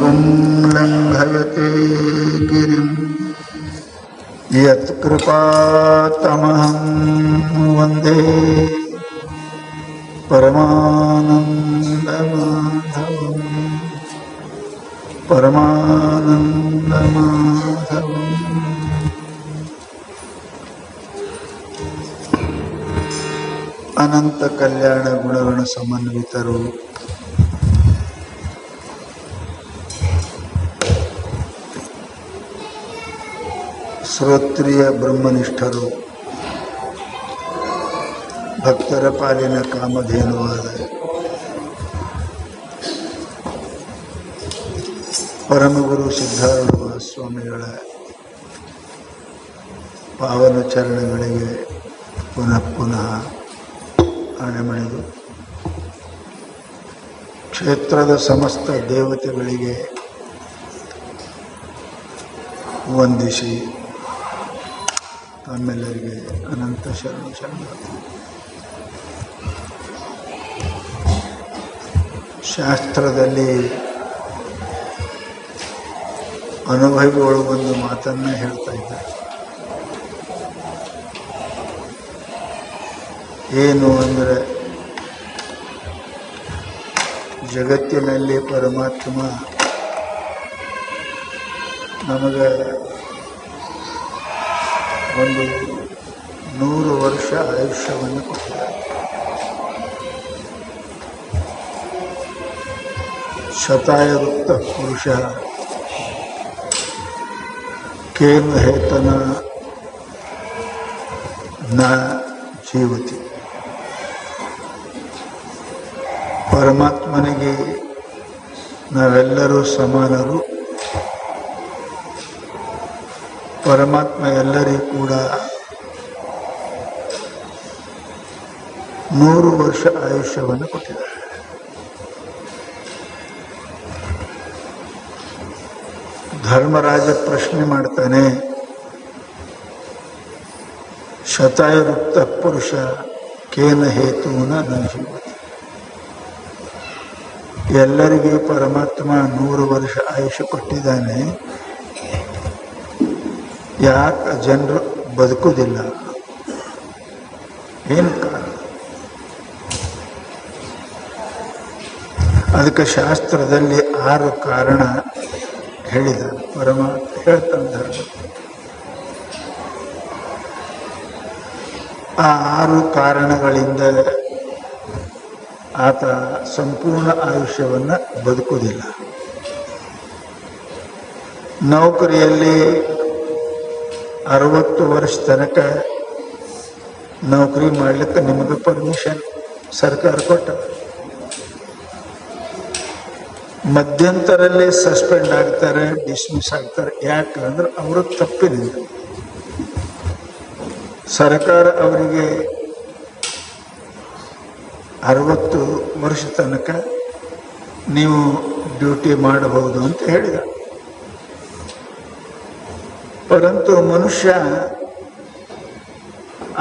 गं लङ्घयते गिरिं यत्कृपातमहं वन्दे परमानन्दमाधवम् अनंत कल्याण गुणगण समन्वितರು ಶ್ರೋತ್ರಿಯ ಬ್ರಹ್ಮನಿಷ್ಠರು ಭಕ್ತರ ಪಾಲಿನ ಕಾಮಧೇನುವಾದ ಪರಮಗುರು ಸಿದ್ಧಾರೂಢ ಸ್ವಾಮಿಗಳ ಪಾವನ ಚರಣಗಳಿಗೆ ಪುನಃ ಪುನಃ ಆಣೆಮಣಿದು ಕ್ಷೇತ್ರದ ಸಮಸ್ತ ದೇವತೆಗಳಿಗೆ ವಂದಿಸಿ ತಮ್ಮೆಲ್ಲರಿಗೆ ಅನಂತ ಶರಣ ಶಾಸ್ತ್ರದಲ್ಲಿ ಅನುಭವಿಗಳು ಒಂದು ಮಾತನ್ನ ಹೇಳ್ತಾ ಇದ್ದಾರೆ. ಏನು ಅಂದರೆ, ಜಗತ್ತಿನಲ್ಲಿ ಪರಮಾತ್ಮ ನಮಗೆ ಒಂದು 100 ವರ್ಷ ಆಯುಷ್ಯವನ್ನು ಕೊಟ್ಟಿದ್ದಾರೆ. ಶತಾಯುಕ್ತ ಪುರುಷ ಕೇನು ಹೇತನ ನ ಜೀವತಿ. ಪರಮಾತ್ಮನಿಗೆ ನಾವೆಲ್ಲರೂ ಸಮಾನರು. ಪರಮಾತ್ಮ ಎಲ್ಲರಿಗೂ ಕೂಡ 100 ವರ್ಷ ಆಯುಷ್ಯವನ್ನು ಕೊಟ್ಟಿದ್ದಾರೆ. ಧರ್ಮರಾಜ ಪ್ರಶ್ನೆ ಮಾಡ್ತಾನೆ, ಶತಾಯುಕ್ತ ಪುರುಷ ಕೇನ ಹೇತುನ ನ ಜೀವತಿ. ಎಲ್ಲರಿಗೂ ಪರಮಾತ್ಮ 100 ವರ್ಷ ಆಯುಷ್ಯ ಕೊಟ್ಟಿದ್ದಾನೆ, ಯಾಕೆ ಜನರು ಬದುಕುವುದಿಲ್ಲ? ಏನು ಕಾರಣ? ಅದಕ್ಕೆ ಶಾಸ್ತ್ರದಲ್ಲಿ 6 ಕಾರಣ ಹೇಳಿದ್ದಾರೆ. ಪರಮಾತ್ಮ ಹೇಳ್ತಾನೆ, ಆ 6 ಕಾರಣಗಳಿಂದ ಆತ ಸಂಪೂರ್ಣ ಆಯುಷ್ಯವನ್ನು ಬದುಕುವುದಿಲ್ಲ. ನೌಕರಿಯಲ್ಲಿ 60 ವರ್ಷ ತನಕ ನೌಕರಿ ಮಾಡಲಿಕ್ಕೆ ನಿಮಗೆ ಪರ್ಮಿಷನ್ ಸರ್ಕಾರ ಕೊಟ್ಟ. ಮಧ್ಯಂತರಲ್ಲೇ ಸಸ್ಪೆಂಡ್ ಆಗ್ತಾರೆ, ಡಿಸ್ಮಿಸ್ ಆಗ್ತಾರೆ. ಯಾಕಂದ್ರೆ ಅವರು ತಪ್ಪಿನಿಂದ ಸರ್ಕಾರ ಅವರಿಗೆ 60 ವರ್ಷ ತನಕ ನೀವು ಡ್ಯೂಟಿ ಮಾಡಬಹುದು ಅಂತ ಹೇಳಿದ. ಪರಂತು ಮನುಷ್ಯ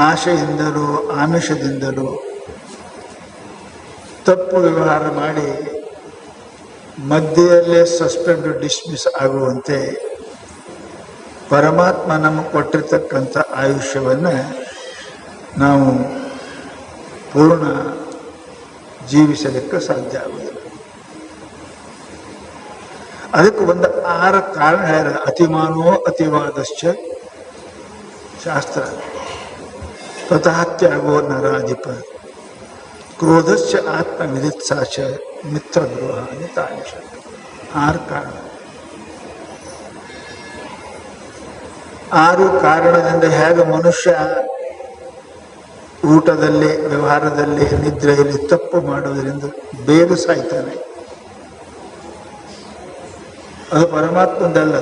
ಆಶೆಯಿಂದಲೂ ಆಮಿಷದಿಂದಲೂ ತಪ್ಪು ವ್ಯವಹಾರ ಮಾಡಿ ಮಧ್ಯೆಯಲ್ಲೇ ಸಸ್ಪೆಂಡ್ ಡಿಸ್ಮಿಸ್ ಆಗುವಂತೆ ಪರಮಾತ್ಮ ನಮಗೆ ಕೊಟ್ಟಿರ್ತಕ್ಕಂಥ ಆಯುಷ್ಯವನ್ನು ನಾವು ಪೂರ್ಣ ಜೀವಿಸಲಿಕ್ಕೆ ಸಾಧ್ಯ ಆಗುವುದಿಲ್ಲ. ಅದಕ್ಕೆ ಒಂದು 6 ಕಾರಣ ಹೇಳ್ಯಾರ. ಅತಿಮಾನೋ ಅತಿವಾದಶ್ಚ ಶಾಸ್ತ್ರ, ತಥಾತ್ಯಾಗೋ ನರಾಧಿಪ, ಕ್ರೋಧಶ್ಚ ಆತ್ಮವಿದಿತ್ಸಾಚ ಮಿತ್ರದ್ರೋಹಾನಿ ತಾನಿಷ. 6 ಕಾರಣ. 6 ಕಾರಣದಿಂದ ಹೇಗೆ ಮನುಷ್ಯ ಊಟದಲ್ಲಿ, ವ್ಯವಹಾರದಲ್ಲಿ, ನಿದ್ರೆಯಲ್ಲಿ ತಪ್ಪು ಮಾಡೋದರಿಂದ ಬೇಗ ಸಾಯ್ತಾನೆ, ಅದು ಪರಮಾತ್ಮದಲ್ಲ.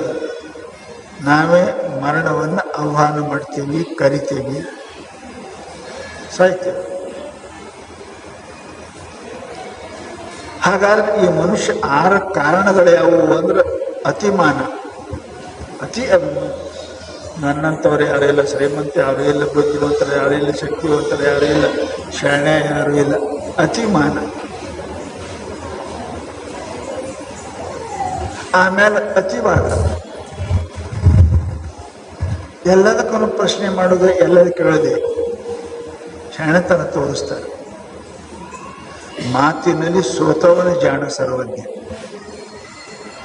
ನಾವೇ ಮರಣವನ್ನು ಆಹ್ವಾನ ಮಾಡ್ತೀವಿ, ಕರಿತೀವಿ, ಸಾಯ್ತೀವಿ. ಹಾಗಾದ್ರೆ ಈ ಮನುಷ್ಯ 6 ಕಾರಣಗಳು ಯಾವುವು ಅಂದ್ರೆ, ಅತಿಮಾನ, ಅತಿ ಅಭಿಮಾನ. ನನ್ನಂಥವ್ರು ಯಾರೂ ಇಲ್ಲ, ಶ್ರೀಮಂತ ಯಾರೂ ಇಲ್ಲ, ಬುದ್ಧಿವಂತರು ಯಾರೂ ಇಲ್ಲ, ಶಕ್ತಿವಂತರು ಯಾರೂ ಇಲ್ಲ, ಶಾಣೆ ಯಾರೂ ಇಲ್ಲ. ಅತಿಮಾನ. ಆಮೇಲೆ ಅತಿವಾದ, ಎಲ್ಲದಕ್ಕೂ ಪ್ರಶ್ನೆ ಮಾಡೋದು, ಎಲ್ಲದಕ್ಕೆ ಕೇಳೋದೆ ಶಾಣತನ ತೋರಿಸ್ತಾರೆ. ಮಾತಿನಲ್ಲಿ ಸೋತವನ ಜಾಣ ಸರ್ವಜ್ಞ.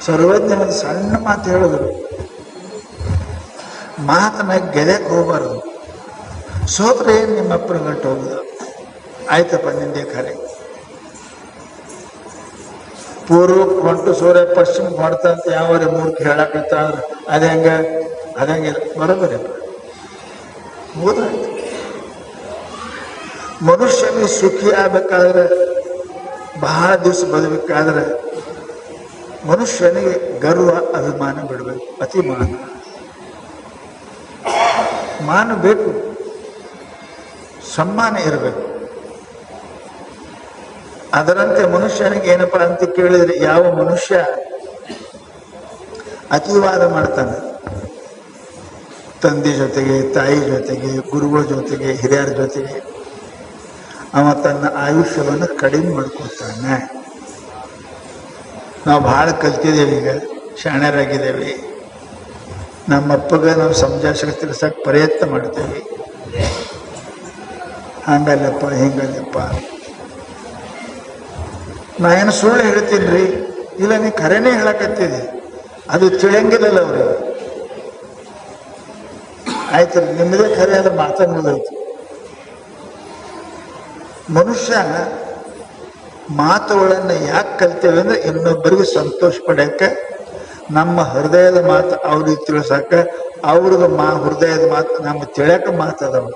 ಸರ್ವಜ್ಞ ಒಂದು ಸಣ್ಣ ಮಾತು ಹೇಳಿದ್ರು, ಮಾತನ್ನ ಗೆದಕ್ಕೆ ಹೋಗಬಾರ್ದು. ಸೋತ್ರೆ ಏನು ನಿಮ್ಮ ಅಪ್ಪನ ಗಂಟು ಹೋಗುದು, ಆಯ್ತಪ್ಪ ನಿಂದೆ ಖರೆ. ಪೂರ್ವಕ್ಕೆ ಹೊಂಟು ಸೂರ್ಯ ಪಶ್ಚಿಮಕ್ಕೆ ಹೊಡ್ತಂತ ಯಾವರೆ ಮೂರ್ಖ ಹೇಳಕತ್ತ ಅದಂಗೆ ಬರೋಬರಪ್ಪ ಹೋದಾಯ್ತು. ಮನುಷ್ಯನಿಗೆ ಸುಖಿ ಆಗ್ಬೇಕಾದ್ರೆ, ಬಹಳ ದಿವಸ ಬದಬೇಕಾದ್ರೆ ಮನುಷ್ಯನಿಗೆ ಗರ್ವ ಅಭಿಮಾನ ಬಿಡಬೇಕು. ಅತಿಮಾನ ಮಾನ ಬೇಕು, ಸಮ್ಮಾನ ಇರಬೇಕು. ಅದರಂತೆ ಮನುಷ್ಯನಿಗೆ ಏನಪ್ಪಾ ಅಂತ ಕೇಳಿದ್ರೆ, ಯಾವ ಮನುಷ್ಯ ಅತಿವಾದ ಮಾಡ್ತಾನೆ, ತಂದೆ ಜೊತೆಗೆ, ತಾಯಿ ಜೊತೆಗೆ, ಗುರುಗಳ ಜೊತೆಗೆ, ಹಿರಿಯರ ಜೊತೆಗೆ, ಅವ ತನ್ನ ಆಯುಷ್ಯವನ್ನು ಕಡಿಮೆ ಮಾಡ್ಕೊತಾನೆ. ನಾವು ಬಹಳ ಕಲ್ತಿದ್ದೇವೆ, ಈಗ ಶಾಣ್ಯರಾಗಿದ್ದೇವೆ. ನಮ್ಮಪ್ಪಗೆ ನಾವು ಸಮಜಾಯಿಸಿ ತಿಳಿಸಕ್ಕೆ ಪ್ರಯತ್ನ ಮಾಡ್ತೇವೆ. ಹಂಗಲ್ಲಪ್ಪ ಹಿಂಗಲ್ಲಪ್ಪ, ನಾ ಏನು ಸುಳ್ಳು ಹೇಳ್ತೀನಿ ರೀ, ಇಲ್ಲ ನೀ ಖರೇನೇ ಹೇಳಕತ್ತಿದೆ, ಅದು ತಿಳಿಯಂಗಿಲ್ಲಲ್ಲ ಅವ್ರಿಗೆ. ಆಯ್ತು, ನಿಮ್ಮದೇ ಖರೆ ಆದ್ರೆ ಮಾತಾಡೋದಾಯ್ತು. ಮನುಷ್ಯ ಮಾತುಗಳನ್ನು ಯಾಕೆ ಕಲ್ತೇವೆ ಅಂದ್ರೆ, ಇನ್ನೊಬ್ಬರಿಗೆ ಸಂತೋಷ ಪಡ್ಯಕ್ಕೆ, ನಮ್ಮ ಹೃದಯದ ಮಾತು ಅವ್ರಿಗೆ ತಿಳ್ಸಕ್ಕ, ಅವ್ರಿಗೆ ಹೃದಯದ ಮಾತು ನಮ್ಮ ತಿಳಿಯಕ್ಕೆ ಮಾತದವ,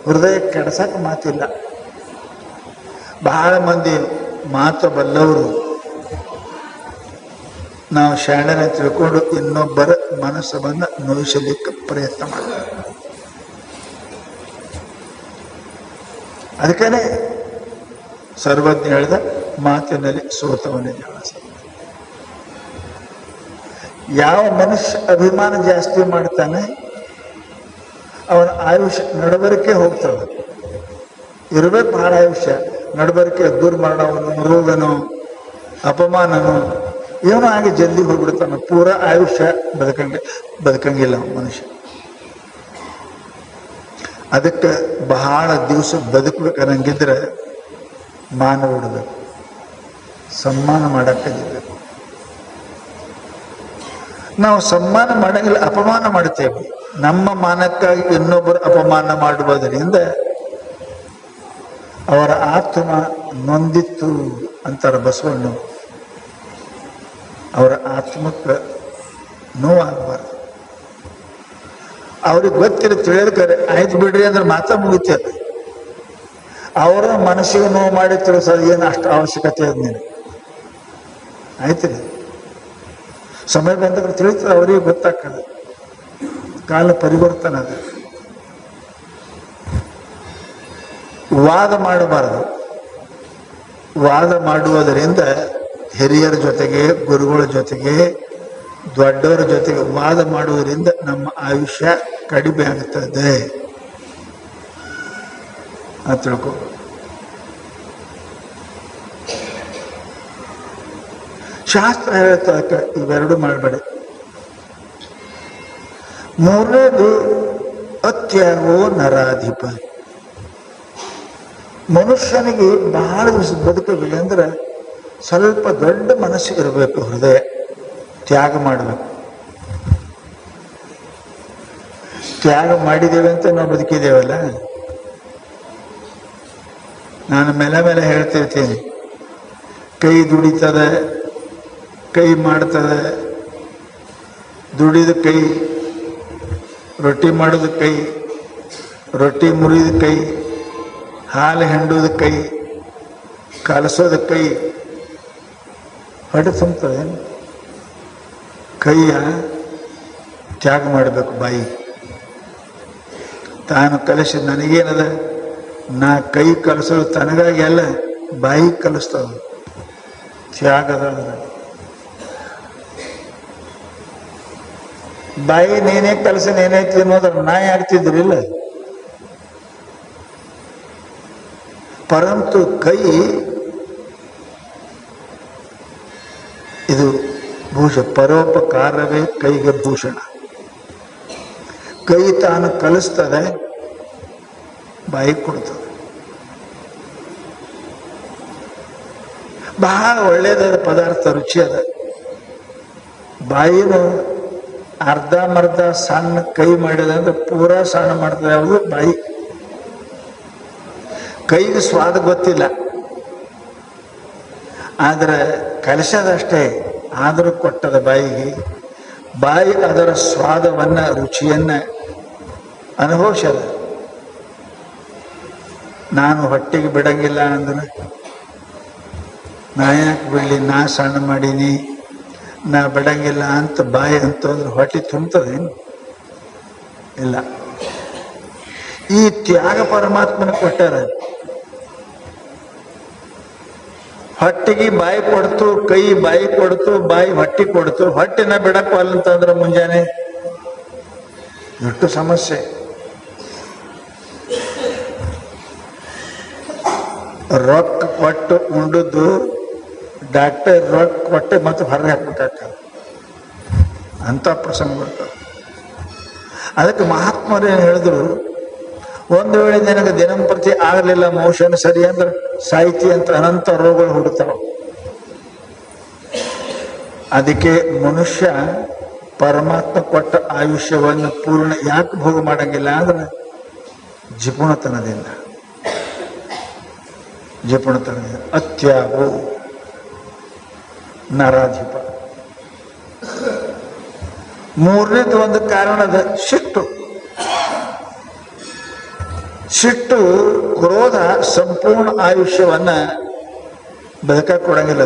ಹೃದಯ ಕೆಡ್ಸಕ್ಕೆ ಮಾತಿಲ್ಲ. ಬಹಳ ಮಂದಿ ಮಾತು ಬಲ್ಲವರು ನಾವು ಶಾಣೆನ ತಿಳ್ಕೊಂಡು ಇನ್ನೊಬ್ಬರ ಮನಸ್ಸನ್ನು ನೋಯಿಸಲಿಕ್ಕೆ ಪ್ರಯತ್ನ ಮಾಡ್ತಾರೆ. ಅದಕ್ಕೇ ಸರ್ವಜ್ಞ ಹೇಳಿದ, ಮಾತಿನಲ್ಲಿ ಸೋತವನೇ ಜಾಣ. ಯಾವ ಮನುಷ್ಯ ಅಭಿಮಾನ ಜಾಸ್ತಿ ಮಾಡ್ತಾನೆ, ಅವನ ಆಯುಷ್ಯ ನಡಬರಿಕೆ ಹೋಗ್ತಾವೆ. ಇರಬೇಕು ಬಹಳ ಆಯುಷ್ಯ, ನಡಬರಿಕೆ ದುರ್ಮರಣವನು, ರೋಗನು, ಅಪಮಾನನು ಏನೋ ಆಗಿ ಜಲ್ದಿ ಹೋಗ್ಬಿಡ್ತಾನೆ. ಪೂರ ಆಯುಷ್ಯ ಬದುಕಂಗಿಲ್ಲ ಮನುಷ್ಯ. ಅದಕ್ಕೆ ಬಹಳ ದಿವಸ ಬದುಕಬೇಕನ್ನಂಗಿದ್ರೆ ಮಾನ ಬಿಡಬೇಕು, ಸನ್ಮಾನ ಮಾಡಕ್ಕಿರ್ಬೇಕು. ನಾವು ಸನ್ಮಾನ ಮಾಡಂಗಿಲ್ಲ, ಅಪಮಾನ ಮಾಡ್ತೇವೆ. ನಮ್ಮ ಮಾನಕ್ಕಾಗಿ ಇನ್ನೊಬ್ಬರು ಅಪಮಾನ ಮಾಡುವುದರಿಂದ ಅವರ ಆತ್ಮ ನೊಂದಿತ್ತು ಅಂತಾರೆ ಬಸವಣ್ಣ. ಅವರ ಆತ್ಮಕ್ಕೆ ನೋವಾಗಬಾರ್ದು. ಅವ್ರಿಗೆ ಗೊತ್ತಿರ ತಿಳಿಯಲ್ಕರೆ ಆಯ್ತು ಬಿಡ್ರಿ ಅಂದ್ರೆ ಮಾತಾ ಮುಗಿತೇವೆ. ಅವರ ಮನಸ್ಸಿಗೆ ನೋವು ಮಾಡಿ ತಿಳಿಸೋದು ಏನು ಅಷ್ಟು ಅವಶ್ಯಕತೆ ಅದ ನೀನು, ಆಯ್ತು ರೀ. ಸಮಯ ಬಂದಾಗ ತಿಳಿತದೆ, ಅವರಿಗೆ ಗೊತ್ತಾಗ್ತದೆ. ಕಾಲ ಪರಿವರ್ತನೆ ಅದ. ವಾದ ಮಾಡಬಾರದು. ವಾದ ಮಾಡುವುದರಿಂದ ಹಿರಿಯರ ಜೊತೆಗೆ, ಗುರುಗಳ ಜೊತೆಗೆ, ದೊಡ್ಡವರ ಜೊತೆಗೆ ವಾದ ಮಾಡುವುದರಿಂದ ನಮ್ಮ ಆಯುಷ್ಯ ಕಡಿಮೆ ಆಗುತ್ತದೆ ಅಂತ ತಿಳ್ಕೊ. ಶಾಸ್ತ್ರ ಹೇಳ್ತಕ್ಕ ಇವೆರಡು ಮಾಡಬೇಡಿ. ಮೂರನೇದು ಅತ್ಯಾಗೋ ನರಾಧಿಪ. ಮನುಷ್ಯನಿಗೆ ಬಹಳ ದಿವಸ ಬದುಕಬೇಕು ಅಂದ್ರೆ ಸ್ವಲ್ಪ ದೊಡ್ಡ ಮನಸ್ಸು ಇರಬೇಕು, ಹೃದಯ ತ್ಯಾಗ ಮಾಡಬೇಕು. ತ್ಯಾಗ ಮಾಡಿದ್ದೇವೆ ಅಂತ ನಾವು ಬದುಕಿದ್ದೇವಲ್ಲ. ನಾನು ಮೇಲೆ ಹೇಳ್ತಿರ್ತೀನಿ, ಕೈ ದುಡಿತದೆ, ಕೈ ಮಾಡ್ತದೆ, ದುಡಿದ ಕೈ, ರೊಟ್ಟಿ ಮಾಡೋದು ಕೈ, ರೊಟ್ಟಿ ಮುರಿದ ಕೈ, ಹಾಲು ಹಿಂಡೋದು ಕೈ, ಕಲಸೋದು ಕೈ, ಹೊಡೆ ತುಂಬ್ತದೆ. ಕೈಯ ತ್ಯಾಗ ಮಾಡಬೇಕು. ಬಾಯಿ ತಾನು ಕಲಿಸಿದ ನನಗೇನದ, ನಾ ಕೈ ಕಲಿಸೋದು ತನಗಾಗಿ ಅಲ್ಲ, ಬಾಯಿ ಕಲಿಸ್ತದ. ತ್ಯಾಗದ ಬಾಯಿ ನೀನೇ ಕಲಸ ನೀನೈತಿ ಅನ್ನೋದ್ರ ನಾ ಯಾಡ್ತಿದ್ರಿಲ್ಲ. ಪರಂತು ಕೈ ಇದು ಪರೋಪಕಾರವೇ ಕೈಗೆ ಭೂಷಣ. ಕೈ ತಾನು ಕಲಿಸ್ತದೆ, ಬಾಯಿ ಕೊಡ್ತದೆ. ಬಹಳ ಒಳ್ಳೆಯದಾದ ಪದಾರ್ಥ, ರುಚಿ ಅದ. ಬಾಯಿನ ಅರ್ಧಂಬರ್ಧ ಸಣ್ಣ ಕೈ ಮಾಡಿದಂದ್ರೆ ಪೂರಾ ಸಣ್ಣ ಮಾಡ್ತದೆ. ಯಾವುದು? ಬಾಯಿ. ಕೈಗೆ ಸ್ವಾದ ಗೊತ್ತಿಲ್ಲ, ಆದ್ರೆ ಕಲಿಸೋದಷ್ಟೇ. ಆದರೂ ಕೊಟ್ಟದ ಬಾಯಿಗೆ. ಬಾಯಿ ಅದರ ಸ್ವಾದವನ್ನ, ರುಚಿಯನ್ನ ಅನುಭವಿಸದ. ನಾನು ಹೊಟ್ಟೆಗೆ ಬಿಡಂಗಿಲ್ಲ ಅಂದ್ರೆ ನಾ ಯಾಕೆ ಬಿಡಲಿ, ನಾ ಸಣ್ಣ ಮಾಡೀನಿ, ನಾ ಬಿಡಂಗಿಲ್ಲ ಅಂತ ಬಾಯಿ ಅಂತಂದ್ರೆ ಹೊಟ್ಟೆ ತುಂಬ್ತದೇನು? ಇಲ್ಲ. ಈ ತ್ಯಾಗ ಪರಮಾತ್ಮನ ಕೊಟ್ಟಾರ. ಹೊಟ್ಟೆಗೆ ಬಾಯಿ ಕೊಡ್ತು, ಕೈ ಬಾಯಿ ಕೊಡ್ತು, ಬಾಯಿ ಹೊಟ್ಟೆ ಕೊಡ್ತು. ಹೊಟ್ಟೆನ ಬಿಡಕ್ಕಲ್ಲ ಅಂತಂದ್ರೆ ಮುಂಜಾನೆ ಎಷ್ಟು ಸಮಸ್ಯೆ. ರೊಕ್ಕ ಕೊಟ್ಟು ಉಂಡದ್ದು ಡಾಕ್ಟರ್ ರೊಕ್ಕ ಕೊಟ್ಟೆ ಮತ್ತೆ ಹೊರಗೆ ಹಾಕ್ಬೇಕಾಗ್ತದೆ. ಅಂತ ಪ್ರಸಂಗ ಬರ್ತದೆ. ಅದಕ್ಕೆ ಮಹಾತ್ಮರು ಏನು ಹೇಳಿದ್ರು, ಒಂದು ವೇಳೆ ನಿನಗೆ ದಿನಂಪ್ರತಿ ಆಗಲಿಲ್ಲ ಮೋಷನ್ ಸರಿ ಅಂದ್ರೆ ಸಾಹಿತಿ ಅಂತ ಅನಂತ ರೋಗಗಳು ಹುಡುಕ್ತಾವ. ಅದಕ್ಕೆ ಮನುಷ್ಯ ಪರಮಾತ್ಮ ಕೊಟ್ಟ ಆಯುಷ್ಯವನ್ನು ಪೂರ್ಣ ಯಾಕೆ ಭೋಗ ಮಾಡಂಗಿಲ್ಲ ಅಂದ್ರೆ ಜಿಪುಣತನದಿಂದ. ಅತ್ಯಾಗೋ ನರಾಧಿಪ. ಮೂರನೇದು ಒಂದು ಕಾರಣದ ಸಿಟ್ಟು. ಸಿಟ್ಟು, ಕ್ರೋಧ ಸಂಪೂರ್ಣ ಆಯುಷ್ಯವನ್ನ ಬದುಕ ಕೊಡಂಗಿಲ್ಲ.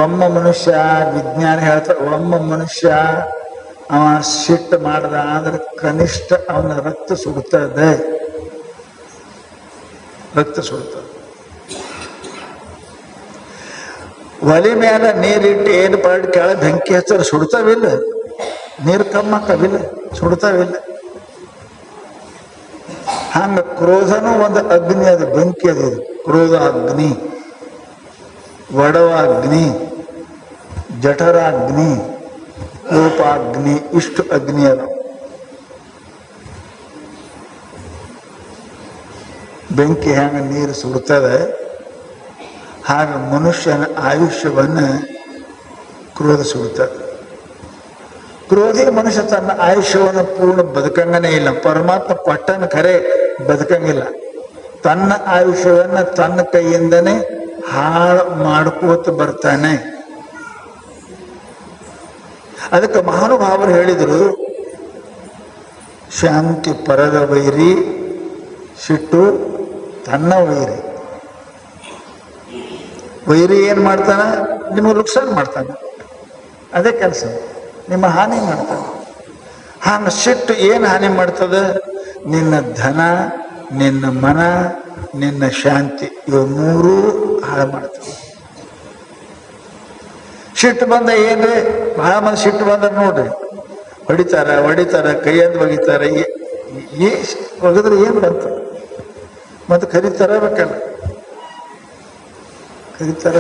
ಒಮ್ಮ ಮನುಷ್ಯ, ವಿಜ್ಞಾನ ಹೇಳ್ತಾರೆ, ಒಮ್ಮ ಮನುಷ್ಯ ಅವ ಸಿಟ್ಟು ಮಾಡ್ದ ಅಂದ್ರೆ ಕನಿಷ್ಠ ಅವನ ರಕ್ತ ಸುಡುತ್ತದೆ. ರಕ್ತ ಸುಡುತ್ತದೆ. ಒಲೆ ಮೇಲೆ ನೀರಿಟ್ಟು ಏನು ಪಾಡಿ ಕೆಳ ಬೆಂಕಿ ಹಚ್ಚರು ಸುಡ್ತಾವಿಲ್ಲ, ನೀರು ಕಮ್ಮಾಕವಿಲ್ಲ, ಸುಡ್ತಾವಿಲ್ಲ. ಹಂಗ ಕ್ರೋಧನೂ ಒಂದು ಅಗ್ನಿ, ಅದು ಬೆಂಕಿ. ಅದು ಕ್ರೋಧ ಅಗ್ನಿ, ವಡವಾಗ್ನಿ, ಜಠರಾಗ್ನಿ, ಕೋಪಾಗ್ನಿ, ಇಷ್ಟು ಅಗ್ನಿ ಅದ. ಬೆಂಕಿ ಹೆಂಗ ನೀರು ಸುಡ್ತದೆ, ಹಾಗೆ ಮನುಷ್ಯನ ಆಯುಷ್ಯವನ್ನು ಕ್ರೋಧ ಸುಡ್ತದೆ. ಕ್ರೋಧಿ ಮನುಷ್ಯ ತನ್ನ ಆಯುಷ್ಯವನ್ನು ಪೂರ್ಣ ಬದುಕಂಗನೇ ಇಲ್ಲ. ಪರಮಾತ್ಮ ಕೊಟ್ಟನ ಖರೆ ಬದುಕಂಗಿಲ್ಲ. ತನ್ನ ಆಯುಷ್ಯವನ್ನು ತನ್ನ ಕೈಯಿಂದನೇ ಹಾಳು ಮಾಡ್ಕೋತ ಬರ್ತಾನೆ. ಅದಕ್ಕೆ ಮಹಾನುಭಾವರು ಹೇಳಿದರು, ಶಾಂತಿ ಪರದ ವೈರಿ, ಸಿಟ್ಟು ತನ್ನ ವೈರಿ. ವೈರಿ ಏನ್ ಮಾಡ್ತಾನ? ನಿಮ್ಮ ಲುಕ್ಸಾನ್ ಮಾಡ್ತಾನೆ, ಅದೇ ಕೆಲಸ, ನಿಮ್ಮ ಹಾನಿ ಮಾಡ್ತಾನೆ. ಹಂಗ ಸಿಟ್ಟು ಏನು ಹಾನಿ ಮಾಡ್ತದ? ನಿನ್ನ ಧನ, ನಿನ್ನ ಮನ, ನಿನ್ನ ಶಾಂತಿ, ಇವು ಮೂರೂ ಹಾಳು ಮಾಡ್ತದೆ. ಸಿಟ್ಟು ಬಂದ ಏನ್ರಿ, ಬಹಳ ಮಂದಿ ಸಿಟ್ಟು ಬಂದ ನೋಡ್ರಿ, ಹೊಡಿತಾರ, ಕೈಯಂದು ಒಗಿತಾರೆ. ಒಗದ್ರೆ ಏನ್ ಬಂತು? ಮತ್ತೆ ಕರಿತಾರ ಬೇಕಲ್ಲ, ಕರಿತಾರ.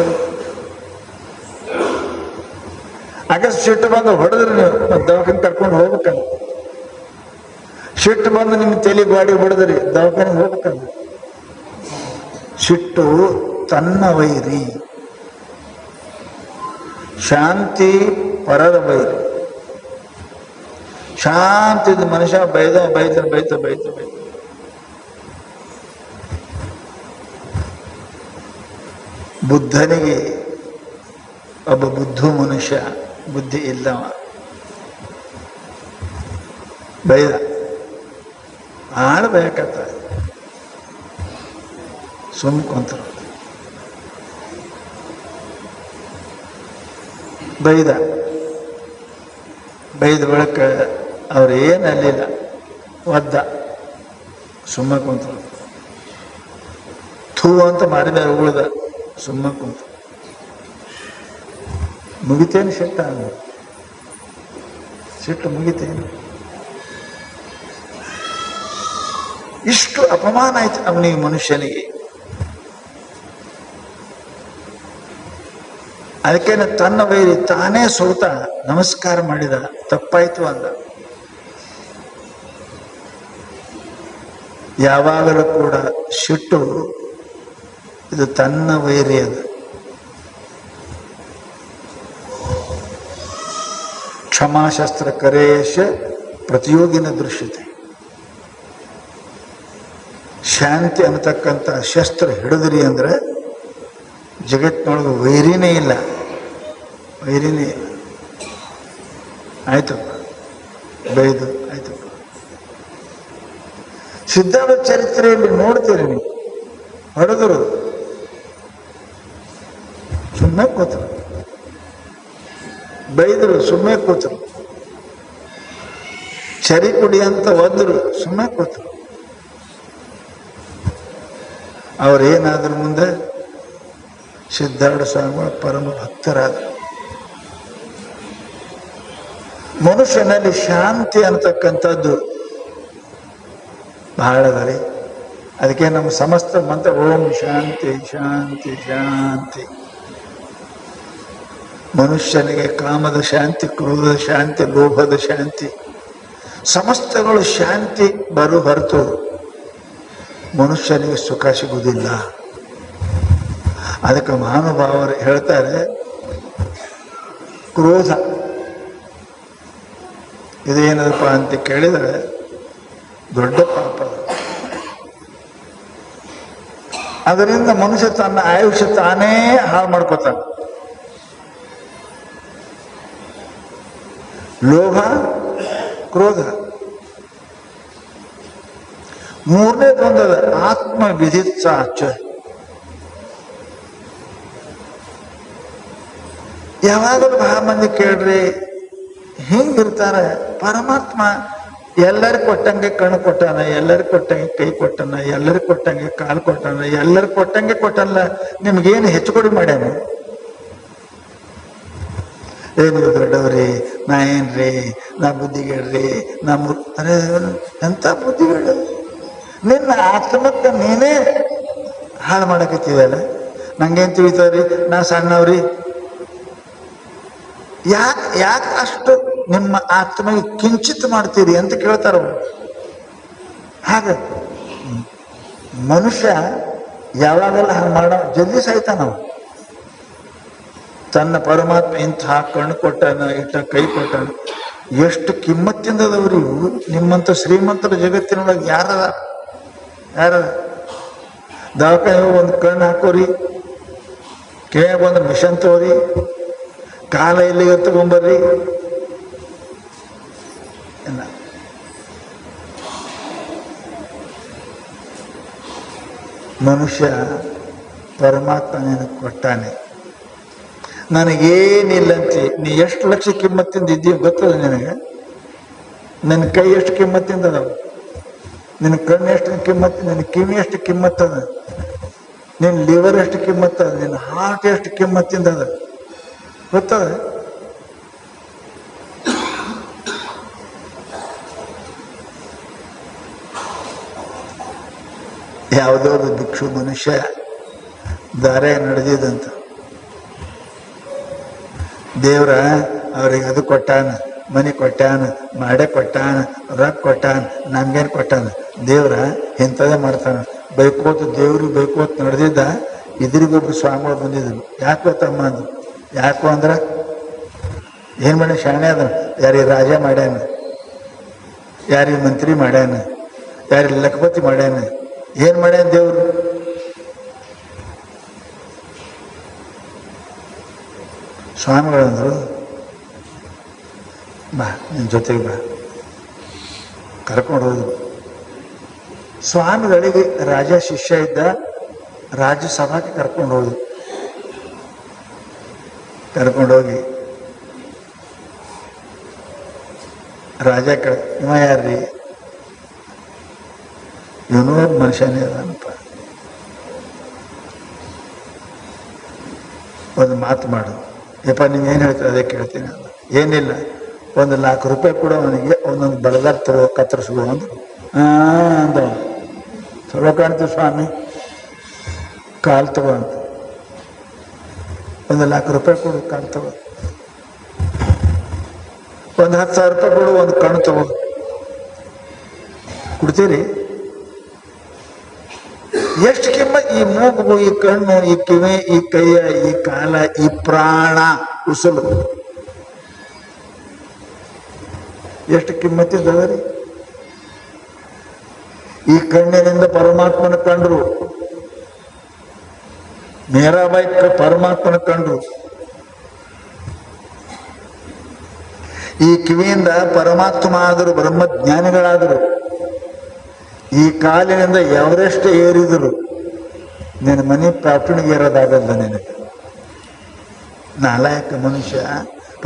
ಆಗಸ್ಟ್ ಸಿಟ್ಟು ಬಂದು ಹೊಡೆದ್ರೆ ನೀವು ಮತ್ತೆ ದವಾಖಾನೆ ಕರ್ಕೊಂಡು ಹೋಗ್ಬೇಕಲ್ಲ. ಸಿಟ್ಟು ಬಂದು ನಿಮ್ಮ ತಲೆ ಬಾಡಿ ಹೊಡೆದ್ರಿ, ದವಾಖಾನೆ ಹೋಗ್ಬೇಕಲ್ಲ. ಸಿಟ್ಟು ತನ್ನ ವೈರಿ, ಶಾಂತಿ ಪರದ ವೈರಿ. ಶಾಂತಿ ಮನುಷ್ಯ ಬೈತ ಬುದ್ಧನಿಗೆ ಒಬ್ಬ ಬುದ್ಧು ಮನುಷ್ಯ, ಬುದ್ಧಿ ಇಲ್ಲವ, ಬೈದ, ಆಳ್ಬೇಕತ್ತ, ಸುಮ್ಕೊಂತ ಬೈದ ಬಳಿಕ ಅವ್ರೇನು ಅಲ್ಲಿಲ್ಲ, ಒದ್ದ, ಸುಮ್ಮ ಕುಂತ, ಥೂ ಅಂತ ಮಾಡಿದ, ಉಳ್ದ, ಸುಮ್ಮ ಕುಂತ. ಮುಗಿತೇನು ಸಿಟ್ಟ? ಸಿಟ್ಟು ಮುಗಿತೇನು? ಇಷ್ಟು ಅಪಮಾನ ಆಯ್ತು ಅವನಿಗೆ, ಮನುಷ್ಯನಿಗೆ. ಅದಕ್ಕೇನೆ ತನ್ನ ವೈರಿ ತಾನೇ ಸೋತ ನಮಸ್ಕಾರ ಮಾಡಿದ, ತಪ್ಪಾಯ್ತು ಅಂದ. ಯಾವಾಗಲೂ ಕೂಡ ಸಿಟ್ಟು ಇದು ತನ್ನ ವೈರಿ ಅದು. ಕ್ಷಮಾಶಸ್ತ್ರ ಕರೇಶ ಪ್ರತಿಯೋಗಿನ ದೃಶ್ಯತೆ. ಶಾಂತಿ ಅನ್ನತಕ್ಕಂಥ ಶಸ್ತ್ರ ಹಿಡಿದ್ರಿ ಅಂದ್ರೆ ಜಗತ್ತಿನೊಳಗೆ ವೈರಿನೇ ಇಲ್ಲ, ವೈರಿನೇ ಇಲ್ಲ. ಆಯ್ತಪ್ಪ ಬೈದು ಆಯ್ತಪ್ಪ. ಸಿದ್ಧಾರ್ಥ ಚರಿತ್ರೆಯಲ್ಲಿ ನೋಡ್ತೀರಿ ನೀವು, ಹೊಡೆದರು ಸುಮ್ಮನೆ ಕೂತರು, ಬೈದರು ಸುಮ್ಮನೆ ಕೂತರು, ಚರಿ ಕುಡಿ ಅಂತ ಒದ್ರು ಸುಮ್ಮನೆ ಕೂತರು. ಅವರೇನಾದ್ರೂ ಮುಂದೆ ಸಿದ್ಧಾರ್ಥ ಸ್ವಾಮಿಗಳ ಪರಮ ಭಕ್ತರಾದರು. ಮನುಷ್ಯನಲ್ಲಿ ಶಾಂತಿ ಅಂತಕ್ಕಂಥದ್ದು ಬಹಳ ಅದ. ಅದಕ್ಕೆ ನಮ್ಮ ಸಮಸ್ತ ಮಂತ್ರ ಓಂ ಶಾಂತಿ ಶಾಂತಿ ಶಾಂತಿ. ಮನುಷ್ಯನಿಗೆ ಕಾಮದ ಶಾಂತಿ, ಕ್ರೋಧದ ಶಾಂತಿ, ಲೋಭದ ಶಾಂತಿ, ಸಮಸ್ತಗಳು ಶಾಂತಿ ಬರು ಹೊರತು ಮನುಷ್ಯನಿಗೆ ಸುಖ ಸಿಗುವುದಿಲ್ಲ. ಅದಕ್ಕೆ ಮಹಾನುಭಾವರು ಹೇಳ್ತಾರೆ, ಕ್ರೋಧ ಇದೇನದಪ್ಪ ಅಂತ ಕೇಳಿದರೆ ದೊಡ್ಡ ಪಾಪ. ಅದರಿಂದ ಮನುಷ್ಯ ತನ್ನ ಆಯುಷ್ಯ ತಾನೇ ಹಾಳು ಮಾಡ್ಕೋತಾನೆ. ಲೋಭ, ಕ್ರೋಧ. ಮೂರನೇದೊಂದದ ಆತ್ಮ ವಿಧಿತ್ಸಾಚ. ಯಾವಾಗಲೂ ಬಹಳ ಮಂದಿ ಕೇಳ್ರಿ ಹಿಂಗಿರ್ತಾರೆ. ಪರಮಾತ್ಮ ಎಲ್ಲರಿಗೂ ಕೊಟ್ಟಂಗೆ ಕಣ್ಣು ಕೊಟ್ಟಾನ, ಎಲ್ಲರಿಗೂ ಕೊಟ್ಟಂಗೆ ಕೈ ಕೊಟ್ಟಾನ, ಎಲ್ಲರಿಗೂ ಕೊಟ್ಟಂಗೆ ಕಾಲು ಕೊಟ್ಟಾನ, ಎಲ್ಲರಿಗೂ ಕೊಟ್ಟಂಗೆ ಕೊಟ್ಟಲ್ಲ. ನಿಮ್ಗೇನು ಹೆಚ್ಚು ಕೊಡಿ ಮಾಡ್ಯಾನ? ಏನು ದೊಡ್ಡವ್ರಿ, ನಾ ಏನ್ರಿ, ನಾ ಬುದ್ಧಿಗೇಳ್ರಿ, ಅರೆ ಎಂತ ಬುದ್ಧಿಗೇಳು? ನಿನ್ನ ಆತ್ಮಕ್ಕೆ ನೀನೇ ಹಾಳು ಮಾಡಕತ್ತಿದಲ್ಲ. ನಂಗೇನು ತಿಳಿತದ್ರಿ, ನಾ ಸಣ್ಣವ್ರಿ. ಯಾಕೆ ಅಷ್ಟು ನಿಮ್ಮ ಆತ್ಮಗೆ ಕಿಂಚಿತ್ ಮಾಡ್ತೀರಿ ಅಂತ ಕೇಳ್ತಾರ. ಹಾಗೆ ಮನುಷ್ಯ ಯಾವಾಗೆಲ್ಲ ಹಾಗೆ ಮಾಡೋ ಜಲ್ದಿ ಸಾಯ್ತಾನ. ನಾವು ತನ್ನ ಪರಮಾತ್ಮ ಇಂಥ ಕಣ್ಣು ಕೊಟ್ಟಾನ, ಇಟ್ಟ ಕೈ ಕೊಟ್ಟಾನ. ಎಷ್ಟು ಕಿಮ್ಮತ್ತಿಂದದವ್ರಿ ನಿಮ್ಮಂತ ಶ್ರೀಮಂತರ ಜಗತ್ತಿನೊಳಗೆ ಯಾರದ ದವಾಖಾನೆ ಒಂದು ಕಣ್ಣು ಹಾಕೋರಿ, ಕಿವಿಯಾಗ ಒಂದು ಮಿಷನ್ ತಗೋರಿ, ಕಾಲ ಇಲ್ಲಿಗೆ ತಗೊಂಬರ್ರಿ. ಇಲ್ಲ, ಮನುಷ್ಯ ಪರಮಾತ್ಮ ನಿನಗೆ ಕೊಟ್ಟಾನೆ. ನನಗೇನಿಲ್ಲಂತಿ. ನೀ ಎಷ್ಟು ಲಕ್ಷ ಕಿಮ್ಮತ್ತಿಂದ ಇದ್ದೀವಿ ಗೊತ್ತದ ನಿನಗೆ? ನನ್ನ ಕೈ ಎಷ್ಟು ಕಿಮ್ಮತ್ತಿಂದ ಅದಾವ, ನಿನ್ನ ಕಣ್ಣು ಎಷ್ಟು ಕಿಮ್ಮತ್ತು, ನಿನ್ನ ಕಿವಿ ಎಷ್ಟು ಕಿಮ್ಮತ್ತದ, ನಿನ್ನ ಲಿವರ್ ಎಷ್ಟು ಕಿಮ್ಮತ್ತದ, ನಿನ್ನ ಹಾರ್ಟ್ ಎಷ್ಟು ಕಿಮ್ಮತ್ತಿಂದ ಅದ ಗೊತ್ತದ? ಯಾವುದೋ ಒಂದು ಭಿಕ್ಷು ಮನುಷ್ಯ ದಾರೆ ನಡೆದಿದಂತ. ದೇವ್ರ ಅವ್ರಿಗೆ ಅದು ಕೊಟ್ಟಾನ, ಮನೆ ಕೊಟ್ಟಾನ, ಮಾಡೇ ಕೊಟ್ಟಾನ, ರೊಕ್ಕ ಕೊಟ್ಟಾನ, ನಮ್ಗೇನು ಕೊಟ್ಟಾನ? ದೇವ್ರ ಇಂಥದೇ ಮಾಡ್ತಾನ. ಬೈಕೋತ ದೇವ್ರಿಗೆ ಬೈಕೋತ ನಡೆದಿದ್ದ. ಇದ್ರಿಗೊಬ್ರು ಸ್ವಾಮಿಗಳು ಬಂದಿದ್ರು. ಯಾಕೆ ಗೊತ್ತಮ್ಮ ಅಂದ್ರು. ಯಾಕೋ ಅಂದ್ರೆ ಏನು ಮಾಡ ಶಾಣೆ ಅದ, ಯಾರಿಗೆ ರಾಜ ಮಾಡ್ಯಾನ, ಯಾರಿಗೆ ಮಂತ್ರಿ ಮಾಡ್ಯಾನ, ಯಾರಿಗೆ ಲಖಪತಿ ಮಾಡ್ಯಾನ, ಏನು ಮಾಡ್ಯಾನ ದೇವ್ರು? ಸ್ವಾಮಿಗಳಂದ್ರು, ಬಾ ನಿನ್ನ ಜೊತೆಗೆ ಬಾ. ಕರ್ಕೊಂಡು ಹೋದ್ರು. ಸ್ವಾಮಿಗಳಿಗೆ ರಾಜ ಶಿಷ್ಯ ಇದ್ದ. ರಾಜ್ಯಸಭಾಕ್ಕೆ ಕರ್ಕೊಂಡು ಹೋದ್ರು. ಕರ್ಕೊಂಡೋಗಿ ರಾಜ ಇವ ಯಾರ್ರಿ? ಇವನೋ ಮನುಷ್ಯನೇ ಅದನಪ್ಪ. ಒಂದು ಮಾತು ಮಾಡು. ಯಪ್ಪ ನೀವೇನು ಹೇಳ್ತೀರ ಅದೇ ಕೇಳ್ತೀನಿ ಅಂದ. ಏನಿಲ್ಲ, 1,00,000 ರೂಪಾಯಿ ಕೂಡ ಅವನಿಗೆ ಒಂದೊಂದು ಬಡದಾರ ತಗೋ, ಕತ್ತರಿಸ್ಕೋ ಅಂದ್ರು. ಅಂದ. ಚಲೋ ಕಾಣ್ತೀವಿ ಸ್ವಾಮಿ, ಕಾಲು ತಗೋ ಅಂತ. 1,00,000 ಕೊಡು ಕಣ್ಣು ತಗೋ, 10,000 ಕೊಡು ಒಂದು ಕಣ್ಣು ತಗೋ, ಕೊಡ್ತೀರಿ? ಎಷ್ಟು ಕಿಮ್ಮತ್ ಈ ಮೂಗು, ಈ ಕಣ್ಣು, ಈ ಕಿವಿ, ಈ ಕೈಯ, ಈ ಕಾಲ, ಈ ಪ್ರಾಣ ಉಸುಲು ಎಷ್ಟು ಕಿಮ್ಮತ್ತಿದ್ದದರಿ? ಈ ಕಣ್ಣಿನಿಂದ ಪರಮಾತ್ಮನ ಕಂಡ್ರು, ಮೀರಾಬಾಯಿ ಪರಮಾತ್ಮನ ಕಂಡ್ರು. ಈ ಕಿವಿಯಿಂದ ಪರಮಾತ್ಮ ಆದರು, ಬ್ರಹ್ಮಜ್ಞಾನಿಗಳಾದರು. ಈ ಕಾಲಿನಿಂದ ಎವರೆಸ್ಟ್ ಏರಿದರು. ನಿನ್ನ ಮನೆ ಪ್ರಾರ್ಥನೆಗೆ ಏರೋದಾಗಲ್ಲ ನಿನಗೆ. ನಾಲಾಯಕ ಮನುಷ್ಯ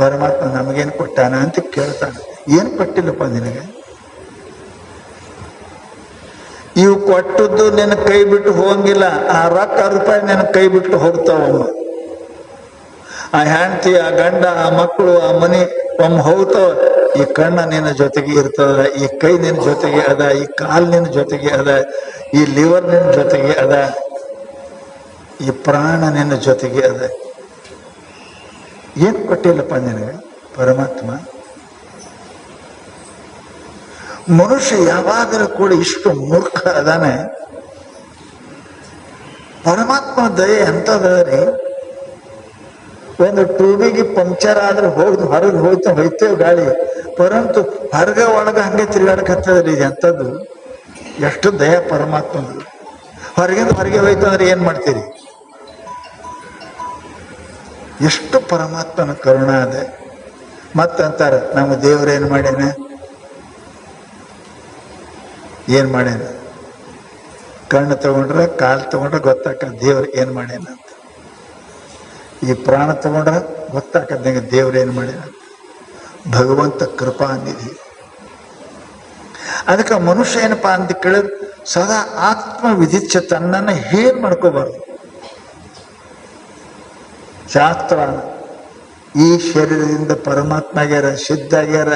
ಪರಮಾತ್ಮ ನಮಗೇನು ಕೊಟ್ಟಾನ ಅಂತ ಕೇಳ್ತಾನೆ. ಏನು ಕೊಟ್ಟಿಲ್ಲಪ್ಪ ನಿನಗೆ? ಇವು ಕೊಟ್ಟದ್ದು ನಿನ್ನ ಕೈ ಬಿಟ್ಟು ಹೋಗಂಗಿಲ್ಲ. ಆ ರೊಕ್ಕ ರೂಪಾಯಿ ನಿನ್ನ ಕೈ ಬಿಟ್ಟು ಹೋಗ್ತಾವಮ್ಮ. ಆ ಹೆಂಡತಿ, ಆ ಗಂಡ, ಆ ಮಕ್ಕಳು, ಆ ಮನೆ ಒಮ್ಮೆ ಹೋಗ್ತಾವ. ಈ ಕಣ್ಣ ನಿನ್ನ ಜೊತೆಗೆ ಇರ್ತದ, ಈ ಕೈ ನಿನ್ನ ಜೊತೆಗೆ ಅದ, ಈ ಕಾಲ್ ನಿನ್ನ ಜೊತೆಗೆ ಅದ, ಈ ಲಿವರ್ ನಿನ್ನ ಜೊತೆಗೆ ಅದ, ಈ ಪ್ರಾಣ ನಿನ್ನ ಜೊತೆಗೆ ಅದ. ಏನು ಕೊಟ್ಟಿಲ್ಲಪ್ಪ ನಿನಗೆ ಪರಮಾತ್ಮ? ಮನುಷ್ಯ ಯಾವಾಗಲೂ ಕೂಡ ಇಷ್ಟು ಮೂರ್ಖ ಅದಾನೆ. ಪರಮಾತ್ಮ ದಯೆ ಎಂತದ್ರಿ? ಒಂದು ಟ್ಯೂಬಿಗೆ ಪಂಕ್ಚರ್ ಆದ್ರೆ ಹೊರಗೆ ಹೋಯ್ತೇವೆ ಗಾಳಿ, ಪರಂತು ಹೊರಗ ಒಳಗ ಹಂಗೆ ತಿರುಗಾಡಕತ್ತದ್ರಿ. ಇದು ಎಂಥದ್ದು? ಎಷ್ಟು ದಯ ಪರಮಾತ್ಮದು. ಹೊರಗಿಂದ ಹೊರಗೆ ಹೋಯ್ತು ಅಂದ್ರೆ ಏನ್ ಮಾಡ್ತೀರಿ? ಎಷ್ಟು ಪರಮಾತ್ಮನ ಕರುಣ ಅದೆ. ಮತ್ತಂತಾರ ನಮ್ಮ ದೇವ್ರೇನ್ ಮಾಡ್ಯಾನ, ಏನ್ ಮಾಡ್ಯಾನ? ಕಣ್ಣು ತಗೊಂಡ್ರೆ, ಕಾಲು ತಗೊಂಡ್ರೆ ಗೊತ್ತಾಕ ದೇವ್ರ ಏನ್ ಮಾಡ್ಯಾನ ಅಂತ. ಈ ಪ್ರಾಣ ತಗೊಂಡ್ರೆ ಗೊತ್ತಾಕದ್ ನಂಗೆ ದೇವ್ರ ಏನ್ ಮಾಡ್ಯಾನ. ಭಗವಂತ ಕೃಪಾನಿಧಿ. ಅದಕ್ಕೆ ಮನುಷ್ಯ ಏನಪ್ಪಾ ಅಂತ ಕೇಳಿದ್, ಸದಾ ಆತ್ಮ ವಿಧಿಚ್ಛ ತನ್ನನ್ನು ಏನ್ ಮಾಡ್ಕೋಬಾರ್ದು. ಶಾಸ್ತ್ರ ಈ ಶರೀರದಿಂದ ಪರಮಾತ್ಮ ಆಗ್ಯಾರ, ಸಿದ್ಧ ಆಗ್ಯಾರ,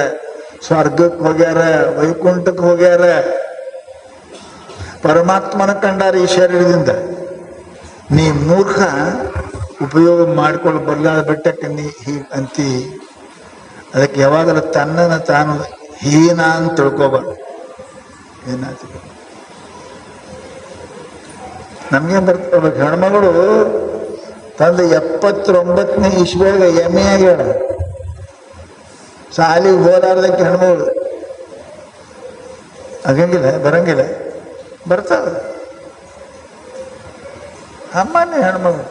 ಸ್ವರ್ಗಕ್ಕೆ ಹೋಗ್ಯಾರ, ವೈಕುಂಠಕ್ಕೆ ಹೋಗ್ಯಾರ, ಪರಮಾತ್ಮನ ಕಂಡಾರ ಈ ಶರೀರದಿಂದ. ನೀ ಮೂರ್ಖ, ಉಪಯೋಗ ಮಾಡ್ಕೊಂಡು ಬರ್ಲಾದ ಬೆಟ್ಟಕ್ಕೆ ನೀ ಹೀಗೆ ಅಂತಿ. ಅದಕ್ಕೆ ಯಾವಾಗಲೂ ತನ್ನನ್ನು ತಾನು ಹೀನ ಅಂತ ತಿಳ್ಕೊಬಾರ್ದು. ಏನಾಯ್ತು ನಮ್ಗೆ ಬರ್ತಾವ ಹೆಣ್ಮಗಳು ತಂದು 79ನೇ ಇಸ್ವಿಯಾಗ ಎಮ್ಮೆ ಆಗ್ಯಾಳ. ಸಾಲಿಗೆ ಹೋಲಾರ್ದಕ್ಕೆ ಹೆಣ್ಮಗಳು ಆಗಂಗಿಲ್ಲ, ಬರಂಗಿಲ್ಲ, ಬರ್ತಾವ ಸಾಮಾನ್ಯ ಹೆಣ್ಮಗಳು.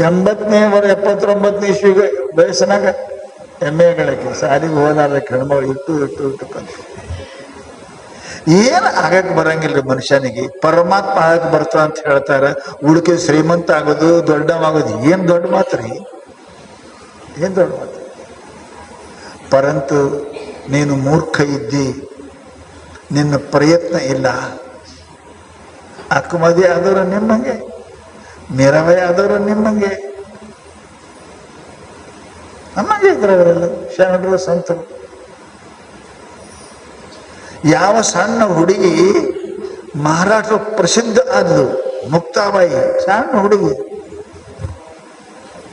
79ನೇ ಇಸ್ವಿಗೆ ವಯಸ್ಸಿನಾಗ ಎಮ್ಮೆಗಳಕ್ಕೆ ಸಾಲಿಗೆ ಹೋಲಾರ್ದಕ್ಕೆ ಹೆಣ್ಮಗಳು ಇಟ್ಟು ಕಂತ. ಏನು ಆಗಕ್ಕೆ ಬರಂಗಿಲ್ಲ ಮನುಷ್ಯನಿಗೆ. ಪರಮಾತ್ಮ ಆಗಕ್ಕೆ ಬರ್ತಾವ ಅಂತ ಹೇಳ್ತಾರ. ಉಳಿಕೆ ಶ್ರೀಮಂತ ಆಗೋದು, ದೊಡ್ಡವಾಗೋದು ಏನ್ ದೊಡ್ಡ ಮಾತ್ರಿ, ಏನ್ ದೊಡ್ಡ ಮಾತು. ಪರಂತು ನೀನು ಮೂರ್ಖ ಇದ್ದಿ, ನಿನ್ನ ಪ್ರಯತ್ನ ಇಲ್ಲ. ಅಕ್ಕಮದಿ ಆದವರು ನಿಮ್ಮಂಗೆ, ಮೀರಾಬಾಯಿ ಆದವರು ನಿಮ್ಮಂಗೆ, ನಮ್ಮಂಗೆ ಇದ್ರು ಅವರೆಲ್ಲ ಶರಣರು ಸಂತರು. ಯಾವ ಸಣ್ಣ ಹುಡುಗಿ ಮಹಾರಾಷ್ಟ್ರ ಪ್ರಸಿದ್ಧ ಆದ್ಲು, ಮುಕ್ತಾಬಾಯಿ, ಸಣ್ಣ ಹುಡುಗಿ,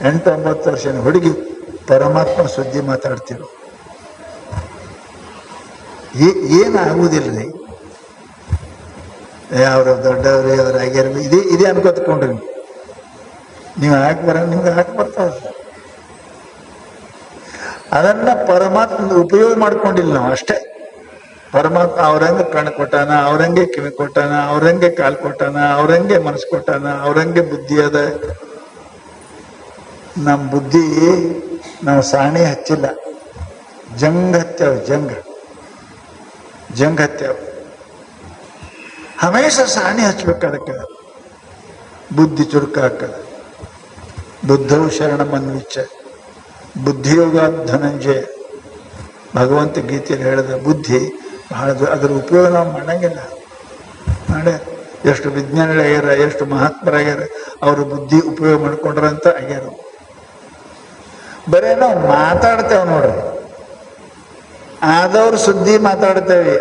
8-9 ವರ್ಷದ ಹುಡುಗಿ ಪರಮಾತ್ಮ ಸುದ್ದಿ ಮಾತಾಡ್ತಿರು. ಏನಾಗುವುದಿಲ್ರಿ. ಅವ್ರ ದೊಡ್ಡವ್ರಿ, ಅವ್ರ ಆಗ್ಯಾರ, ಇದೇ ಅನ್ಕೋತ್ಕೊಂಡ್ರಿ ನೀವು. ಹಾಕಿ ನಿಮ್ಗೆ ಹಾಕಿ ಬರ್ತಾವ. ಅದನ್ನ ಪರಮಾತ್ಮ ಉಪಯೋಗ ಮಾಡ್ಕೊಂಡಿಲ್ಲ ನಾವು ಅಷ್ಟೇ. ಪರಮಾತ್ಮ ಅವ್ರಂಗೆ ಕಣ್ಣು ಕೊಟ್ಟಾನ, ಅವ್ರಂಗೆ ಕಿವಿ ಕೊಟ್ಟಾನ, ಅವ್ರಂಗೆ ಕಾಲು ಕೊಟ್ಟಾನ, ಅವ್ರಂಗೆ ಮನಸ್ಸು ಕೊಟ್ಟಾನ, ಅವ್ರಂಗೆ ಬುದ್ಧಿ ಅದ. ನಮ್ಮ ಬುದ್ಧಿ ನಾವು ಸಾಣಿ ಹಚ್ಚಿಲ್ಲ, ಜಂಗ್ ಹತ್ಯಾವ, ಜಂಗ್ ಹತ್ಯಾವ. ಹಮೇಶ ಸಾಣಿ ಹಚ್ಬೇಕು. ಅದಕ್ಕೆ ಬುದ್ಧಿ ಚುರುಕಾಕ. ಬುದ್ಧವು ಶರಣಮನ್ವಿಚ್ಚ ಬುದ್ಧಿಯೋಗ ಧನಂಜಯ. ಭಗವಂತ ಗೀತೆಯಲ್ಲಿ ಹೇಳಿದ ಬುದ್ಧಿ ಬಹಳ ಅದರ ಉಪಯೋಗ ನಾವು ಮಾಡಂಗಿಲ್ಲ. ಮಾಡ ಎಷ್ಟು ವಿಜ್ಞಾನಿಗಳಾಗ್ಯಾರ, ಎಷ್ಟು ಮಹಾತ್ಮರಾಗ್ಯಾರ, ಅವ್ರ ಬುದ್ಧಿ ಉಪಯೋಗ ಮಾಡ್ಕೊಂಡ್ರಂತ ಆಗ್ಯಾರ. ಬರೇ ನಾವು ಮಾತಾಡ್ತೇವೆ ನೋಡ್ರಿ, ಆದವ್ರ ಸುದ್ದಿ ಮಾತಾಡ್ತೇವೆ.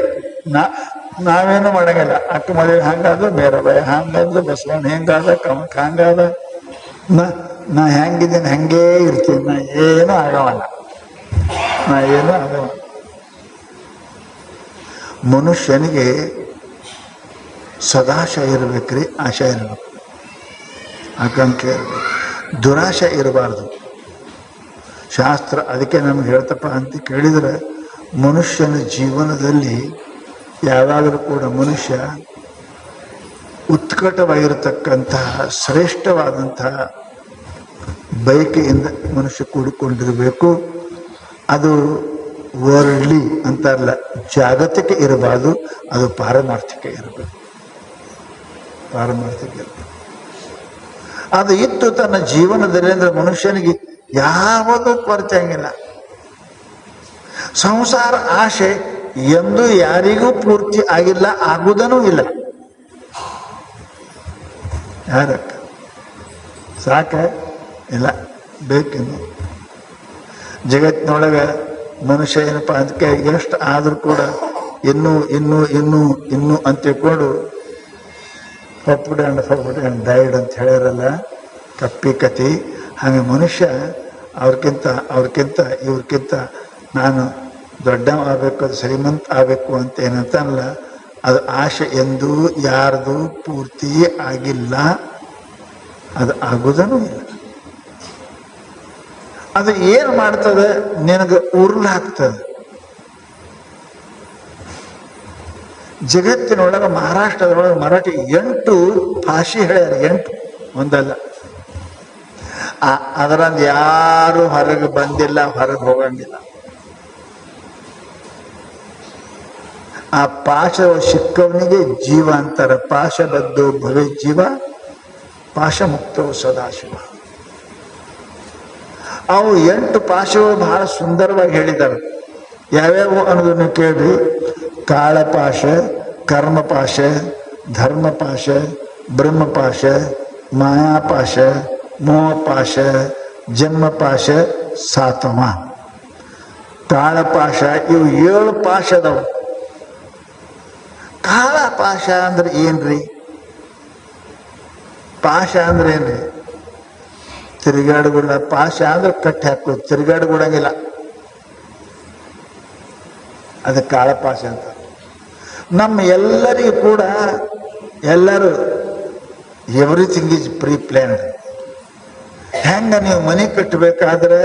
ನಾವೇನು ಮಾಡಂಗಿಲ್ಲ. ಅಕ್ಕ ಮದುವೆ ಹಂಗಾದ, ಮೀರಾಬಾಯಿ ಹಂಗಾದ, ಬಸವಣ್ಣ ಹೆಂಗಾದ, ಕಮಕ್ ಹಂಗಾದ, ನಾ ಹೆಂಗಿದ್ದೀನಿ ಹಂಗೇ ಇರ್ತೀನಿ, ನಾ ಏನೂ ಆಗವಲ್ಲ, ನಾ ಏನೂ ಆಗವ. ಮನುಷ್ಯನಿಗೆ ಸದಾಶಯ ಇರ್ಬೇಕ್ರಿ, ಆಶಯ ಇರಬೇಕು, ಆಕಾಂಕ್ಷೆ ಇರಬೇಕು, ದುರಾಶೆ ಇರಬಾರ್ದು. ಶಾಸ್ತ್ರ ಅದಕ್ಕೆ ನಮ್ಗೆ ಹೇಳ್ತಪ್ಪ ಅಂತ ಕೇಳಿದರೆ, ಮನುಷ್ಯನ ಜೀವನದಲ್ಲಿ ಯಾವಾಗಲೂ ಕೂಡ ಮನುಷ್ಯ ಉತ್ಕಟವಾಗಿರತಕ್ಕಂತಹ ಶ್ರೇಷ್ಠವಾದಂತಹ ಬಯಕೆಯಿಂದ ಮನುಷ್ಯ ಕೂಡಿಕೊಂಡಿರಬೇಕು. ಅದು ವರ್ಲ್ಡ್ಲಿ ಅಂತಾರಲ್ಲ, ಜಾಗತಿಕ ಇರಬಾರ್ದು, ಅದು ಪಾರಮಾರ್ಥಿಕ ಇರಬೇಕು, ಪಾರಮಾರ್ಥಿಕ ಇರಬೇಕು. ಅದು ಇತ್ತು ತನ್ನ ಜೀವನದಲ್ಲಿ ಅಂದ್ರೆ ಮನುಷ್ಯನಿಗೆ ಯಾವುದೂ ಕೊರತೆ ಹಂಗಿಲ್ಲ. ಸಂಸಾರ ಆಶೆ ಎಂದು ಯಾರಿಗೂ ಪೂರ್ತಿ ಆಗಿಲ್ಲ, ಆಗುವುದನೂ ಇಲ್ಲ. ಯಾರಕ್ಕ ಸಾಕ ಇಲ್ಲ, ಬೇಕಿನ್ನು ಜಗತ್ತಿನೊಳಗೆ ಮನುಷ್ಯ ಏನಪ್ಪ ಅದಕ್ಕೆ ಎಷ್ಟು ಆದರೂ ಕೂಡ ಇನ್ನೂ ಇನ್ನೂ ಇನ್ನೂ ಇನ್ನೂ ಅಂತ ತಿಳ್ಕೊಂಡು ಹೊಪ್ಪಿಡ ಡೈಡ್ ಅಂತ ಹೇಳಿರಲ್ಲ, ಕಪ್ಪಿ ಕತಿ. ಹಾಗೆ ಮನುಷ್ಯ ಅವ್ರಕ್ಕಿಂತ ಇವ್ರಕ್ಕಿಂತ ನಾನು ದೊಡ್ಡ ಆಗಬೇಕು, ಅದು ಶ್ರೀಮಂತ ಆಗಬೇಕು ಅಂತ ಏನಂತಲ್ಲ, ಅದು ಆಶೆ ಎಂದೂ ಯಾರ್ದು ಪೂರ್ತಿ ಆಗಿಲ್ಲ, ಅದು ಆಗುವುದೂ ಇಲ್ಲ. ಅದು ಏನು ಮಾಡ್ತದೆ, ನಿನಗೆ ಉರುಳು ಹಾಕ್ತದೆ. ಜಗತ್ತಿನೊಳಗೆ ಮಹಾರಾಷ್ಟ್ರದೊಳಗೆ ಮರಾಠಿ 8 ಭಾಷೆ ಹೇಳ್ಯಾರ, 8 ಒಂದಲ್ಲ. ಅದರಂದು ಯಾರು ಹೊರಗೆ ಬಂದಿಲ್ಲ, ಹೊರಗೆ ಹೋಗಂಗಿಲ್ಲ. ಆ ಪಾಶ ಸಿಕ್ಕವನಿಗೆ ಜೀವ ಅಂತಾರೆ. ಪಾಶ ಬದ್ದು ಭವೆ ಜೀವ, ಪಾಶ ಮುಕ್ತವು ಸದಾಶಿವ. ಅವು 8 ಪಾಶಗಳು ಬಹಳ ಸುಂದರವಾಗಿ ಹೇಳಿದ್ದಾರೆ. ಯಾವ್ಯಾವು ಅನ್ನೋದನ್ನು ಕೇಳಿ: ಕಾಳಪಾಶ, ಕರ್ಮಪಾಶ, ಧರ್ಮಪಾಶ, ಬ್ರಹ್ಮಪಾಶ, ಮಾಯಾಪಾಶ, ಮೋಹಪಾಶ, ಜನ್ಮಪಾಶ, ಸಾತಮ. ಕಾಳಪಾಶ ಇವು 7 ಪಾಶ ಅದಾವ. ಕಾಳಪಾಶ ಅಂದ್ರೆ ಏನ್ರಿ? ಪಾಶ ಅಂದ್ರೆ ಏನ್ರಿ? ತಿರುಗಾಡುಗಳ. ಪಾಶ ಅಂದ್ರೆ ಕಟ್ಟಿ ಹಾಕೋದು, ತಿರುಗಾಡುಗೂಡಂಗಿಲ್ಲ, ಅದು ಕಾಳಪಾಶ ಅಂತ. ನಮ್ಮ ಎಲ್ಲರಿಗೂ ಕೂಡ ಎಲ್ಲರೂ ಎವ್ರಿಥಿಂಗ್ ಈಸ್ ಪ್ರೀ ಪ್ಲ್ಯಾನ್ಡ್. ಹೆಂಗ ನೀವು ಮನೆ ಕಟ್ಟಬೇಕಾದ್ರೆ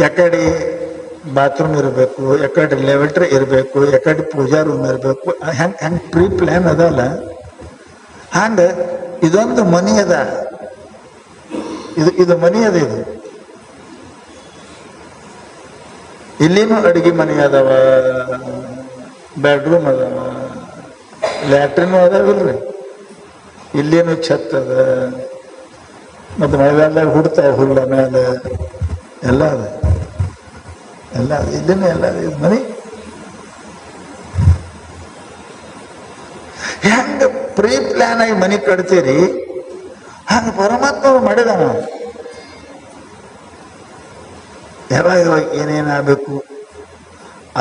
ಎಕಡೆ ಬಾತ್ರೂಮ್ ಇರಬೇಕು, ಎಕಡೆ ಲೆವೆಟ್ರಿ ಇರಬೇಕು, ಎಕಡೆ ಪೂಜಾ ರೂಮ್ ಇರಬೇಕು, ಹೆಂಗೆ ಪ್ರೀ ಪ್ಲ್ಯಾನ್ ಅದಲ್ಲ, ಹಂಗೆ ಇದೊಂದು ಮನೆ ಅದ. ಇದು ಮನೆ ಅದ. ಇದು ಇಲ್ಲಿನೂ ಅಡುಗೆ ಮನೆ ಅದಾವ, ಬೆಡ್ರೂಮ್ ಅದಾವ, ಲ್ಯಾಟ್ರಿನೂ ಅದಾವಿಲ್ರಿ. ಇಲ್ಲಿನೂ ಛತ್ ಅದ, ಮತ್ತು ಮಳೆಗಾಲದಾಗ ಹುಡ್ತಾವ ಹುಲ್ಲ ಮೇಲೆ, ಎಲ್ಲ ಅದ, ಎಲ್ಲ ಅದ. ಇಲ್ಲಿನೂ ಎಲ್ಲ ಇದು ಮನೆ. ಹೆಂಗ ಪ್ರೀ ಪ್ಲಾನ್ ಆಗಿ ಮನೆ ಕಟ್ತೀರಿ, ಹಂಗೆ ಪರಮಾತ್ಮ ಮಾಡಿದ. ನಾವು ಯಾವಾಗ ಏನೇನಾಗಬೇಕು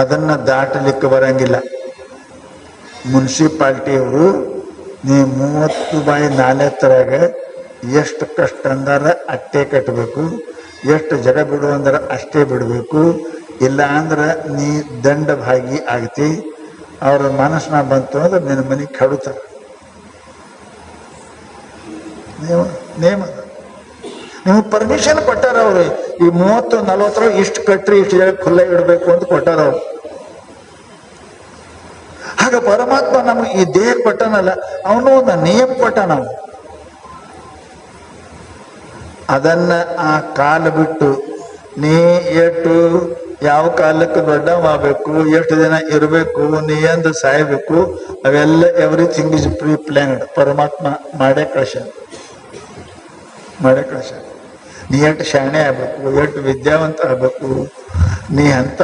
ಅದನ್ನು ದಾಟಲಿಕ್ಕೆ ಬರಂಗಿಲ್ಲ. ಮುನ್ಸಿಪಾಲ್ಟಿಯವರು ನೀವು 30 ಬೈ 4 ಎಷ್ಟು ಕಷ್ಟ ಅಂದಾರ ಅಷ್ಟೇ ಕಟ್ಟಬೇಕು, ಎಷ್ಟು ಜಗ ಬಿಡು ಅಂದ್ರೆ ಅಷ್ಟೇ ಬಿಡಬೇಕು. ಇಲ್ಲ ಅಂದ್ರೆ ನೀ ದಂಡ ಭಾಗಿ ಆಗ್ತಿ. ಅವ್ರ ಮನಸ್ಸಿನ ಬಂತು ಅಂದ್ರೆ ನಿನ್ನ ಮನೆ ಕೆಡುತ್ತಾರೆ. ನೇಮ ನಿಮಗೆ ಪರ್ಮಿಷನ್ ಕೊಟ್ಟಾರ ಅವರು. ಈ 30-40 ಇಷ್ಟು ಕಟ್ರಿ, ಇಷ್ಟು ಜಾಗ ಖುಲ್ಲ ಇಡಬೇಕು ಅಂತ ಕೊಟ್ಟಾರ ಅವರು. ಆಗ ಪರಮಾತ್ಮ ನಮಗೆ ಈ ದೇಹ ಕೊಟ್ಟನಲ್ಲ, ಅವನು ಒಂದು ನಿಯಮ ಕೊಟ್ಟ. ನಾವು ಅದನ್ನ ಆ ಕಾಲ ಬಿಟ್ಟು ನೀ ಎಷ್ಟು ಯಾವ ಕಾಲಕ್ಕೆ ದೊಡ್ಡವಾಗಬೇಕು, ಎಷ್ಟು ದಿನ ಇರಬೇಕು, ನೀ ಎಂದು ಸಾಯಬೇಕು, ಅವೆಲ್ಲ ಎವ್ರಿಥಿಂಗ್ ಇಸ್ ಪ್ರೀ ಪ್ಲ್ಯಾನ್ಡ್. ಪರಮಾತ್ಮ ಮಾಡೇ ಕಳ್ಸ. ನೀ ಎಷ್ಟು ಶಾಣೆ ಆಗ್ಬೇಕು, ಎಷ್ಟು ವಿದ್ಯಾವಂತ ಆಗ್ಬೇಕು, ನೀ ಎಂಥ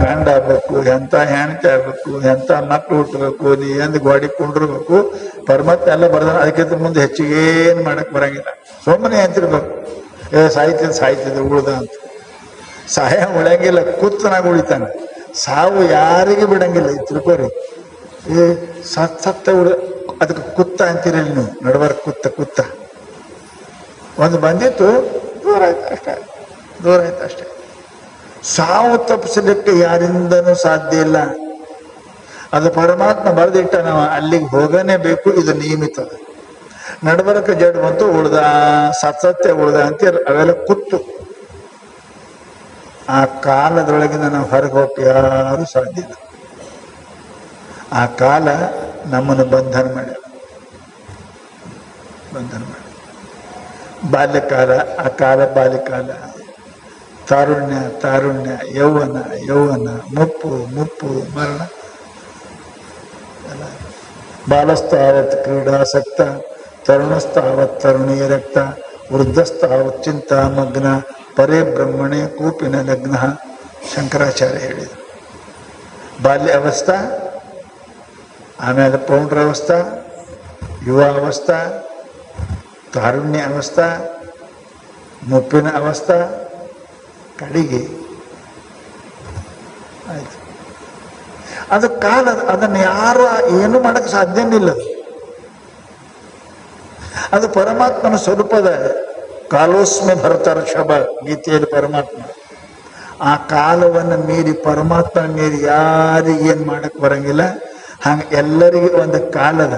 ಗಂಡ ಆಗ್ಬೇಕು, ಎಂಥ ಹೆಣ್ತಿ ಆಗ್ಬೇಕು, ಎಂಥ ಮಕ್ಕಳು ಹುಟ್ಟಬೇಕು, ನೀ ಎಂದು ಗೋಡಿ ಕುಂಡಿರ್ಬೇಕು, ಪರಮಾತ್ಮ ಎಲ್ಲ ಬರ್ದಾನ. ಅದಕ್ಕಿಂತ ಮುಂದೆ ಹೆಚ್ಚಿಗೆ ಏನು ಮಾಡಕ್ ಬರಂಗಿಲ್ಲ. ಸುಮ್ಮನೆ ಅಂತಿರ್ಬೇಕು, ಸಾಯ್ತಿದ್ದೆ ಉಳ್ದ ಅಂತ. ಸಹಾಯ ಉಳಿಯಂಗಿಲ್ಲ, ಕೂತನಾಗ ಉಳಿತಾನೆ. ಸಾವು ಯಾರಿಗೆ ಬಿಡಂಗಿಲ್ಲ. ಇದು ತಿಳ್ಕೊರಿ. ಸತ್ತ ಅದಕ್ಕೆ ಕುತ್ತ ಅಂತೀರಲ್ಲ ನೀವು, ನಡಬಾರ ಕುತ್ತ. ಒಂದು ಬಂದಿತ್ತು, ದೂರ ಆಯ್ತು ಅಷ್ಟೇ, ದೂರ ಆಯ್ತು ಅಷ್ಟೇ. ಸಾವು ತಪ್ಪಿಸಲಿಕ್ಕೆ ಯಾರಿಂದನೂ ಸಾಧ್ಯ ಇಲ್ಲ. ಅದು ಪರಮಾತ್ಮ ಬರೆದಿಟ್ಟ, ನಾವು ಅಲ್ಲಿಗೆ ಹೋಗನೇ ಬೇಕು, ಇದು ನಿಯಮಿತ. ನಡಬರಕ ಜಡ್ ಬಂತು, ಉಳ್ದ ಸತ್ಸತ್ಯ ಉಳ್ದ ಅಂತೀರ, ಅವೆಲ್ಲ ಕೂತು ಆ ಕಾಲದೊಳಗಿಂದ ನಾವು ಹೊರಗೆ ಹೋಗಕ್ಕೆ ಯಾರು ಸಾಧ್ಯ ಇಲ್ಲ. ಆ ಕಾಲ ನಮ್ಮನ್ನು ಬಂಧನ ಮಾಡ್ಯಾರ, ಬಂಧನ ಮಾಡಿ. ಬಾಲ್ಯಕಾಲ, ಆ ಕಾಲ ಬಾಲ್ಯಕಾಲ, ತಾರುಣ್ಯ ತಾರುಣ್ಯ, ಯೌವನ ಯೌವನ, ಮುಪ್ಪು ಮುಪ್ಪು, ಮರಣ. ಬಾಲಸ್ತಾವತ್ ಕ್ರೀಡಾಸಕ್ತ, ತರುಣಸ್ತಾವತ್ ತರುಣೀಯ ರಕ್ತ, ವೃದ್ಧಸ್ತಾವತ್ ಚಿಂತಾಮಗ್ನ, ಪರೇ ಬ್ರಹ್ಮಣೆ ಕೂಪಿನ ಲಗ್ನ. ಶಂಕರಾಚಾರ್ಯ ಹೇಳಿದರು. ಬಾಲ್ಯ ಅವಸ್ಥಾ, ಆಮೇಲೆ ಪೌಂಡ್ರಾವಸ್ಥಾ, ಯುವಾವಸ್ಥಾ, ತಾರುಣ್ಯ ಅವಸ್ಥಾ, ಮುಪ್ಪಿನ ಅವಸ್ಥಾ, ಕಡೆಗೆ ಆಯ್ತು. ಅದು ಕಾಲ, ಅದನ್ನು ಯಾರು ಏನು ಮಾಡಕ್ಕೆ ಸಾಧ್ಯನಿಲ್ಲ. ಅದು ಪರಮಾತ್ಮನ ಸ್ವರೂಪದ ಕಾಲೋಸ್ಮಿ ಭರತರ್ಷಭ ಗೀತೆಯಲ್ಲಿ ಪರಮಾತ್ಮ. ಆ ಕಾಲವನ್ನು ಮೀರಿ, ಪರಮಾತ್ಮನ ಮೀರಿ ಯಾರಿಗೇನು ಮಾಡಕ್ಕೆ ಬರಂಗಿಲ್ಲ. ಹಂಗೆ ಎಲ್ಲರಿಗೂ ಒಂದು ಕಾಲದ,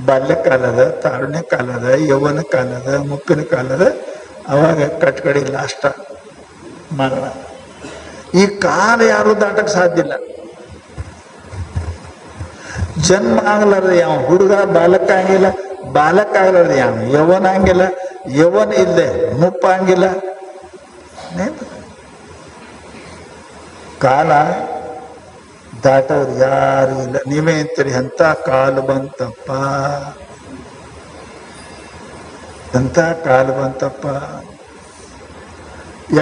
ಬಾಲ್ಯಕಾಲದ, ತಾರುಣ್ಯ ಕಾಲದ, ಯೌವನ ಕಾಲದ, ಮುಪ್ಪಿನ ಕಾಲದ, ಅವಾಗ ಕಟ್ಕಡಿ ಲಾಷ್ಟ ಮರಣ. ಈ ಕಾಲ ಯಾರು ದಾಟಕ್ಕೆ ಸಾಧ್ಯ ಇಲ್ಲ. ಜನ್ಮ ಆಗ್ಲಾರ್ದ ಯಾವ ಹುಡುಗ ಬಾಲಕ ಆಗಿಲ್ಲ, ಬಾಲಕ ಆಗ್ಲಾರ್ದ ಯಾವ ಯೌವನ ಹಂಗಿಲ್ಲ, ಯೌವನ ಇಲ್ಲದೆ ಮುಪ್ಪ ಹಂಗಿಲ್ಲ. ಕಾಲ ದಾಟೋರು ಯಾರು ಇಲ್ಲ. ನೀವೇ ಅಂತೀರಿ, ಎಂಥ ಕಾಲ ಬಂತಪ್ಪ, ಎಂಥ ಕಾಲ ಬಂತಪ್ಪ.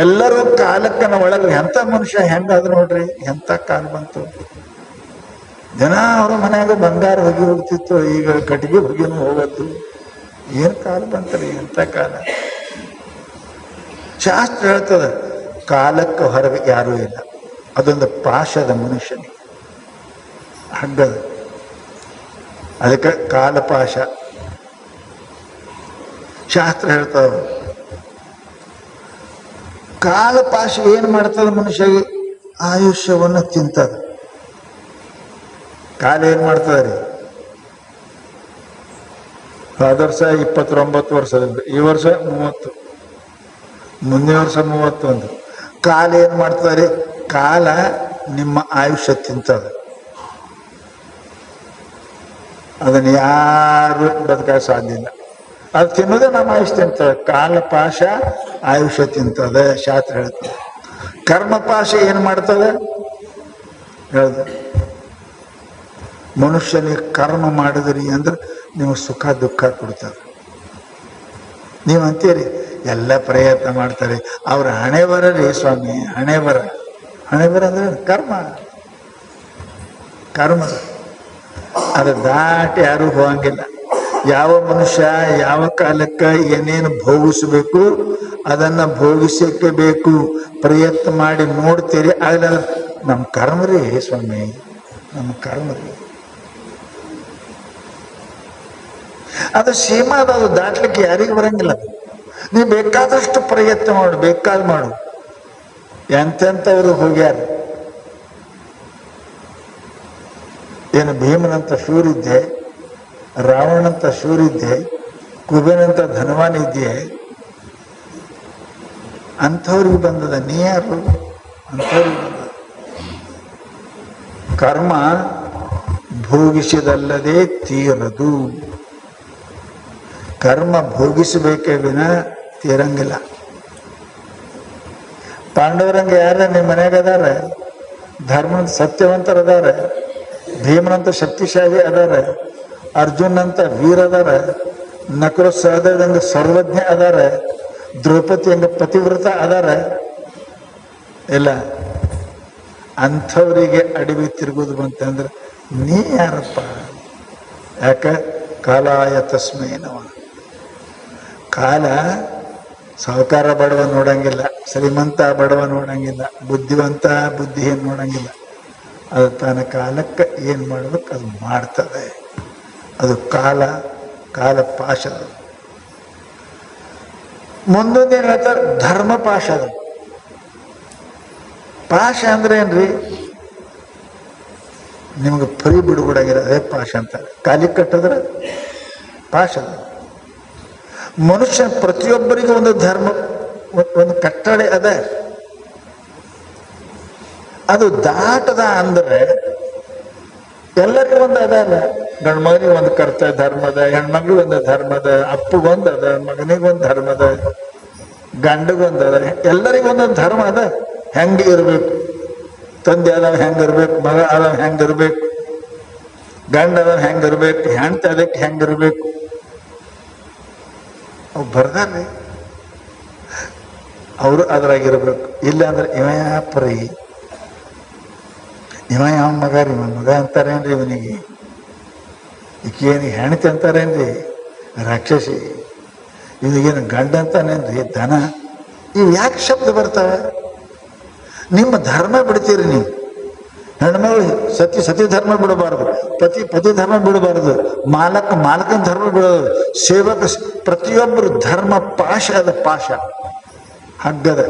ಎಲ್ಲರೂ ಕಾಲಕ್ಕನ ಒಳಗೆ ಎಂಥ ಮನುಷ್ಯ ಹೆಂಗಾದ್ರು ನೋಡ್ರಿ, ಎಂಥ ಕಾಲ ಬಂತು. ಜನ ಅವ್ರ ಮನ್ಯಾಗ ಬಂಗಾರ ಹೋಗಿ ಹೋಗ್ತಿತ್ತು, ಈಗ ಕಟ್ಟಿಗೆ ಹೋಗಿನೂ ಹೋಗತ್ತು. ಏನು ಕಾಲ ಬಂತರಿ, ಎಂಥ ಕಾಲ. ಶಾಸ್ತ್ರ ಹೇಳ್ತದ, ಕಾಲಕ್ಕೆ ಹೊರಗೆ ಯಾರೂ ಇಲ್ಲ. ಅದೊಂದು ಪಾಶದ ಮನುಷ್ಯನಿಗೆ, ಹಗ್ಗದ, ಅದಕ್ಕೆ ಕಾಲಪಾಶ. ಶಾಸ್ತ್ರ ಹೇಳ್ತದ, ಕಾಲಪಾಶ ಏನು ಮಾಡ್ತದ ಮನುಷ್ಯಗೆ? ಆಯುಷ್ಯವನ್ನು ತಿಂತದ. ಕಾಲ ಏನು ಮಾಡ್ತದ ರೀ? ಹೋದ ವರ್ಷ 29 ವರ್ಷದಿಂದ, ಈ ವರ್ಷ 30, ಮುಂದಿನ ವರ್ಷ 31. ಕಾಲ ಏನು ಮಾಡ್ತದ ರೀ? ಕಾಲ ನಿಮ್ಮ ಆಯುಷ್ಯ ತಿಂತದ. ಅದನ್ನು ಯಾರು ಬದುಕ ಸಾಧ್ಯ ಇಲ್ಲ. ಅದು ತಿನ್ನೋದೇ ನಮ್ಮ ಆಯುಷ್ಯ ತಿಂತದೆ. ಕಾಲಪಾಶ ಆಯುಷ್ಯ ತಿಂತದೆ, ಶಾಸ್ತ್ರ ಹೇಳ್ತದೆ. ಕರ್ಮಪಾಶ ಏನು ಮಾಡ್ತದೆ ಹೇಳ್ದ, ಮನುಷ್ಯನಿಗೆ ಕರ್ಮ ಮಾಡಿದ್ರಿ ಅಂದ್ರೆ ನೀವು ಸುಖ ದುಃಖ ಕೊಡ್ತದೆ. ನೀವು ಅಂತೀರಿ ಎಲ್ಲ ಪ್ರಯತ್ನ ಮಾಡ್ತಾರೆ, ಅವ್ರ ಹಣೆ ಬರಲಿ ಸ್ವಾಮಿ, ಹಣೆ ಬರ. ಹಣೆ ಬರ ಅಂದ್ರೆ ಕರ್ಮ, ಕರ್ಮ. ಅದು ದಾಟಿ ಯಾರು ಹೋಗಂಗಿಲ್ಲ. ಯಾವ ಮನುಷ್ಯ ಯಾವ ಕಾಲಕ್ಕೆ ಏನೇನು ಭೋಗಿಸ್ಬೇಕು ಅದನ್ನು ಭೋಗಿಸಕ್ಕೆ ಬೇಕು. ಪ್ರಯತ್ನ ಮಾಡಿ ನೋಡ್ತೀರಿ, ಆಗಲ್ಲ ನಮ್ಮ ಕರ್ಮ ರೀ ಸ್ವಾಮಿ, ನಮ್ಮ ಕರ್ಮ ರೀ. ಅದು ಸೀಮಾ, ಅದು ದಾಟ್ಲಿಕ್ಕೆ ಯಾರಿಗೂ ಬರಂಗಿಲ್ಲ. ನೀವು ಬೇಕಾದಷ್ಟು ಪ್ರಯತ್ನ ಮಾಡು, ಬೇಕಾದ ಮಾಡು. ಎಂತೆಂಥವ್ರು ಹೋಗ್ಯಾರ. ಏನು ಭೀಮನಂತ ಶೂರಿದ್ದೆ, ರಾವಣಂತ ಶೂರಿದ್ದೆ, ಕುಬೇರನಂತ ಧನವಾನ್ ಇದ್ದೆ, ಅಂಥವ್ರಿಗೆ ಬಂದದ. ನೀ ಯಾರು? ಅಂಥವ್ರಿಗೆ ಬಂದದ. ಕರ್ಮ ಭೋಗಿಸಿದಲ್ಲದೆ ತೀರದು. ಕರ್ಮ ಭೋಗಿಸಬೇಕೇ ವಿನ ತೀರಂಗಿಲ್ಲ. ಪಾಂಡವರಂಗ ಯಾರ ನಿಮ್ಮ ಮನೆಯಾಗ ಅದಾರ? ಧರ್ಮಂತ ಸತ್ಯವಂತರ ಅದಾರ, ಭೀಮನಂತ ಶಕ್ತಿಶಾಲಿ ಅದಾರ, ಅರ್ಜುನಂತ ವೀರ ಅದಾರ, ನಕುಲ ಸಹದೇವಂಗ ಸರ್ವಜ್ಞ ಅದಾರ, ದ್ರೌಪದಿ ಹಂಗ ಪತಿವ್ರತ ಅದಾರ. ಇಲ್ಲ, ಅಂಥವರಿಗೆ ಅಡವಿ ತಿರುಗುದು ಬಂತಂದ್ರೆ ನೀ ಯಾರಪ್ಪ? ಯಾಕ? ಕಾಲಾಯ ತಸ್ಮೈ ನಮಃ. ಕಾಲ ಸಾಹುಕಾರ ಬಡವ ನೋಡಂಗಿಲ್ಲ, ಶ್ರೀಮಂತ ಬಡವ ನೋಡಂಗಿಲ್ಲ, ಬುದ್ಧಿವಂತ ಬುದ್ಧಿಹೀನ ನೋಡಂಗಿಲ್ಲ. ಅದು ತನ್ನ ಕಾಲಕ್ಕೆ ಏನು ಮಾಡ್ಬೇಕು ಅದು ಮಾಡ್ತದೆ. ಅದು ಕಾಲ, ಕಾಲ ಪಾಶದ. ಮುಂದೊಂದು ಏನ್ ಹೇಳ್ತಾರೆ, ಧರ್ಮ ಪಾಶ ಅದ. ಪಾಶ ಅಂದ್ರೆ ಏನ್ರಿ? ನಿಮ್ಗೆ ಫ್ರೀ ಬಿಡುಗಡಾಗಿರ ಅದೇ ಪಾಶ ಅಂತಾರೆ. ಕಾಲಿ ಕಟ್ಟದ್ರೆ ಪಾಶ ಅದ. ಮನುಷ್ಯ ಪ್ರತಿಯೊಬ್ಬರಿಗೂ ಒಂದು ಧರ್ಮ, ಒಂದು ಕಟ್ಟಳೆ ಅದ. ಅದು ದಾಟದ ಅಂದ್ರೆ ಎಲ್ಲರಿಗೂ ಒಂದು ಅದ ಅಲ್ಲ. ಗಂಡ ಮಗನಿಗೆ ಒಂದು ಕರ್ತವ್ಯ ಧರ್ಮದ, ಹೆಣ್ಮಗ್ಳಿಗೆ ಒಂದು ಧರ್ಮದ, ಅಪ್ಪಗೊಂದು ಅದ, ಮಗನಿಗೊಂದು ಧರ್ಮದ, ಗಂಡಗೊಂದು ಅದ, ಎಲ್ಲರಿಗೊಂದೊಂದು ಧರ್ಮ ಅದ. ಹೆಂಗೆ ಇರಬೇಕು, ತಂದೆ ಆದವ ಹೆಂಗಿರ್ಬೇಕು, ಮಗ ಆದವ ಹೆಂಗಿರ್ಬೇಕು, ಗಂಡ ಆದವ ಹೆಂಗಿರ್ಬೇಕು, ಹೆಂಡತಿ ಅದಕ್ಕೆ ಹೆಂಗಿರ್ಬೇಕು, ಅವು ಬರ್ದಾರ್ರಿ. ಅವರು ಅದ್ರಾಗಿರ್ಬೇಕು. ಇಲ್ಲ ಅಂದ್ರೆ ಇವ ಯಾಪ್ರಿ, ಇವ ಯಾವ ಮಗ ರೀ, ಮಗ ಅಂತಾರೇನ್ರಿ ಇವನಿಗೆ, ಈಕೇನಿಗೆ ಹೆಣ್ತಿ ಅಂತಾರೇನ್ರಿ, ರಾಕ್ಷಸಿ, ಇವನಿಗೇನು ಗಂಡ ಅಂತಾನೇನ್ರಿ, ದನ. ಇವು ಯಾಕೆ ಶಬ್ದ ಬರ್ತಾವೆ? ನಿಮ್ಮ ಧರ್ಮ ಬಿಡ್ತೀರಿ ನೀವು. ಹೆಣ್ಮಗಳು ಸತಿ ಧರ್ಮ ಬಿಡಬಾರ್ದು, ಪತಿ ಧರ್ಮ ಬಿಡಬಾರ್ದು, ಮಾಲಕನ ಧರ್ಮ ಬಿಡೋದು, ಸೇವಕ ಪ್ರತಿಯೊಬ್ಬರು ಧರ್ಮ ಪಾಶ ಅದ. ಪಾಶ ಹಗ್ಗದ,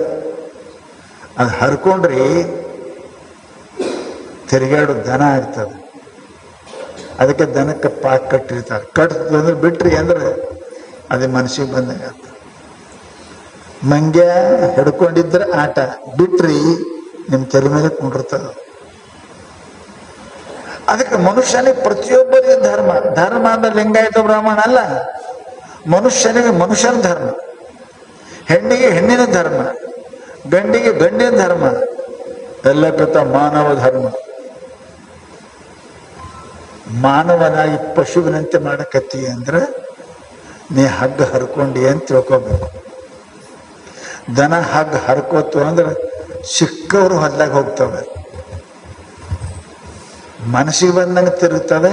ಅದು ಹರ್ಕೊಂಡ್ರಿ ತಿರುಗಾಡು ದನ ಆಗ್ತದೆ. ಅದಕ್ಕೆ ದನಕ್ಕೆ ಪಾಕ್ ಕಟ್ಟಿರ್ತಾರೆ. ಕಟ್ತದೆ ಅಂದ್ರೆ ಬಿಟ್ರಿ ಅಂದ್ರೆ ಅದೇ ಮನಸ್ಸಿಗೆ ಬಂದಾಗ. ಮಂಗ್ಯ ಹಿಡ್ಕೊಂಡಿದ್ರೆ ಆಟ, ಬಿಟ್ರಿ ನಿಮ್ಮ ತೆರೆ ಮೇಲೆ ಕುಂಡಿರ್ತದ. ಅದಕ್ಕೆ ಮನುಷ್ಯನಿಗೆ ಪ್ರತಿಯೊಬ್ಬರಿಗೆ ಧರ್ಮ. ಧರ್ಮ ಅಂದ್ರೆ ಲಿಂಗಾಯತ ಬ್ರಾಹ್ಮಣ ಅಲ್ಲ, ಮನುಷ್ಯನಿಗೆ ಮನುಷ್ಯನ ಧರ್ಮ, ಹೆಣ್ಣಿಗೆ ಹೆಣ್ಣಿನ ಧರ್ಮ, ಗಂಡಿಗೆ ಗಂಡಿನ ಧರ್ಮ, ಎಲ್ಲಕ್ಕಿಂತ ಮಾನವ ಧರ್ಮ. ಮಾನವನಾಗಿ ಪಶುವಿನಂತೆ ಮಾಡಕತ್ತಿ ಅಂದ್ರೆ ನೀ ಹಗ್ಗ ಹರ್ಕೊಂಡಿ ಅಂತ ತಿಳ್ಕೊಬೇಕು. ದನ ಹಗ್ಗ ಹರ್ಕೋತು ಅಂದ್ರೆ ಸಿಕ್ಕವರು ಹೊಲ್ದಾಗ ಹೋಗ್ತವೆ, ಮನಸ್ಸಿಗೆ ಬಂದಂಗೆ ತಿರುಗ್ತವೆ,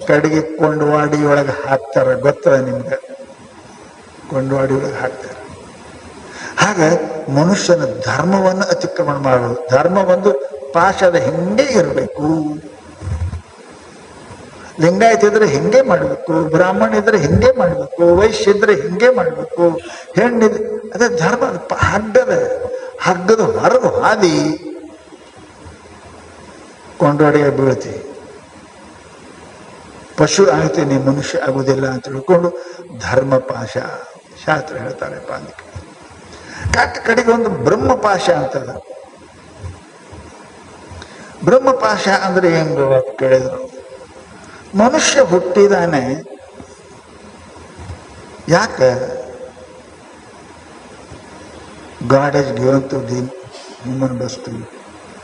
ಕಡೆಗೆ ಕೊಂಡವಾಡಿ ಒಳಗೆ ಹಾಕ್ತಾರೆ. ಗೊತ್ತದ ನಿಮ್ಗೆ? ಕೊಂಡವಾಡಿ ಒಳಗೆ ಹಾಕ್ತಾರೆ. ಹಾಗೆ ಮನುಷ್ಯನ ಧರ್ಮವನ್ನು ಅತಿಕ್ರಮಣ ಮಾಡೋದು. ಧರ್ಮ ಒಂದು ಪಾಶದ ಹಿಂಗೆ ಇರಬೇಕು. ಲಿಂಗಾಯತ ಇದ್ರೆ ಹಿಂಗೆ ಮಾಡಬೇಕು, ಬ್ರಾಹ್ಮಣ ಇದ್ರೆ ಹಿಂಗೆ ಮಾಡಬೇಕು, ವೈಶ್ಯ ಇದ್ರೆ ಹಿಂಗೆ ಮಾಡಬೇಕು, ಹೆಣ್ಣಿದ್ರೆ ಅದೇ ಧರ್ಮ. ಹಗ್ಗದ ಹೊರಗು ಹಾದಿ ಕೊಂಡೊಡೆಯ ಬೀಳ್ತಿ. ಪಶು ಆಗ್ತೀನಿ, ಮನುಷ್ಯ ಆಗುವುದಿಲ್ಲ ಅಂತ ತಿಳ್ಕೊಂಡು ಧರ್ಮ ಪಾಶ ಶಾಸ್ತ್ರ ಹೇಳ್ತಾರೆ. ಪಾಲಿಕೆ ಕಡೆಗೆ ಒಂದು ಬ್ರಹ್ಮಪಾಶ ಅಂತದ. ಬ್ರಹ್ಮಪಾಶ ಅಂದ್ರೆ ಹೆಂಗ ಕೇಳಿದ್ರು, ಮನುಷ್ಯ ಹುಟ್ಟಿದಾನೆ ಯಾಕೆ? God has given to the human being.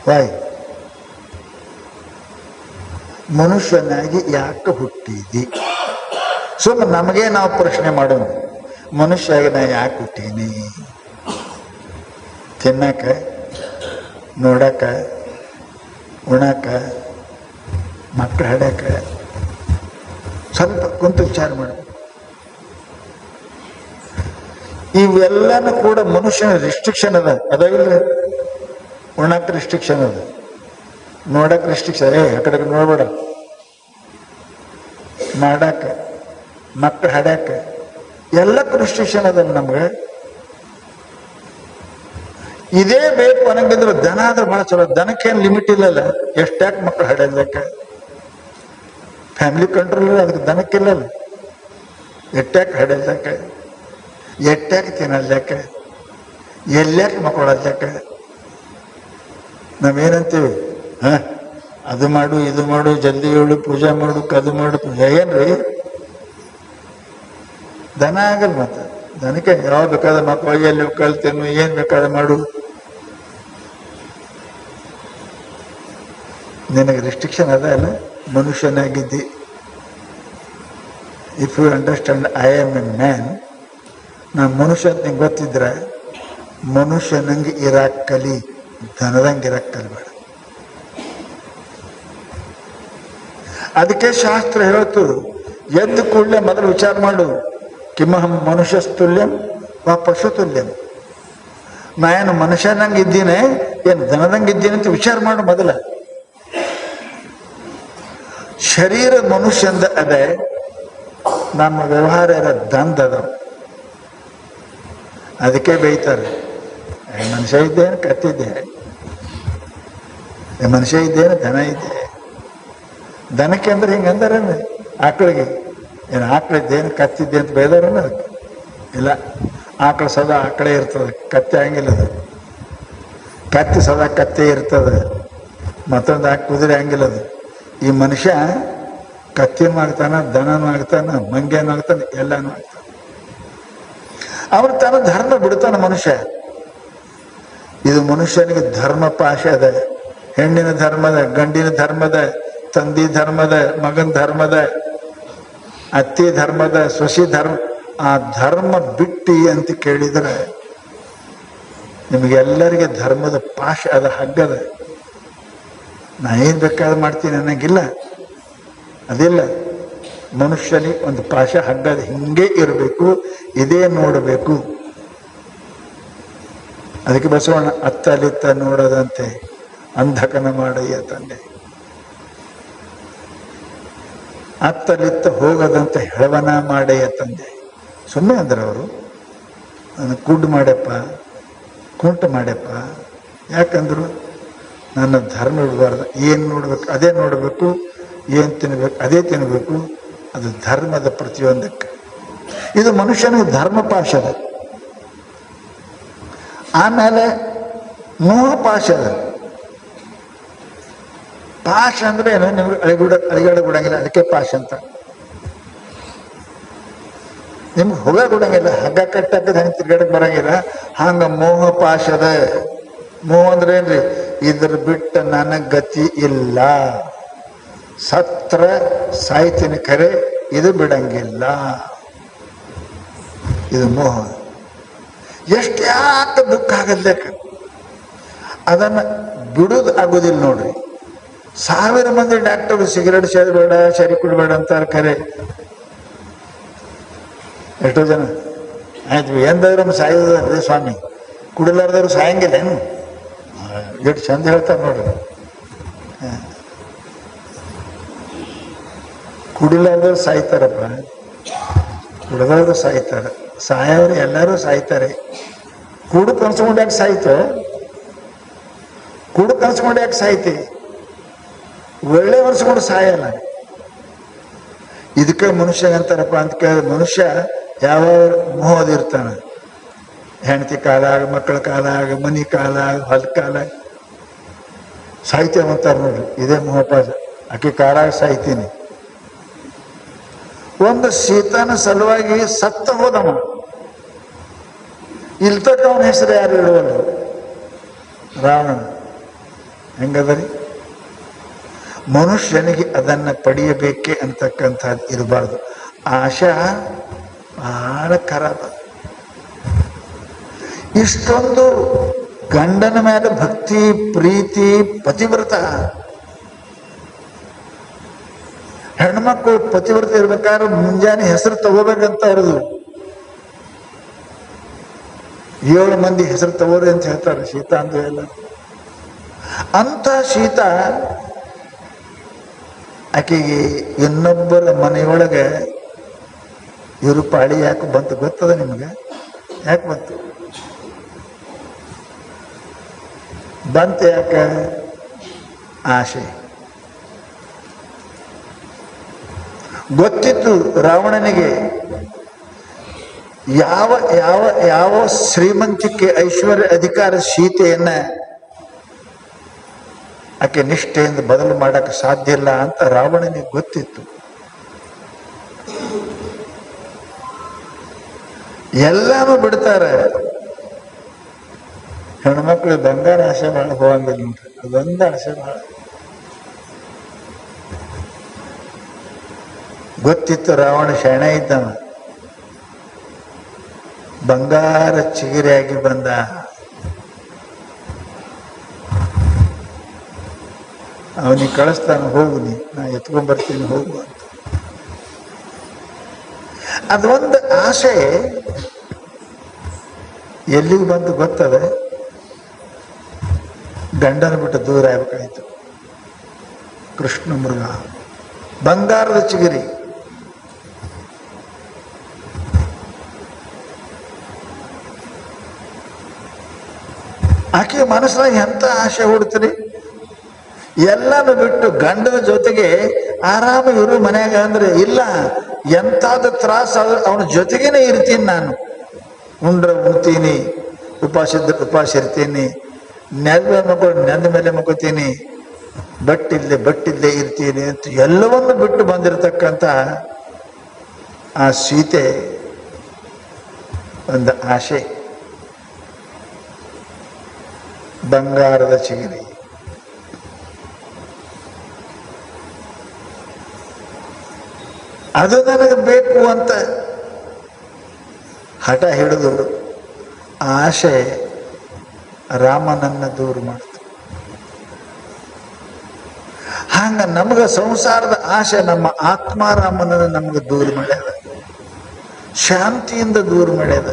Why? ಮನುಷ್ಯನಾಗಿ ಯಾಕೆ ಹುಟ್ಟಿದಿ? ಸುಮ್ಮನೆ ನಮಗೆ ನಾವು ಪ್ರಶ್ನೆ ಮಾಡೋಣ, ಮನುಷ್ಯಾಗಿ ನಾ ಯಾಕೆ ಹುಟ್ಟೀನಿ? ತಿನ್ನಕ, ನೋಡಕ, ಉಣಕ, ಮಕ್ಕಳು ಹಾಡಕ, ಸ್ವಲ್ಪ ಕುಂತು ವಿಚಾರ ಮಾಡಬೇಕು. ಇವೆಲ್ಲನೂ ಕೂಡ ಮನುಷ್ಯನ ರಿಸ್ಟ್ರಿಕ್ಷನ್ ಅದ. ಅದಾಗಿಲ್ಲ, ಉಣ್ಣಕ್ಕೆ ರಿಸ್ಟ್ರಿಕ್ಷನ್ ಅದ, ನೋಡಕ್ಕೆ ರಿಸ್ಟ್ರಿಕ್ಷನ್, ಆ ಕಡೆ ನೋಡ್ಬೇಡ, ಮಾಡಾಕ, ಮಕ್ಕಳು ಹಾಡ್ಯಾಕ, ಎಲ್ಲಕ್ಕೂ ರಿಸ್ಟ್ರಿಕ್ಷನ್ ಅದ ನಮ್ಗೆ. ಇದೇ ಬೇಕು ಅನ್ನಂಗಿದ್ರೆ ದನ ಆದ್ರೆ ಬಹಳ ಚಲೋ. ದನಕ್ಕೇನು ಲಿಮಿಟ್ ಇಲ್ಲಲ್ಲ, ಎಷ್ಟ್ಯಾಕೆ ಮಕ್ಕಳು ಹಾಡೋದಕ್ಕೆ ಫ್ಯಾಮಿಲಿ ಕಂಟ್ರೋಲ್, ಅದಕ್ಕೆ ದನಕ್ಕಿಲ್ಲಲ್ಲ. ಎಟ್ಟ್ಯಾಕೆ ಹಾಡೋದಕ್ಕೆ, ಎಟ್ಟ್ಯಾಕೆ ತಿನ್ನೋದಕ್ಕೆ, ಎಲ್ಲ್ಯಾಕೆ ಮಕ್ಕಳೋದಕ್ಕೆ. ನಾವೇನಂತೀವಿ, ಅದು ಮಾಡು, ಇದು ಮಾಡು, ಜಲ್ದಿ ಏಳು, ಪೂಜೆ ಮಾಡು, ಕದು ಮಾಡು, ಪೂಜೆ. ಏನ್ರಿ ದನ ಆಗಲ್ಲ. ಮತ್ತೆ ದನಕ್ಕೆ ಯಾವ ಬೇಕಾದ ಮಕ್ಕಳು ಎಲ್ಲಿ ಕಲ್ತೇನು, ಏನ್ ಬೇಕಾದ ಮಾಡು. ನಿನಗೆ ರಿಸ್ಟ್ರಿಕ್ಷನ್ ಅದ ಅಲ್ಲ, ಮನುಷ್ಯನಾಗಿದ್ದಿ. If you understand I am a man, ನಾ ಮನುಷ್ಯ ಅಂತ ನಿಂಗೆ ಗೊತ್ತಿದ್ರೆ ಮನುಷ್ಯನಂಗೆ ಇರಾಕ್ ಕಲಿ, ದನದಂಗೆ ಇರಾಕ್ ಕಲಿಬೇಡ. ಅದಕ್ಕೆ ಶಾಸ್ತ್ರ ಹೇಳ್ತು, ಎದ್ದು ಕೂಡಲೇ ಮೊದಲು ವಿಚಾರ ಮಾಡು, ಕಿಮಹಂ ಮನುಷ್ಯಸ್ತುಲ್ಯಂ ವಾ ಪಶು ತುಲ್ಯಂ. ನಾ ಏನು ಮನುಷ್ಯನಂಗೆ ಇದ್ದೀನಿ, ಏನು ದನದಂಗೆ ಇದ್ದೀನಿ ಅಂತ ವಿಚಾರ ಮಾಡು ಮೊದಲ. ಶರೀರ ಮನುಷ್ಯಂದ ಅದೇ, ನಮ್ಮ ವ್ಯವಹಾರ ಇರೋ ದಂಧದ. ಅದಕ್ಕೆ ಬೈತಾರೆ, ಮನುಷ್ಯ ಇದ್ದೇನು ಕತ್ತಿದ್ದೆ, ಮನುಷ್ಯ ಇದ್ದೇನು ದನ ಇದ್ದೆ. ದನಕ್ಕೆ ಅಂದ್ರೆ ಹಿಂಗಂದಾರ ಆಕಳಿಗೆ, ಏನು ಆಕಳಿದ್ದೇನು ಕತ್ತಿದ್ದೆ ಅಂತ ಬೈದಾರಲ್ಲ ಅದಕ್ಕೆ. ಇಲ್ಲ, ಆಕಳು ಸದಾ ಆಕಳೇ ಇರ್ತದೆ, ಕತ್ತೆ ಹಂಗಿಲ್ಲ ಅದು. ಕತ್ತಿ ಸದಾ ಕತ್ತೆ ಇರ್ತದೆ, ಮತ್ತೊಂದು ಕುದುರೆ ಹಂಗಿಲ್ಲ ಅದು. ಈ ಮನುಷ್ಯ ಕತ್ತಿನೂ ಆಗ್ತಾನ, ದನನೂ ಆಗ್ತಾನ, ಮಂಗ್ಯನೂ ಆಗ್ತಾನೆ, ಎಲ್ಲನೂ ಆಗ್ತಾನೆ. ಅವ್ರು ತನ್ನ ಧರ್ಮ ಬಿಡ್ತಾನ ಮನುಷ್ಯ. ಇದು ಮನುಷ್ಯನಿಗೆ ಧರ್ಮ ಪಾಶ ಅದ. ಹೆಣ್ಣಿನ ಧರ್ಮದ, ಗಂಡಿನ ಧರ್ಮದ, ತಂದಿ ಧರ್ಮದ, ಮಗನ ಧರ್ಮದ, ಅತ್ತಿ ಧರ್ಮದ, ಸೊಸಿ ಧರ್ಮ. ಆ ಧರ್ಮ ಬಿಟ್ಟಿ ಅಂತ ಕೇಳಿದ್ರೆ ನಿಮಗೆಲ್ಲರಿಗೆ ಧರ್ಮದ ಪಾಶ ಅದ, ಹಗ್ಗದ. ನಾ ಏನ್ ಬೇಕಾದ್ರೆ ಮಾಡ್ತೀನಿ ಅನ್ನಂಗಿಲ್ಲ, ಅದಿಲ್ಲ. ಮನುಷ್ಯನಿಗೆ ಒಂದು ಪಾಶ ಹಗ್ಗದ, ಹಿಂಗೆ ಇರಬೇಕು, ಇದೇ ನೋಡಬೇಕು. ಅದಕ್ಕೆ ಬಸವಣ್ಣ ಅತ್ತಲಿತ್ತ ನೋಡದಂತೆ ಅಂಧಕನ ಮಾಡಯ್ಯ ತಂದೆ, ಅತ್ತಲಿತ್ತ ಹೋಗದಂತೆ ಹೆಳವನ ಮಾಡಯ್ಯ ತಂದೆ. ಸುಮ್ಮನೆ ಅಂದ್ರೆ ಅವರು ನನ್ನ ಕುಡ್ ಮಾಡ್ಯಪ್ಪ, ಕುಂಟು ಮಾಡ್ಯಪ್ಪ. ಯಾಕಂದ್ರು ನನ್ನ ಧರ್ಮ ಬಿಡಬಾರ್ದು. ಏನು ನೋಡ್ಬೇಕು ಅದೇ ನೋಡಬೇಕು, ಏನು ತಿನ್ಬೇಕು ಅದೇ ತಿನ್ಬೇಕು. ಅದು ಧರ್ಮದ ಪ್ರತಿಯೊಂದಕ್ಕೆ. ಇದು ಮನುಷ್ಯನಿಗೆ ಧರ್ಮ ಪಾಶದ. ಆಮೇಲೆ ಮೋಹ ಪಾಶದ. ಪಾಶ ಅಂದ್ರೆ ಏನು, ನಿಮ್ಗೆ ಅಳಿಗಾಡ ಬಿಡಂಗಿಲ್ಲ, ಅದಕ್ಕೆ ಪಾಶ ಅಂತ. ನಿಮ್ಗೆ ಹೊಗ ಕೊಡಂಗಿಲ್ಲ, ಹಗ್ಗ ಕಟ್ಟಕ್ಕದ ಹಂಗೆ ತಿರ್ಗಾಡಕ್ಕೆ ಬರಂಗಿಲ್ಲ, ಹಂಗ ಮೋಹ ಪಾಶದ. ಮೋಹ ಅಂದ್ರೆ ಏನ್ರಿ, ಇದ್ರ ಬಿಟ್ಟ ನನಗೆ ಗತಿ ಇಲ್ಲ, ಸತ್ರ ಸಾಯ್ತೀನಿ ಖರೆ ಇದು ಬಿಡಂಗಿಲ್ಲ. ಇದು ಮೋಹ. ಎಷ್ಟು ಯಾಕೆ ದುಃಖ ಆಗಲ್ಲೇಕ, ಅದನ್ನ ಬಿಡುದು ಆಗೋದಿಲ್ಲ ನೋಡ್ರಿ. 1000 ಮಂದಿ ಡಾಕ್ಟರ್ ಸಿಗರೇಟ್ ಸೇದಬೇಡ, ಸರಿ ಕುಡಬೇಡ ಅಂತಾರೆ, ಖರೆ ಎಷ್ಟೋ ಜನ ಆಯ್ತು ಎಂದಾದ್ರೂ ಸಾಯೋದ್ರಿ ಸ್ವಾಮಿ, ಕುಡಿಲಾರ್ದವ್ರು ಸಾಯಂಗಿಲ್ಲ ಏನು, ಎಷ್ಟು ಚಂದ ಹೇಳ್ತಾರೆ ನೋಡ್ರಿ. ಕುಡಿಲಾರ್ದವ್ರು ಸಾಯ್ತಾರಪ್ಪ, ಕುಡಿದವ್ರು ಸಾಯ್ತಾರೆ, ಸಾಯೋರು ಎಲ್ಲರೂ ಸಾಯ್ತಾರೆ. ಕುಡು ಕನ್ಸ್ಕೊಂಡು ಯಾಕೆ ಸಾಯ್ತು, ಕುಡು ಕನ್ಸ್ಕೊಂಡು ಯಾಕೆ ಸಾಯ್ತಿ, ಒಳ್ಳೆ ವರ್ಷಕೊಂಡು ಸಾಯಲ್ಲ. ಇದಕ್ಕೆ ಮನುಷ್ಯ ಅಂತಾರಪ್ಪ ಅಂತ ಕೇಳಿದ್ರೆ, ಮನುಷ್ಯ ಯಾವ ಮೋಹದಿರ್ತಾನ, ಹೆಂಡತಿ ಕಾಲಾಗ, ಮಕ್ಕಳ ಕಾಲಾಗ, ಮನಿ ಕಾಲಾಗ, ಹೊಲ ಕಾಲಾಗ ಸಾಯ್ತೇವಂತಾರ ನೋಡ್ರಿ. ಇದೇ ಮೋಹಪಾಸ. ಆಕೆ ಕಾಲಾಗ ಸಾಯ್ತೀನಿ. ಒಂದು ಸೀತಾನ ಸಲುವಾಗಿ ಸತ್ತ ಹೋದವ, ಇಲ್ತಕ್ಕ ಅವನ ಹೆಸರು ಯಾರು ಇಡುವಲ್ಲ, ರಾವಣ. ಹೆಂಗದರಿ ಮನುಷ್ಯನಿಗೆ ಅದನ್ನ ಪಡೆಯಬೇಕೆ ಅಂತಕ್ಕಂಥದ್ದು ಇರಬಾರ್ದು. ಆಶಾ ಬಹಳ ಖರಾಬ. ಇಷ್ಟೊಂದು ಗಂಡನ ಮೇಲೆ ಭಕ್ತಿ, ಪ್ರೀತಿ, ಪತಿವ್ರತ. ಹೆಣ್ಮಕ್ಳು ಪತಿವ್ರತ ಇರ್ಬೇಕಾದ್ರೆ ಮುಂಜಾನೆ ಹೆಸರು ತಗೋಬೇಕಂತ ಅವ್ರದು 7 ಮಂದಿ ಹೆಸರು ತಗೋರಿ ಅಂತ ಹೇಳ್ತಾರೆ. ಸೀತಾ ಅಂದು ಎಲ್ಲ ಅಂತ ಸೀತಾ ಆಕೆಗೆ ಇನ್ನೊಬ್ಬರ ಮನೆಯೊಳಗೆ ಇವರು ಪಾಳಿ ಯಾಕೆ ಬಂತು ಗೊತ್ತದ ನಿಮಗೆ? ಯಾಕೆ ಬಂತು? ಯಾಕೆ? ಆಸೆ. ಗೊತ್ತಿತ್ತು ರಾವಣನಿಗೆ ಯಾವ ಯಾವ ಯಾವ ಶ್ರೀಮಂತಿಕೆ, ಐಶ್ವರ್ಯ, ಅಧಿಕಾರ ಸೀತೆಯನ್ನ ಆಕೆ ನಿಷ್ಠೆಯಿಂದ ಬದಲು ಮಾಡಕ್ಕೆ ಸಾಧ್ಯ ಇಲ್ಲ ಅಂತ ರಾವಣನಿಗೆ ಗೊತ್ತಿತ್ತು. ಎಲ್ಲಾನು ಬಿಡ್ತಾರೆ. ಹೆಣ್ಮಕ್ಳು ಬಂಗಾರ ಆಸೆ ಭಾಳ ಹೋಗಂಗಿಲ್ಲ ನೋಡ್ರಿ, ಅದೊಂದು ಆಸೆ ಭಾಳ ಗೊತ್ತಿತ್ತು. ರಾವಣ ಶರಣ ಇದ್ದವ, ಬಂಗಾರ ಚಿಗಿರಿಯಾಗಿ ಬಂದ. ಅವನಿಗೆ ಕಳಿಸ್ತಾನ, ಹೋಗು ನೀ, ನಾ ಎತ್ಕೊಂಡ್ಬರ್ತೀನಿ ಹೋಗು ಅಂತ. ಅದೊಂದು ಆಸೆ ಎಲ್ಲಿಗೆ ಬಂತು ಗೊತ್ತದ? ಗಂಡನ ಬಿಟ್ಟು ದೂರ ಆಗ್ಬೇಕಾಯ್ತು. ಕೃಷ್ಣ ಮೃಗ, ಬಂಗಾರದ ಚಿಗಿರಿ. ಆಕೆ ಮನಸ್ಸಿನಾಗ ಎಂತ ಆಸೆ ಹುಡ್ತೀರಿ? ಎಲ್ಲಾನು ಬಿಟ್ಟು ಗಂಡನ ಜೊತೆಗೆ ಆರಾಮ ಇರು ಮನ್ಯಾಗ ಅಂದ್ರೆ ಇಲ್ಲ, ಎಂತಾದ ತ್ರಾಸ ಅವನ ಜೊತೆಗೇನೆ ಇರ್ತೀನಿ ನಾನು. ಉಂಡ್ರೆ ಉಣ್ತೀನಿ, ಉಪವಾಸ ಇದ್ರೆ ಉಪವಾಸ ಇರ್ತೀನಿ, ನೆಂದ ಮೇಲೆ ಮಕ್ಕೋತೀನಿ, ಬಟ್ಟಿಲ್ಲೇ ಇರ್ತೀನಿ ಅಂತ ಎಲ್ಲವನ್ನು ಬಿಟ್ಟು ಬಂದಿರತಕ್ಕಂಥ ಆ ಸೀತೆ ಒಂದು ಆಸೆ, ಬಂಗಾರದ ಚಿಗಿರಿ. ಅದು ನನಗೆ ಬೇಕು ಅಂತ ಹಠ ಹಿಡಿದು ಆಸೆ ರಾಮನನ್ನ ದೂರ ಮಾಡ್ತು. ಹಂಗ ನಮಗ ಸಂಸಾರದ ಆಸೆ ನಮ್ಮ ಆತ್ಮಾರಾಮನನ್ನು ನಮಗೆ ದೂರ ಮಾಡ್ಯದ, ಶಾಂತಿಯಿಂದ ದೂರ ಮಾಡ್ಯದ,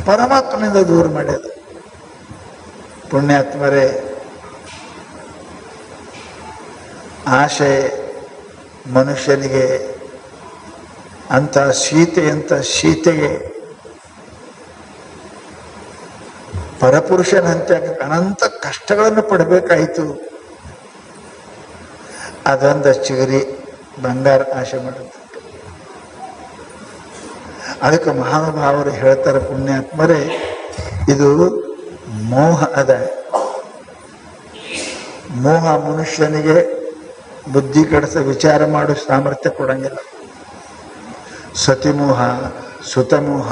ಪರಮಾತ್ಮನಿಂದ ದೂರ ಮಾಡ್ಯದ. ಪುಣ್ಯಾತ್ಮರೇ, ಆಸೆ ಮನುಷ್ಯನಿಗೆ ಅಂತ ಸೀತೆಗೆ ಪರಪುರುಷನಂತೆ ಅನಂತ ಕಷ್ಟಗಳನ್ನು ಪಡಬೇಕಾಯಿತು. ಅದೊಂದು ಚಿಗರಿ ಬಂಗಾರ ಆಸೆ ಮಾಡುತ್ತೆ. ಅದಕ್ಕೆ ಮಹಾನುಭಾವರು ಹೇಳ್ತಾರೆ, ಪುಣ್ಯಾತ್ಮರೇ, ಇದು ಮೋಹ ಅದ. ಮೋಹ ಮನುಷ್ಯನಿಗೆ ಬುದ್ಧಿ ಕಡಿಸ ವಿಚಾರ ಮಾಡೋ ಸಾಮರ್ಥ್ಯ ಕೊಡಂಗಿಲ್ಲ. ಸತಿಮೋಹ, ಸುತಮೋಹ,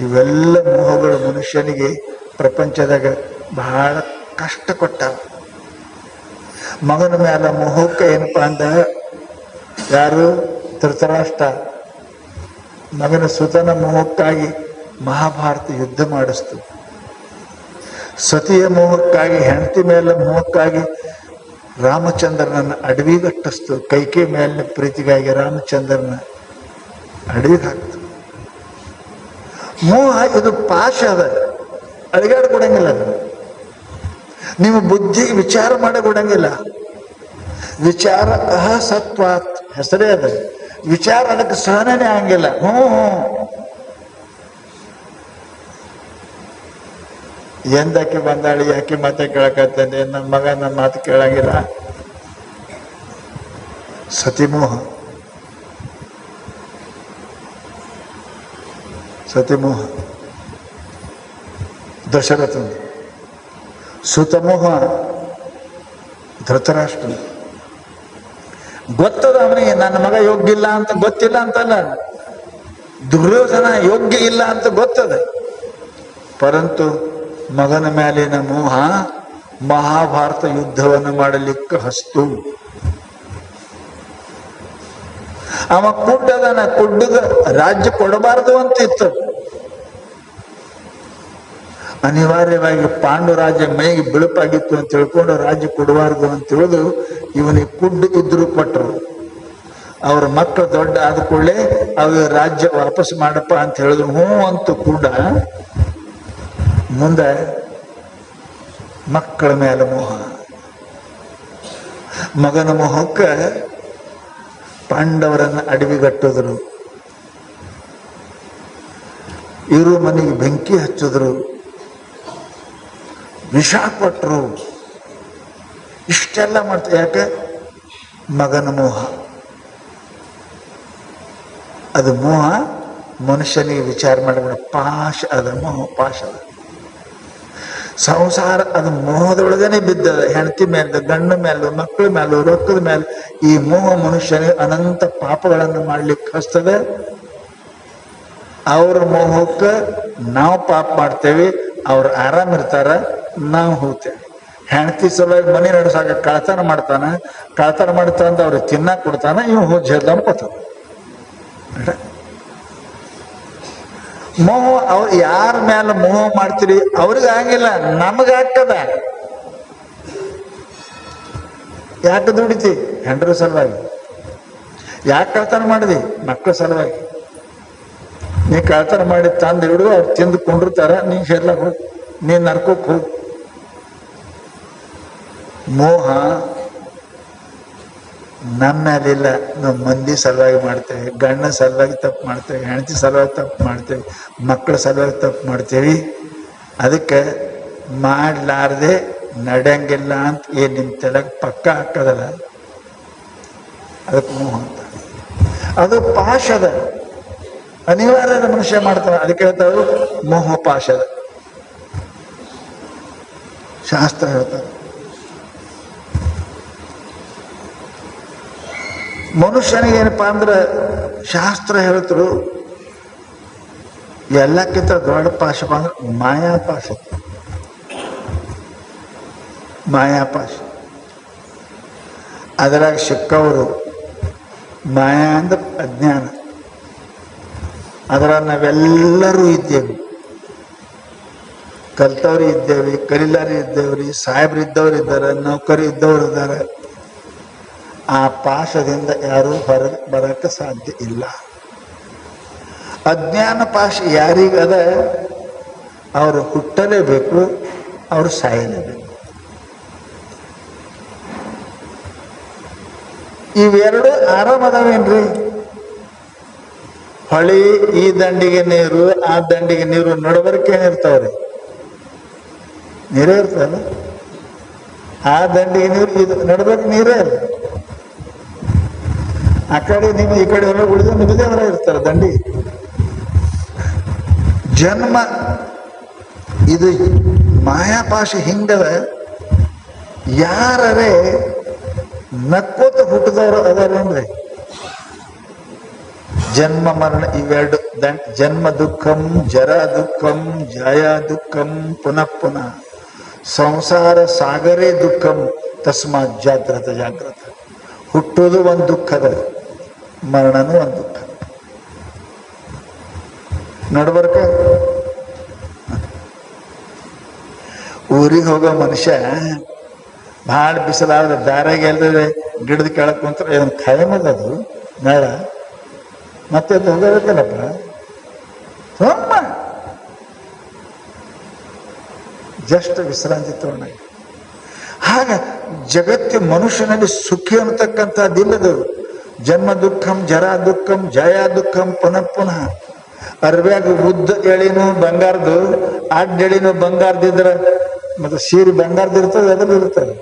ಇವೆಲ್ಲ ಮೋಹಗಳು ಮನುಷ್ಯನಿಗೆ ಪ್ರಪಂಚದಾಗ ಬಹಳ ಕಷ್ಟ ಕೊಟ್ಟಾವ. ಮಗನ ಮೇಲೆ ಮೋಹಕ್ಕೆ ಏನಪ್ಪ ಅಂದ, ಯಾರು? ಧೃತರಾಷ್ಟ್ರ ಮಗನ ಸುತನ ಮೋಹಕ್ಕಾಗಿ ಮಹಾಭಾರತ ಯುದ್ಧ ಮಾಡಿಸ್ತು. ಸತಿಯ ಮೋಹಕ್ಕಾಗಿ, ಹೆಂಡತಿ ಮೇಲೆ ಮೋಹಕ್ಕಾಗಿ ರಾಮಚಂದ್ರನನ್ನು ಅಡವಿಗಟ್ಟಿಸ್ತು. ಕೈಕೆ ಮೇಲಿನ ಪ್ರೀತಿಗಾಗಿ ರಾಮಚಂದ್ರನ ಅಡವಿಗೆ ಹಾಕ್ತು. ಮೋಹ ಇದು ಪಾಶ ಅದ, ಅಡಿಗಾಡ ಕೊಡಂಗಿಲ್ಲ. ಅದು ನಿಮ್ಮ ಬುದ್ಧಿಗೆ ವಿಚಾರ ಮಾಡಕ್ ಕೊಡಂಗಿಲ್ಲ. ವಿಚಾರ ಅಹಸತ್ವಾತ್ ಹೆಸರೇ ಅದ. ವಿಚಾರ ಅದಕ್ಕೆ ಸಹನೇ ಆಗಂಗಿಲ್ಲ. ಎಂದಕ್ಕೆ ಬಂದಾಳಿ, ಯಾಕೆ ಮಾತೆ ಕೇಳಕತ್ತಂದೆ, ನನ್ನ ಮಗ ನನ್ನ ಮಾತು ಕೇಳಂಗಿಲ್ಲ. ಸತಿಮೋಹ, ಸತಿಮೋಹ ದಶರಥನ, ಸುತಮೋಹ ಧೃತರಾಷ್ಟ್ರ. ಗೊತ್ತದ ಅವನಿಗೆ ನನ್ನ ಮಗ ಯೋಗ್ಯ ಇಲ್ಲ ಅಂತ, ಗೊತ್ತಿಲ್ಲ ಅಂತಲ್ಲ, ದುರ್ಯೋಧನ ಯೋಗ್ಯ ಇಲ್ಲ ಅಂತ ಗೊತ್ತದ. ಪರಂತು ಮಗನ ಮೇಲಿನ ಮೋಹ ಮಹಾಭಾರತ ಯುದ್ಧವನ್ನು ಮಾಡಲಿಕ್ಕೆ ಹಸ್ತು. ಅವ ಕುಡ್ಡದನ, ಕುಡ್ಡದ ರಾಜ್ಯ ಕೊಡಬಾರದು ಅಂತ ಇತ್ತು. ಅನಿವಾರ್ಯವಾಗಿ ಪಾಂಡು ರಾಜ್ಯ ಮೈಗೆ ಬಿಳುಪಾಗಿತ್ತು ಅಂತ ತಿಳ್ಕೊಂಡು ರಾಜ್ಯ ಕೊಡಬಾರದು ಅಂತ ತಿಳಿದು ಇವನಿಗೆ ಕುಡ್ಡು ಇದ್ರು ಕೊಟ್ಟರು. ಅವ್ರ ಮಕ್ಕಳು ದೊಡ್ಡ ಆದ ಕೂಡಲೇ ಅವ್ರ ರಾಜ್ಯ ವಾಪಸ್ ಮಾಡಪ್ಪ ಅಂತ ಹೇಳಿದ್ರು. ಹ್ಞೂ ಅಂತ ಕೂಡ ಮುಂದೆ ಮಕ್ಕಳ ಮೇಲೆ ಮೋಹ. ಮಗನ ಮೋಹಕ್ಕೆ ಪಾಂಡವರನ್ನ ಅಡವಿಗಟ್ಟಿದ್ರು, ಇವರು ಮನೆಗೆ ಬೆಂಕಿ ಹಚ್ಚಿದ್ರು, ವಿಷ ಕೊಟ್ಟರು. ಇಷ್ಟೆಲ್ಲ ಮಾಡ್ತಾರೆ. ಯಾಕೆ? ಮಗನ ಮೋಹ. ಅದು ಮೋಹ ಮನುಷ್ಯನಿಗೆ ವಿಚಾರ ಮಾಡಬೇಡ, ಪಾಶ ಅದ, ಮೋಹ ಪಾಶ ಅದ. ಸಂಸಾರ ಅದು ಮೋಹದೊಳಗನೆ ಬಿದ್ದದ. ಹೆಂಡತಿ ಮೇಲೆ, ಗಂಡ ಮೇಲೆ, ಮಕ್ಕಳ ಮೇಲೆ, ರೊಕ್ಕದ ಮೇಲೆ. ಈ ಮೋಹ ಮನುಷ್ಯನಿಗೆ ಅನಂತ ಪಾಪಗಳನ್ನು ಮಾಡ್ಲಿಕ್ಕೆ ಹಸ್ತದೆ. ಅವ್ರ ಮೋಹಕ್ಕೆ ನಾವು ಪಾಪ ಮಾಡ್ತೇವೆ, ಅವ್ರು ಆರಾಮ್ ಇರ್ತಾರ, ನಾವು ಹೋಗ್ತೇವೆ. ಹೆಂಡತಿ ಸಲುವಾಗಿ ಮನೆ ನಡೆಸಾಕ ಕಳ್ತನ ಮಾಡ್ತಾನ ಅಂತ ಅವ್ರಿಗೆ ತಿನ್ನಕ್ ಕೊಡ್ತಾನ, ಇವ್ ಹೋಗಿ ಜೇಲ್ದಂಪತಾನ. ಮೋಹ ಅವ್ರು ಯಾರ ಮೇಲೆ ಮೋಹ ಮಾಡ್ತೀರಿ ಅವ್ರಿಗೆ ಆಗಿಲ್ಲ, ನಮಗಾಗ್ತದ. ಯಾಕೆ ದುಡಿತಿ? ಹೆಂಡ್ರ ಸಲುವಾಗಿ. ಯಾಕೆ ಕಳ್ತನ ಮಾಡಿದಿ? ಮಕ್ಕಳ ಸಲುವಾಗಿ. ನೀ ಕಳ್ತನ ಮಾಡಿ ತಂದು ಹಿಡಿದು ಅವ್ರು ತಿಂದು ಕೊಂಡಿರ್ತಾರ, ನೀ ಸೇರ್ಲಾಕ ಹೋಗಿ, ನೀ ನರ್ಕೋಕ್ ಹೋಗಿ. ಮೋಹ ನಮ್ಮ ಮೇಲಿಲ್ಲ, ನಾವು ಮಂದಿ ಸಲುವಾಗಿ ಮಾಡ್ತೇವೆ, ಗಂಡನ ಸಲುವಾಗಿ ತಪ್ಪು ಮಾಡ್ತೇವೆ, ಹೆಂಡತಿ ಸಲುವಾಗಿ ತಪ್ಪು ಮಾಡ್ತೇವೆ, ಮಕ್ಕಳ ಸಲುವಾಗಿ ತಪ್ಪು ಮಾಡ್ತೇವೆ. ಅದಕ್ಕೆ ಮಾಡ್ಲಾರ್ದೆ ನಡೆಯಂಗಿಲ್ಲ ಅಂತ ಏನ್ ನಿಮ್ ತೆಲಗ್ ಪಕ್ಕ ಹಾಕದಲ್ಲ, ಅದಕ್ಕೆ ಮೋಹ ಅಂತ. ಅದು ಪಾಶದ ಅನಿವಾರ್ಯದ ಮನುಷ್ಯ ಮಾಡ್ತಾನೆ, ಅದಕ್ಕೆ ಹೇಳ್ತಾರೆ ಮೋಹ ಪಾಶದ. ಶಾಸ್ತ್ರ ಹೇಳ್ತಾರೆ ಮನುಷ್ಯನಿಗೆ ಏನಪ್ಪಾ ಅಂದ್ರೆ, ಶಾಸ್ತ್ರ ಹೇಳ್ತರು ಎಲ್ಲಕ್ಕಿಂತ ದೊಡ್ಡ ಪಾಶಪ ಅಂದ್ರೆ ಮಾಯಾಪಾಶ. ಮಾಯಾಪಾಶ ಅದರಾಗ ಸಿಕ್ಕವರು. ಮಾಯಾ ಅಂದ್ರೆ ಅಜ್ಞಾನ. ಅದರ ನಾವೆಲ್ಲರೂ ಇದ್ದೇವೆ, ಕಲ್ತವ್ರು ಇದ್ದೇವೆ, ಕಲಿಲಾರಿ ಇದ್ದೇವ್ರಿ, ಸಾಹೇಬ್ರು ಇದ್ದವ್ರು ಇದ್ದಾರೆ, ನೌಕರಿ ಇದ್ದವ್ರು ಇದ್ದಾರೆ. ಆ ಪಾಶದಿಂದ ಯಾರೂ ಹೊರಗೆ ಬರಕ್ಕೆ ಸಾಧ್ಯ ಇಲ್ಲ. ಅಜ್ಞಾನ ಪಾಶ ಯಾರಿಗದ ಅವರು ಹುಟ್ಟಲೇಬೇಕು, ಅವರು ಸಾಯಲೇಬೇಕು. ಇವೆರಡು ಆರಾಮದವೇನ್ರಿ? ಹೊಳಿ ಈ ದಂಡಿಗೆ ನೀರು, ಆ ದಂಡಿಗೆ ನೀರು, ನಡಬರ್ಕೆ ಏನಿರ್ತಾವ್ರಿ? ನೀರೇ ಇರ್ತಲ್ಲ. ಆ ದಂಡಿಗೆ ನೀರು, ಇದು ನಡಬರ್ಕೆ ನೀರೇ ಅಲ್ಲ. ಆ ಕಡೆ ನೀವು ಈ ಕಡೆ ಹೊರ ಉಳಿದ ನಿಮ್ಮದೇ ಹೊರ ಇರ್ತಾರೆ ದಂಡಿ. ಜನ್ಮ ಇದು ಮಾಯಾಪಾಶ ಹಿಂಗದ. ಯಾರೇ ನಕ್ಕೋತ ಹುಟ್ಟಿದವರು ಅದಾರೇನ್ರಿ? ಜನ್ಮ ಮರಣ ಇವೆರಡು ಜನ್ಮ ದುಃಖಂ, ಜರ ದುಃಖಂ, ಜಾಯ ದುಃಖಂ, ಪುನಃ ಪುನಃ ಸಂಸಾರ ಸಾಗರೇ ದುಃಖಂ, ತಸ್ಮಾತ್ ಜಾಗ್ರತ ಜಾಗ್ರತ. ಹುಟ್ಟೋದು ಒಂದು ದುಃಖದ, ಮರಣನೂ ಒಂದು ದುಃಖ. ನಡ್ಬರ್ಕ ಊರಿಗೆ ಹೋಗೋ ಮನುಷ್ಯ ಭಾಳ ಬಿಸಿಲಾದ್ರೆ ದಾರಾಗ ಎಲ್ಲದೆ ಗಿಡದ ಕೆಳಕ್ ಕುಂತ್ರೆ ಒಂದು ಖಾಯಮದದು ನಾಳ ಮತ್ತೆ ಅದು ಹೋಗಬೇಕಲ್ಲಪ್ಪ. ಸೋಮ ಜಸ್ಟ್ ವಿಶ್ರಾಂತಿ ತೋಣ. ಆಗ ಜಗತ್ತು ಮನುಷ್ಯನಲ್ಲಿ ಸುಖಿ ಅನ್ನತಕ್ಕಂಥದ್ದಿಲ್ಲದು. ಜನ್ಮ ದುಃಖಂ, ಜರ ದುಃಖಂ, ಜಯ ದುಃಖಂ, ಪುನಃ ಪುನಃ. ಅರ್ವ್ಯಾಗ ಉದ್ದ ಎಳಿನೂ ಬಂಗಾರದು, ಅಡ್ಡ ಎಳಿನೂ ಬಂಗಾರದಿದ್ರ ಮತ್ತೆ ಸೀರೆ ಬಂಗಾರದಿರ್ತದೆ, ಅದ್ರಲ್ಲಿ ಇರ್ತದೆ.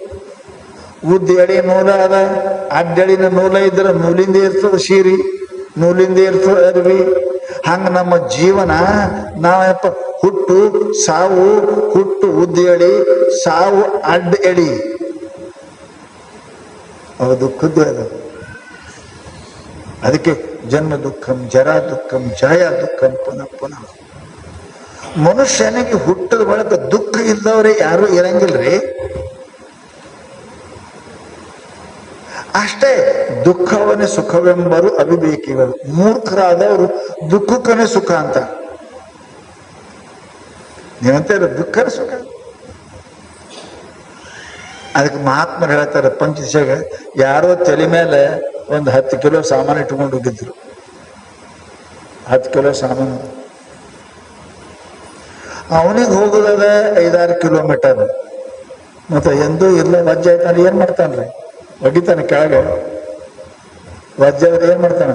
ಉದ್ದ ಎಳಿ ನೂಲ ಅದ, ಅಡ್ಡ ಎಳಿನ ನೂಲ ಇದ್ರ ನೂಲಿಂದ ಇರ್ತದೆ ಸೀರೆ, ನೂಲಿಂದ ಇರ್ತದೆ ಅರ್ವಿ. ಹಂಗ ನಮ್ಮ ಜೀವನ ನಾವಪ್ಪ ಹುಟ್ಟು ಸಾವು, ಹುಟ್ಟು ಉದ್ದ ಎಳಿ, ಸಾವು ಅಡ್ಡ ಎಳಿ, ಅವ ದುಃಖದ್ದು ಅದು. ಅದಕ್ಕೆ ಜನ್ಮ ದುಃಖಂ, ಜರ ದುಃಖಂ, ಜಾಯ ದುಃಖಂ, ಪುನಃ ಪುನಃ. ಮನುಷ್ಯನಿಗೆ ಹುಟ್ಟದ ಬಳಿಕ ದುಃಖ ಇದ್ದವ್ರೆ ಯಾರು ಇರಂಗಿಲ್ರಿ. ಅಷ್ಟೇ, ದುಃಖವನ್ನೇ ಸುಖವೆಂಬರು ಅವಿವೇಕಿಗಳು. ಮೂರ್ಖರಾದವರು ದುಃಖಕ್ಕನೇ ಸುಖ ಅಂತ. ನೀವಂತೀರ ದುಃಖನೇ ಸುಖ. ಅದಕ್ಕೆ ಮಹಾತ್ಮರು ಹೇಳ್ತಾರೆ ಪಂಚದಶಾಗ, ಯಾರೋ ತಲೆ ಮೇಲೆ ಒಂದು 10 ಕಿಲೋ ಸಾಮಾನು ಇಟ್ಕೊಂಡು ಹೋಗಿದ್ರು. 10 ಕಿಲೋ ಸಾಮಾನು. ಅವನಿಗೆ ಹೋಗೋದ 5-6 ಕಿಲೋಮೀಟರ್. ಮತ್ತೆ ಎಂದೂ ಇಲ್ಲ ವಜ್ಜೆ ಆಯ್ತಾನೆ, ಏನ್ ಮಾಡ್ತಾನ್ರಿ? ಒಗಿತಾನೆ ಕೆಳಗೆ. ವಜ್ಜೆ ಆದ್ರೆ ಏನ್ ಮಾಡ್ತಾನ?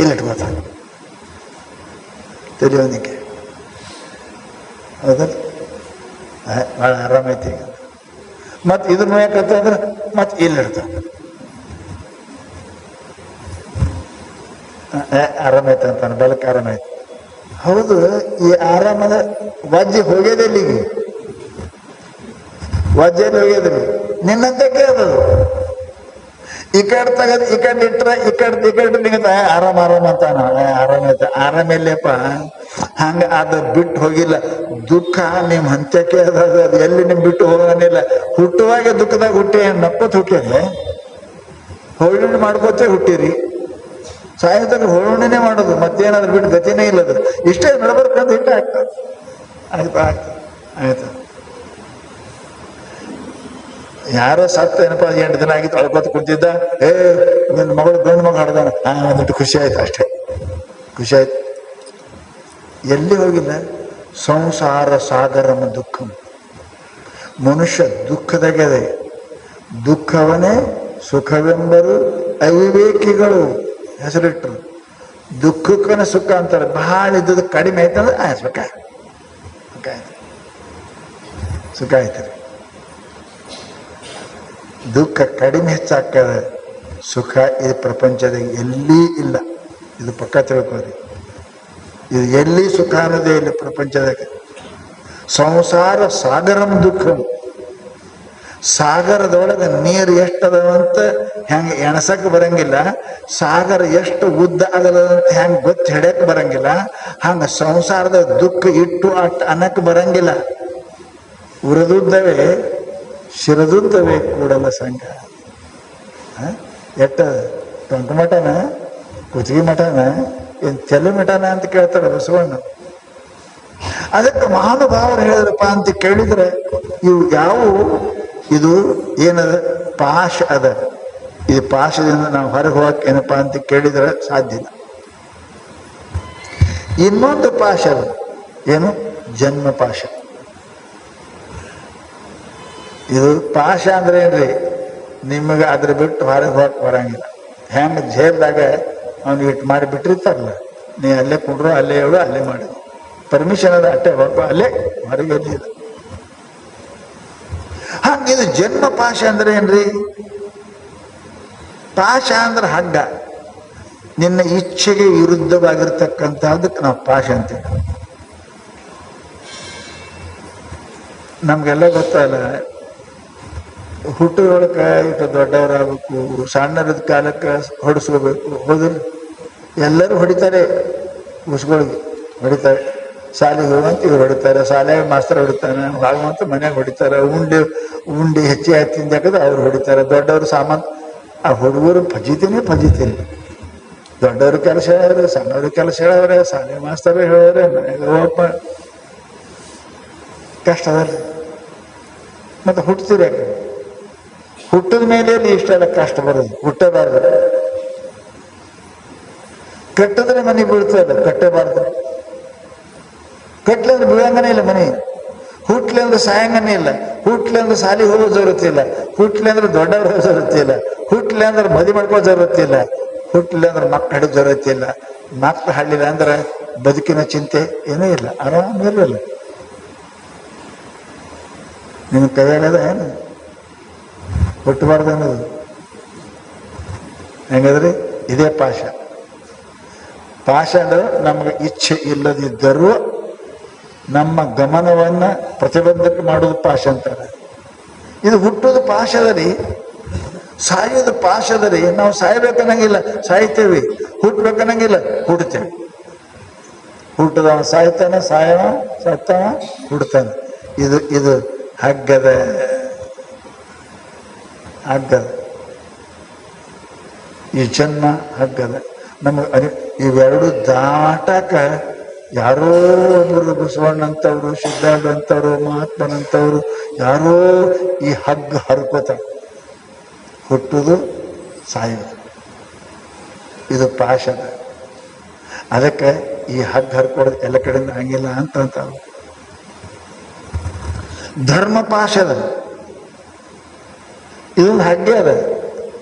ಇಲ್ಲ ಇಟ್ಕೋತಾನೆ ತಿಳಿಯೋನಿಗೆ. ಹೌದಲ್ಲ? ಭಾಳ ಆರಾಮೈತಿ. ಈಗ ಮತ್ ಇದ್ರ ನೋಯಕತ್ತ ಅಂದ್ರೆ ಮತ್ ಇಲ್ಲಿಡ್ತಾನೆ. ಆರಾಮೈತೆ ಅಂತಾನೆ, ಬಲಕ್ಕೆ ಆರಾಮೈತೆ. ಹೌದು, ಈ ಆರಾಮದ ವಜ್ಜೆ ಹೋಗ್ಯದ ಇಲ್ಲಿಗೆ, ವಜ್ಜೆಯಲ್ಲಿ ಹೋಗ್ಯದ್ರಿ. ನಿನ್ನಂತೆ ಕೇಳದು ಈ ಕಡೆ ತಗದ್ ಈ ಕಡೆ ಇಟ್ರ ಈ ಕಡೆ ನಿಗತ್ತ ಆರಾಮ ಅಂತಾನ. ಆರಾಮೈತೆ. ಆರಾಮೆಲ್ಲಪ್ಪ. ಹಂಗ ಅದು ಬಿಟ್ಟು ಹೋಗಿಲ್ಲ. ದುಃಖ ನಿಮ್ ಹಂತಕ್ಕೆ ಅದು ಎಲ್ಲಿ ನಿಮ್ ಬಿಟ್ಟು ಹೋಗನಿಲ್ಲ. ಹುಟ್ಟುವಾಗ ದುಃಖದಾಗ ಹುಟ್ಟಿ ನಪ್ಪತ್ ಹುಟ್ಟ್ಯಾರೆ, ಹೋಳಿಣೆ ಮಾಡ್ಕೋತೇ ಹುಟ್ಟಿರಿ. ಸಾಯಂಕಾಲ ಹೋಳಿಣೆನೇ ಮಾಡೋದು, ಮತ್ತೇನಾದ್ರು ಬಿಟ್ಟು ಗತಿನೇ ಇಲ್ಲದು. ಇಷ್ಟೇ ನಡ್ಬರ್ಕಂತ ಇಟ್ಟೆ ಆಗ್ತದೆ. ಆಯ್ತಾ. ಯಾರೋ ಸತ್ತ ಏನಪ್ಪ 8 ದಿನ ಆಗಿತ್ತು, ಅಳ್ಕೋತ ಕುಂತಿದ್ದ. ನಿನ್ನ ಮಗಳು ಗಂಡು ಮಗ ಹಡ್ದಾನ, ಒಂದಿಟ್ಟು ಖುಷಿ ಆಯ್ತು. ಅಷ್ಟೇ ಖುಷಿ ಆಯ್ತು. ಎಲ್ಲಿ ಹೋಗಿಲ್ಲ. ಸಂಸಾರ ಸಾಗರಮ ದುಃಖ. ಮನುಷ್ಯ ದುಃಖದಾಗಿದೆ. ದುಃಖವನ್ನೇ ಸುಖವೆಂಬರು ಅವಿವೇಕಿಗಳು ಹೆಸರಿಟ್ಟರು. ದುಃಖಕ್ಕನ ಸುಖ ಅಂತಾರೆ. ಬಹಳ ಇದ್ದದ್ದು ಕಡಿಮೆ ಆಯ್ತಂದ್ರೆ ಸುಖ. ಸುಖ ಆಯ್ತರಿ. ದುಃಖ ಕಡಿಮೆ ಹೆಚ್ಚಾಗ್ತದ, ಸುಖ ಈ ಪ್ರಪಂಚದಾಗ ಎಲ್ಲಿ ಇಲ್ಲ. ಇದು ಪಕ್ಕ ತಿಳ್ಕೊರಿ. ಇದು ಎಲ್ಲಿ ಸುಖ ಅನ್ನೋದೇ ಇಲ್ಲ ಪ್ರಪಂಚದಾಗ. ಸಂಸಾರ ಸಾಗರಂ ದುಃಖಂ. ಸಾಗರದೊಳಗೆ ನೀರು ಎಷ್ಟದಂತ ಹೆಂಗೆ ಎಣಸಕ್ ಬರಂಗಿಲ್ಲ, ಸಾಗರ ಎಷ್ಟು ಉದ್ದ ಆಗದಂತ ಹೆಂಗೆ ಗೊತ್ತು ಹಿಡ್ಯಕ್ ಬರಂಗಿಲ್ಲ, ಹಂಗ ಸಂಸಾರದ ದುಃಖ ಇಟ್ಟು ಅಷ್ಟು ಅನ್ನಕ್ಕೆ ಬರಂಗಿಲ್ಲ. ಉರಿದುದ್ದವೇ ಶಿರದುದ್ದವೇ ಕೂಡಲ ಸಂಘ. ಎಟ್ಟ ಟೊಂಕ ಮಠನ, ಕುಚಗಿ ಮಠನ, ಏನ್ ತೆಲು ಮಠನ ಅಂತ ಕೇಳ್ತಾರೆ ಬಸವಣ್ಣ. ಅದಕ್ಕೆ ಮಹಾನುಭಾವರು ಹೇಳಿದ್ರಪ್ಪ ಅಂತ ಕೇಳಿದ್ರೆ, ಇವು ಯಾವುವು ಇದು ಏನದ ಪಾಶ ಅದ. ಇದು ಪಾಶದಿಂದ ನಾವು ಹೊರಗೆ ಹೋಗಕ್ಕೆ ಏನಪ್ಪಾ ಅಂತ ಕೇಳಿದ್ರೆ ಸಾಧ್ಯ ಇಲ್ಲ. ಇನ್ನೊಂದು ಪಾಶ ಅದ, ಏನು ಜನ್ಮ ಪಾಶ. ಇದು ಪಾಶ ಅಂದ್ರೆ ಏನ್ರಿ, ನಿಮಗೆ ಅದ್ರ ಬಿಟ್ಟು ಹೊರಗೆ ಹೋಗಕ್ಕೆ ಬರಂಗಿಲ್ಲ. ಹೆಂಗೆ ಜೇಲ್ದಾಗ ಅವ್ನು ಇಟ್ಟು ಮಾಡಿ ಬಿಟ್ಟಿರ್ತಾರಲ್ಲ, ನೀ ಅಲ್ಲೇ ಕುಂಡ್ರು, ಅಲ್ಲೇ ಹೇಳು, ಅಲ್ಲೇ ಮಾಡಿ ಪರ್ಮಿಷನ್ ಅದ, ಅಟ್ಟೆ ಹೋಗೋ, ಅಲ್ಲೇ ಹೊರಗೆ ಎಲ್ಲಿ ಇಲ್ಲ. ಹಂಗಿದು ಜನ್ಮ ಪಾಶ ಅಂದ್ರೆ ಏನ್ರಿ? ಪಾಶ ಅಂದ್ರೆ ಹಗ್ಗ, ನಿನ್ನ ಇಚ್ಛೆಗೆ ವಿರುದ್ಧವಾಗಿರ್ತಕ್ಕಂಥದ್ದಕ್ಕೆ ನಾವು ಪಾಶ ಅಂತೀವಿ. ನಮ್ಗೆಲ್ಲ ಗೊತ್ತಲ್ಲ, ಹುಟ್ಟುಗಳಕ್ಕೆ ಇಟ್ಟು ದೊಡ್ಡವರಾಗಬೇಕು, ಸಣ್ಣರದ ಕಾಲಕ್ಕೆ ಹೊಡಿಸ್ಕೋಬೇಕು. ಹೋದ್ರು ಎಲ್ಲರೂ ಹೊಡಿತಾರೆ, ಉಸ್ಗಳಿಗೆ ಹೊಡಿತಾರೆ. ಶಾಲೆಗೆ ಹೋಗಂತ ಇವ್ರು ಹೊಡಿತಾರೆ, ಶಾಲೆಗೆ ಮಾಸ್ತರ್ ಹೊಡಿತಾನೆ, ಆಗುವಂತ ಮನ್ಯಾಗ ಹೊಡಿತಾರೆ. ಉಂಡಿ ಹೆಚ್ಚಿ ತಿಂದಾಕದ ಅವ್ರು ಹೊಡಿತಾರೆ. ದೊಡ್ಡವರು ಸಾಮಾನು, ಆ ಹುಡುಗರು ಫಜಿತೀನಿ. ದೊಡ್ಡವ್ರ ಕೆಲಸ ಹೇಳವ್ರೆ, ಸಣ್ಣವ್ರ ಕೆಲಸ ಹೇಳವ್ರೆ, ಶಾಲೆ ಮಾಸ್ತರ್ ಹೇಳವ್ರೆ, ಮನೆಗೆ ಹೋಗಪ್ಪ ಕಷ್ಟ ಅದಲ್ಲ. ಮತ್ತೆ ಹುಟ್ಟತೀರ, ಹುಟ್ಟಿದ ಮೇಲೆ ಇಷ್ಟೆಲ್ಲ ಕಷ್ಟ ಬರೋದು. ಹುಟ್ಟಬಾರ್ದು, ಕಟ್ಟಿದ್ರೆ ಮನೆ ಬೀಳ್ತದ, ಕಟ್ಟಬಾರ್ದು. ಕಟ್ಲೆ ಅಂದ್ರೆ ಬೀಳಂಗನೇ ಇಲ್ಲ ಮನೆ, ಹುಟ್ಲೆ ಅಂದ್ರೆ ಸಾಯಂಗನೇ ಇಲ್ಲ, ಹುಟ್ಲೆ ಅಂದ್ರೆ ಸಾಲಿಗೆ ಹೋಗೋ ಜರುರತಿ ಇಲ್ಲ, ಹುಟ್ಲೆ ಅಂದ್ರೆ ದೊಡ್ಡವ್ರ ಹೋಗೋ ಜರುರತಿ ಇಲ್ಲ, ಹುಟ್ಲೆ ಅಂದ್ರೆ ಮದಿ ಮಾಡ್ಕೋ ಜರುರತಿ ಇಲ್ಲ, ಹುಟ್ಲೆ ಅಂದ್ರೆ ಮಕ್ಳು ಹಿಡಿದು ಜರುರತಿ ಇಲ್ಲ. ಮಕ್ಳು ಹಳ್ಳಿಲ್ಲ ಅಂದ್ರೆ ಬದುಕಿನ ಚಿಂತೆ ಏನೂ ಇಲ್ಲ, ಆರಾಮ ಇರಲಿಲ್ಲ. ನಿನ್ನ ಕೈಯಾಗದ ಏನು ಹುಟ್ಟಬಾರ್ದು ಅನ್ನೋದು. ಹೆಂಗದ್ರಿ? ಇದೇ ಪಾಶ. ಪಾಶ ಅಂದ್ರೆ ನಮ್ಗೆ ಇಚ್ಛೆ ಇಲ್ಲದಿದ್ದರೂ ನಮ್ಮ ಗಮನವನ್ನ ಪ್ರತಿಬಂಧಕ ಮಾಡೋದು ಪಾಶ ಅಂತಾರೆ. ಇದು ಹುಟ್ಟೋದು ಪಾಶದರಿ, ಸಾಯೋದು ಪಾಶದರಿ. ನಾವು ಸಾಯ್ಬೇಕನ್ನಂಗಿಲ್ಲ, ಸಾಯ್ತೇವಿ. ಹುಟ್ಟಬೇಕನ್ನಂಗಿಲ್ಲ, ಹುಡ್ತೇವೆ. ಹುಟ್ಟದವ ಸಾಯ್ತಾನೆ, ಸಾಯವ ಸತ್ತವ ಹುಡ್ತಾನೆ. ಇದು ಹಗ್ಗದ ಈ ಜನ್ಮ ಹಗ್ಗದ. ನಮಗೆ ಇವೆರಡು ದಾಟಕ ಯಾರೋ ಒಬ್ಬರು ಬಸವಣ್ಣಂತವ್ರು, ಸಿದ್ಧಾರ್ಥಂತವ್ರು, ಮಹಾತ್ಮನಂತವ್ರು ಯಾರೋ ಈ ಹಗ್ಗ ಹರ್ಕೋತಾರೆ. ಹುಟ್ಟುದು ಸಾಯೋದು ಇದು ಪಾಶದ. ಅದಕ್ಕೆ ಈ ಹಗ್ಗ ಹರ್ಕೊಡೋದು ಎಲ್ಲ ಕಡೆಯಿಂದ ಹಂಗಿಲ್ಲ ಅಂತ ಧರ್ಮ ಪಾಶದ. ಇದೊಂದು ಹಗ್ಗೆ ಅದ.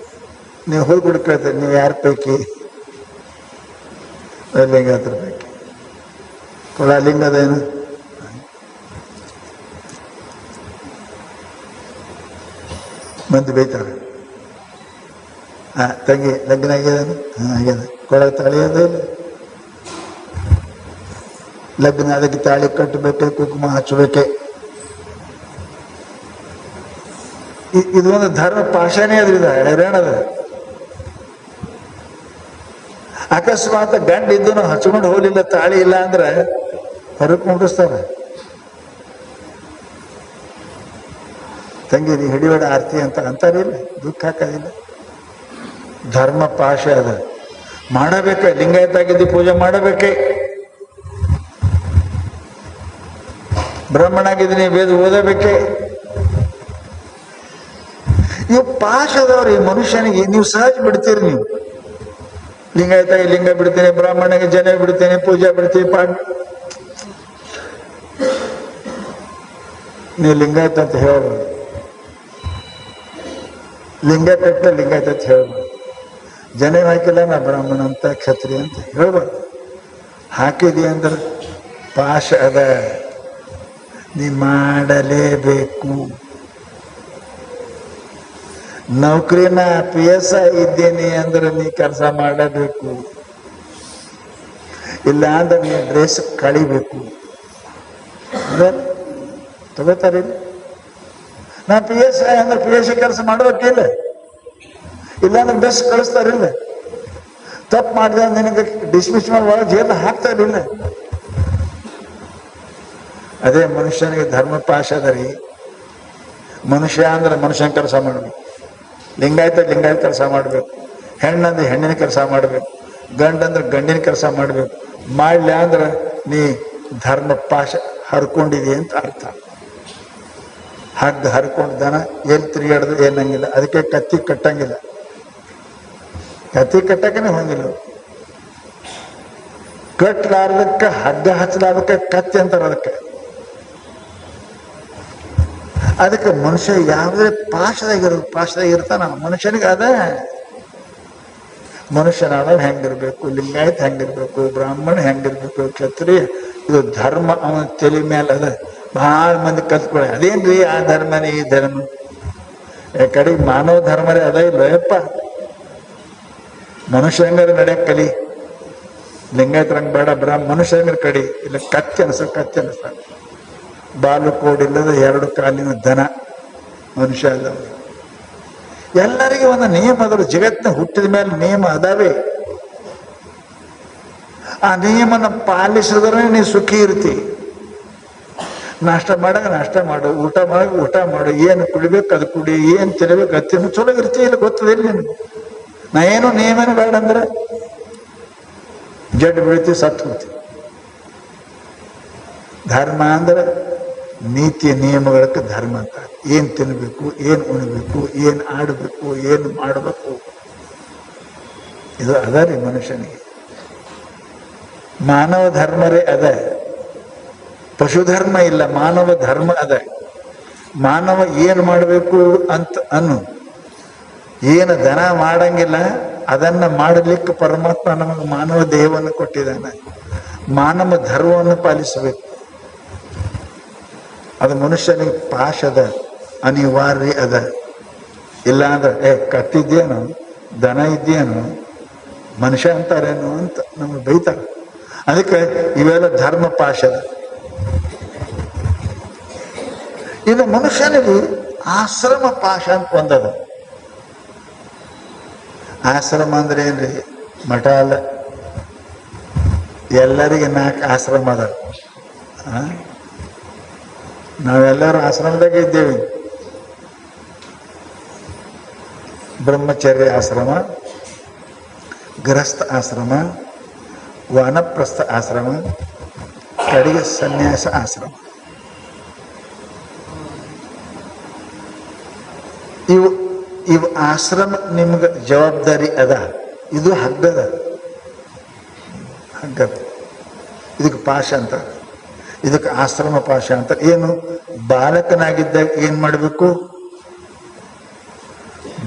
ನೀವು ಹೋಗಿ ಹುಡುಕೇಳ್ತೀರಿ, ನೀವು ಯಾರ ಪೈಕಿ? ಲಿಂಗಾಯತರ ಪೈಕಿ. ಕೊಳ ಲಿಂಗದೇನು? ಮಂದಿ ಬೈತಾರೆ. ತಂಗಿ ಲಗ್ನ ಆಗ್ಯದೇನು? ಆಗ್ಯದ. ಕೊಳ ತಾಳಿ ಅದ ಇಲ್ಲ? ಲಗ್ನ ಅದಕ್ಕೆ ತಾಳಿ ಕಟ್ಟಬೇಕೆ, ಕುಂಕುಮ ಹಚ್ಚಬೇಕೆ. ಇದು ಒಂದು ಧರ್ಮ ಪಾಶನೇ ಅದ್ರಿದ ಹೈರಾಣದ. ಅಕಸ್ಮಾತ್ ಗಂಡ ಇದ್ದು ಹಚ್ಕೊಂಡು ಹೋಗ್ಲಿಲ್ಲ, ತಾಳಿ ಇಲ್ಲ ಅಂದ್ರೆ ಹೊರಗೆ ಮುಗಿಸ್ತಾರ. ತಂಗಿ ನೀ ಹಿಡಿಬೇಡ ಆರ್ತಿ ಅಂತ ಅಂತಾರಿಲ್ಲ, ದುಃಖ ಹಾಕೋದಿಲ್ಲ. ಧರ್ಮ ಪಾಶ ಅದ, ಮಾಡಬೇಕೆ. ಲಿಂಗಾಯತ ಆಗಿದ್ದು ಪೂಜೆ ಮಾಡಬೇಕೆ. ಬ್ರಾಹ್ಮಣ ಆಗಿದ್ದೀನಿ ವೇದ ಓದಬೇಕೆ. ಇವು ಪಾಶದವ್ರು. ಈ ಮನುಷ್ಯನಿಗೆ ನೀವು ಸಹಜ ಬಿಡ್ತೀರಿ. ನೀವು ಲಿಂಗಾಯತ ಲಿಂಗ ಬಿಡ್ತೇನೆ, ಬ್ರಾಹ್ಮಣಿಗೆ ಜನ ಬಿಡ್ತೇನೆ, ಪೂಜಾ ಬಿಡ್ತೀನಿ, ಪಾಠ. ನೀವು ಲಿಂಗಾಯತ ಅಂತ ಹೇಳ್ಬೋದು, ಲಿಂಗ ಕಟ್ಟ ಲಿಂಗಾಯತ ಅಂತ ಹೇಳ್ಬೋದು. ಜನ ಹಾಕಿಲ್ಲ ನಾ ಬ್ರಾಹ್ಮಣ ಅಂತ ಕ್ಷತ್ರಿಯ ಅಂತ ಹೇಳ್ಬಾರ್ದು. ಹಾಕಿದಿ ಅಂದ್ರೆ ಪಾಶ ಅದ. ನೀ ಮಾಡಲೇಬೇಕು. ನೌಕರಿನ PS ಇದ್ದೀನಿ ಅಂದ್ರೆ ನೀ ಕೆಲಸ ಮಾಡಬೇಕು. ಇಲ್ಲ ಅಂದ್ರೆ ನೀ ಡ್ರೆಸ್ ಕಳಿಬೇಕು. ತಗೋತಾರಿ. ನಾ PS ಅಂದ್ರೆ PS ಕೆಲಸ ಮಾಡ್ಬೇಕಿಲ್ಲ, ಇಲ್ಲಾಂದ್ರೆ ಡ್ರೆಸ್ ಕಳಿಸ್ತಾರಿಲ್ಲ. ತಪ್ಪು ಮಾಡಿದ ನಿನಗೆ ಡಿಸ್ಮಿಸ್ ಮಾಡಿ ಒಳಗೆ ಜೈಲು ಹಾಕ್ತಾರಿಲ್ಲ. ಅದೇ ಮನುಷ್ಯನಿಗೆ ಧರ್ಮ ಪಾಶ ಅದ ರೀ. ಮನುಷ್ಯ ಅಂದ್ರೆ ಮನುಷ್ಯನ ಕೆಲಸ ಮಾಡಬೇಕು, ಲಿಂಗಾಯತ ಕೆಲಸ ಮಾಡಬೇಕು, ಹೆಣ್ಣಂದ್ರೆ ಹೆಣ್ಣಿನ ಕೆಲಸ ಮಾಡಬೇಕು, ಗಂಡಂದ್ರೆ ಗಂಡಿನ ಕೆಲಸ ಮಾಡಬೇಕು. ಮಾಡ್ಲಿ ಅಂದ್ರೆ ನೀ ಧರ್ಮ ಪಾಶ ಹರ್ಕೊಂಡಿದಿ ಅಂತ ಅರ್ಥ. ಹಗ್ಗ ಹರ್ಕೊಂಡು ದನ ಎಲ್ಲಿ ತಿರುಗಾಡ್ದು ಏನಂಗಿಲ್ಲ. ಅದಕ್ಕೆ ಕತ್ತಿ ಕಟ್ಟಂಗಿಲ್ಲ, ಕತ್ತಿ ಕಟ್ಟಕ್ಕನೆ ಹೋಗಿಲ್ಲ. ಕಟ್ಟಲಾರ್ದಕ್ಕೆ ಹಗ್ಗ ಹಚ್ಚಲಾರ್ದಕ್ಕೆ ಕತ್ತಿ ಅಂತಾರ. ಅದಕ್ಕೆ ಮನುಷ್ಯ ಯಾವುದೇ ಪಾಶದಾಗ ಇರ್ತಾನ. ಮನುಷ್ಯನಿಗೆ ಅದ ಮನುಷ್ಯನಾದ ಹೆಂಗಿರ್ಬೇಕು, ಲಿಂಗಾಯತ್ ಹೆಂಗಿರ್ಬೇಕು, ಬ್ರಾಹ್ಮಣ ಹೆಂಗಿರ್ಬೇಕು, ಕ್ಷತ್ರಿಯ, ಇದು ಧರ್ಮ ಅವನ ತಲೆ ಮೇಲೆ ಅದ. ಬಹಳ ಮಂದಿ ಕಲ್ತ್ಕೊಳ್ಳಿ, ಅದೇನ್ರಿ ಆ ಧರ್ಮನೇ ಈ ಧರ್ಮ. ಕಡೆಗೆ ಮಾನವ ಧರ್ಮರೇ ಅದ ಇಲ್ಲ ಯಪ್ಪ. ಮನುಷ್ಯ ಹೆಂಗಾರ ನಡೆಯಕ್ ಕಲಿ, ಲಿಂಗಾಯತ್ರಂಗ್ ಬೇಡ, ಮನುಷ್ಯ ಹೆಂಗಾರ ಕಡಿ. ಇಲ್ಲ ಕತ್ತಿ ಅನ್ಸ ಬಾಲು ಕೋಡಿಲ್ಲದ 2 ಕಾಲಿನ ದನ ಮನುಷ್ಯ ಅಲ್ಲ. ಎಲ್ಲರಿಗೆ ಒಂದು ನಿಯಮ ಅದ್ರ. ಜಗತ್ತಿನ ಹುಟ್ಟಿದ ಮೇಲೆ ನಿಯಮ ಅದಾವೆ. ಆ ನಿಯಮನ ಪಾಲಿಸಿದ್ರೆ ನೀ ಸುಖಿ ಇರ್ತಿ. ನಾಷ್ಟ ಮಾಡಾಗ ನಾಷ್ಟ ಮಾಡು, ಊಟ ಮಾಡಾಗ ಊಟ ಮಾಡು, ಏನು ಕುಡಿಬೇಕು ಅದು ಕುಡಿ, ಏನು ತಿನ್ಬೇಕು ಅದು ತಿನ್ನು, ಚಲೋ ಇರ್ತಿ. ಇಲ್ಲ ಗೊತ್ತದಿಲ್ಲ ನಿನ್ಗೆ. ನಾ ಏನು ನಿಯಮನ ಬೇಡ ಅಂದ್ರೆ ಜಡ್ ಬೀಳ್ತಿ, ಸತ್ತು ಹೋಗ್ತಿ. ಧರ್ಮ ಅಂದ್ರೆ ನೀತಿಯ ನಿಯಮಗಳಕ್ಕೆ ಧರ್ಮ ಅಂತ. ಏನು ತಿನ್ನಬೇಕು, ಏನು ಉಣಬೇಕು, ಏನು ಆಡಬೇಕು, ಏನು ಮಾಡಬೇಕು, ಇದು ಅದ ರೀ ಮನುಷ್ಯನಿಗೆ. ಮಾನವ ಧರ್ಮರೇ ಅದ, ಪಶು ಧರ್ಮ ಇಲ್ಲ, ಮಾನವ ಧರ್ಮ ಅದ. ಮಾನವ ಏನು ಮಾಡಬೇಕು ಅಂತ ಏನು ದನ ಮಾಡಂಗಿಲ್ಲ ಅದನ್ನ ಮಾಡಲಿಕ್ಕೆ ಪರಮಾತ್ಮ ನಮಗೆ ಮಾನವ ದೇಹವನ್ನು ಕೊಟ್ಟಿದ್ದಾನೆ. ಮಾನವ ಧರ್ಮವನ್ನು ಪಾಲಿಸಬೇಕು. ಅದು ಮನುಷ್ಯನಿಗೆ ಪಾಶದ ಅನಿವಾರ್ಯ ಅದ. ಇಲ್ಲ ಅಂದ್ರೆ ಕತ್ತಿದ್ದೇನು, ದನ ಇದ್ದೇನು, ಮನುಷ್ಯ ಅಂತಾರೇನು ಅಂತ ನಮಗೆ ಬೈತಾರೆ. ಅದಕ್ಕೆ ಇವೆಲ್ಲ ಧರ್ಮ ಪಾಶದ. ಇದು ಮನುಷ್ಯನಿಗೆ ಆಶ್ರಮ ಪಾಶ ಅಂತ ಒಂದದ. ಆಶ್ರಮ ಅಂದ್ರೆ ಏನ್ರಿ? ಮಠ ಅಲ್ಲ, ಎಲ್ಲರಿಗೆ 4 ಆಶ್ರಮ ಅದ. ನಾವೆಲ್ಲರೂ ಆಶ್ರಮದಾಗ ಇದ್ದೇವೆ. ಬ್ರಹ್ಮಚರ್ಯ ಆಶ್ರಮ, ಗೃಹಸ್ಥ ಆಶ್ರಮ, ವಾನಪ್ರಸ್ಥ ಆಶ್ರಮ, ಕಡೆಗೆ ಸನ್ಯಾಸ ಆಶ್ರಮ. ಇವು ಆಶ್ರಮ ನಿಮ್ಗೆ ಜವಾಬ್ದಾರಿ ಅದ. ಇದು ಹಗ್ಗದ ಇದಕ್ಕೆ ಪಾಶ ಅಂತ, ಇದಕ್ಕೆ ಆಶ್ರಮ ಪಾಶ ಅಂತ. ಏನು? ಬಾಲಕನಾಗಿದ್ದಾಗ ಏನ್ ಮಾಡಬೇಕು?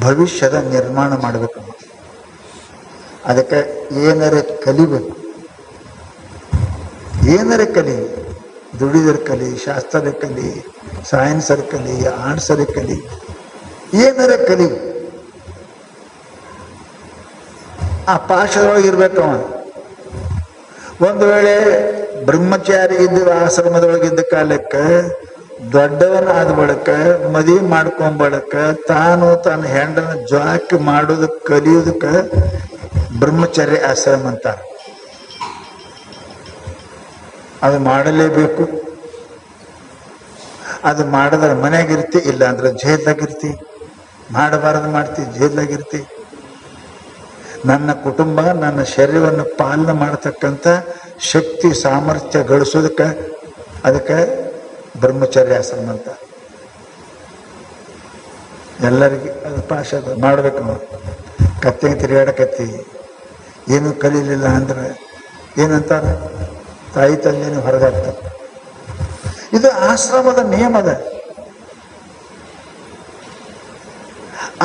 ಭವಿಷ್ಯದ ನಿರ್ಮಾಣ ಮಾಡಬೇಕು. ಅದಕ್ಕೆ ಏನಾರೆ ಕಲಿಬೇಕು, ಏನಾರೆ ಕಲಿ. ದುಡಿದರ ಕಲಿ, ಶಾಸ್ತ್ರದ ಕಲಿ, ಸೈನ್ಸರ್ ಕಲಿ, ಆರ್ಟ್ಸರ ಕಲಿ, ಏನಾರೆ ಕಲಿ. ಆ ಪಾಶದೊಳಗೆ ಇರ್ಬೇಕವ. ಒಂದು ವೇಳೆ ಬ್ರಹ್ಮಚಾರಿ ಇದ್ದ ಆಶ್ರಮದೊಳಗಿದ್ದ ಕಾಲಕ್ಕೆ ದೊಡ್ಡವನಾದ ಬಳಿಕ ಮದುವೆ ಮಾಡ್ಕೊಂಬಳಕ ತಾನು ತನ್ನ ಹೆಂಡನ ಜಾಕಿ ಮಾಡೋದಕ್ಕೆ ಕಲಿಯೋದಕ್ಕೆ ಬ್ರಹ್ಮಚರ್ಯ ಆಶ್ರಮ ಅಂತಾರ. ಅದು ಮಾಡಲೇಬೇಕು. ಅದು ಮಾಡಿದ್ರೆ ಮನೆಯಾಗಿರ್ತಿ, ಇಲ್ಲ ಅಂದ್ರೆ ಜೈಲ್ದಾಗಿರ್ತಿ. ಮಾಡಬಾರದು ಮಾಡ್ತಿ, ಜೈಲ್ದಾಗಿರ್ತಿ. ನನ್ನ ಕುಟುಂಬ, ನನ್ನ ಶರೀರವನ್ನು ಪಾಲನೆ ಮಾಡತಕ್ಕಂಥ ಶಕ್ತಿ ಸಾಮರ್ಥ್ಯ ಗಳಿಸೋದಕ್ಕೆ ಅದಕ್ಕೆ ಬ್ರಹ್ಮಚರ್ಯ ಆಶ್ರಮ ಅಂತ. ಎಲ್ಲರಿಗೆ ಅದು ಪಾಶ ಮಾಡ್ಬೇಕು. ಕತ್ತೆಗೆ ತಿರುಗಾಡಕತ್ತಿ ಏನು ಕಲೀಲಿಲ್ಲ ಅಂದ್ರೆ ಏನಂತಾರ? ತಾಯಿ ತಂದೆನೂ ಹೊರಗಾಗ್ತಾರೆ. ಇದು ಆಶ್ರಮದ ನಿಯಮದ.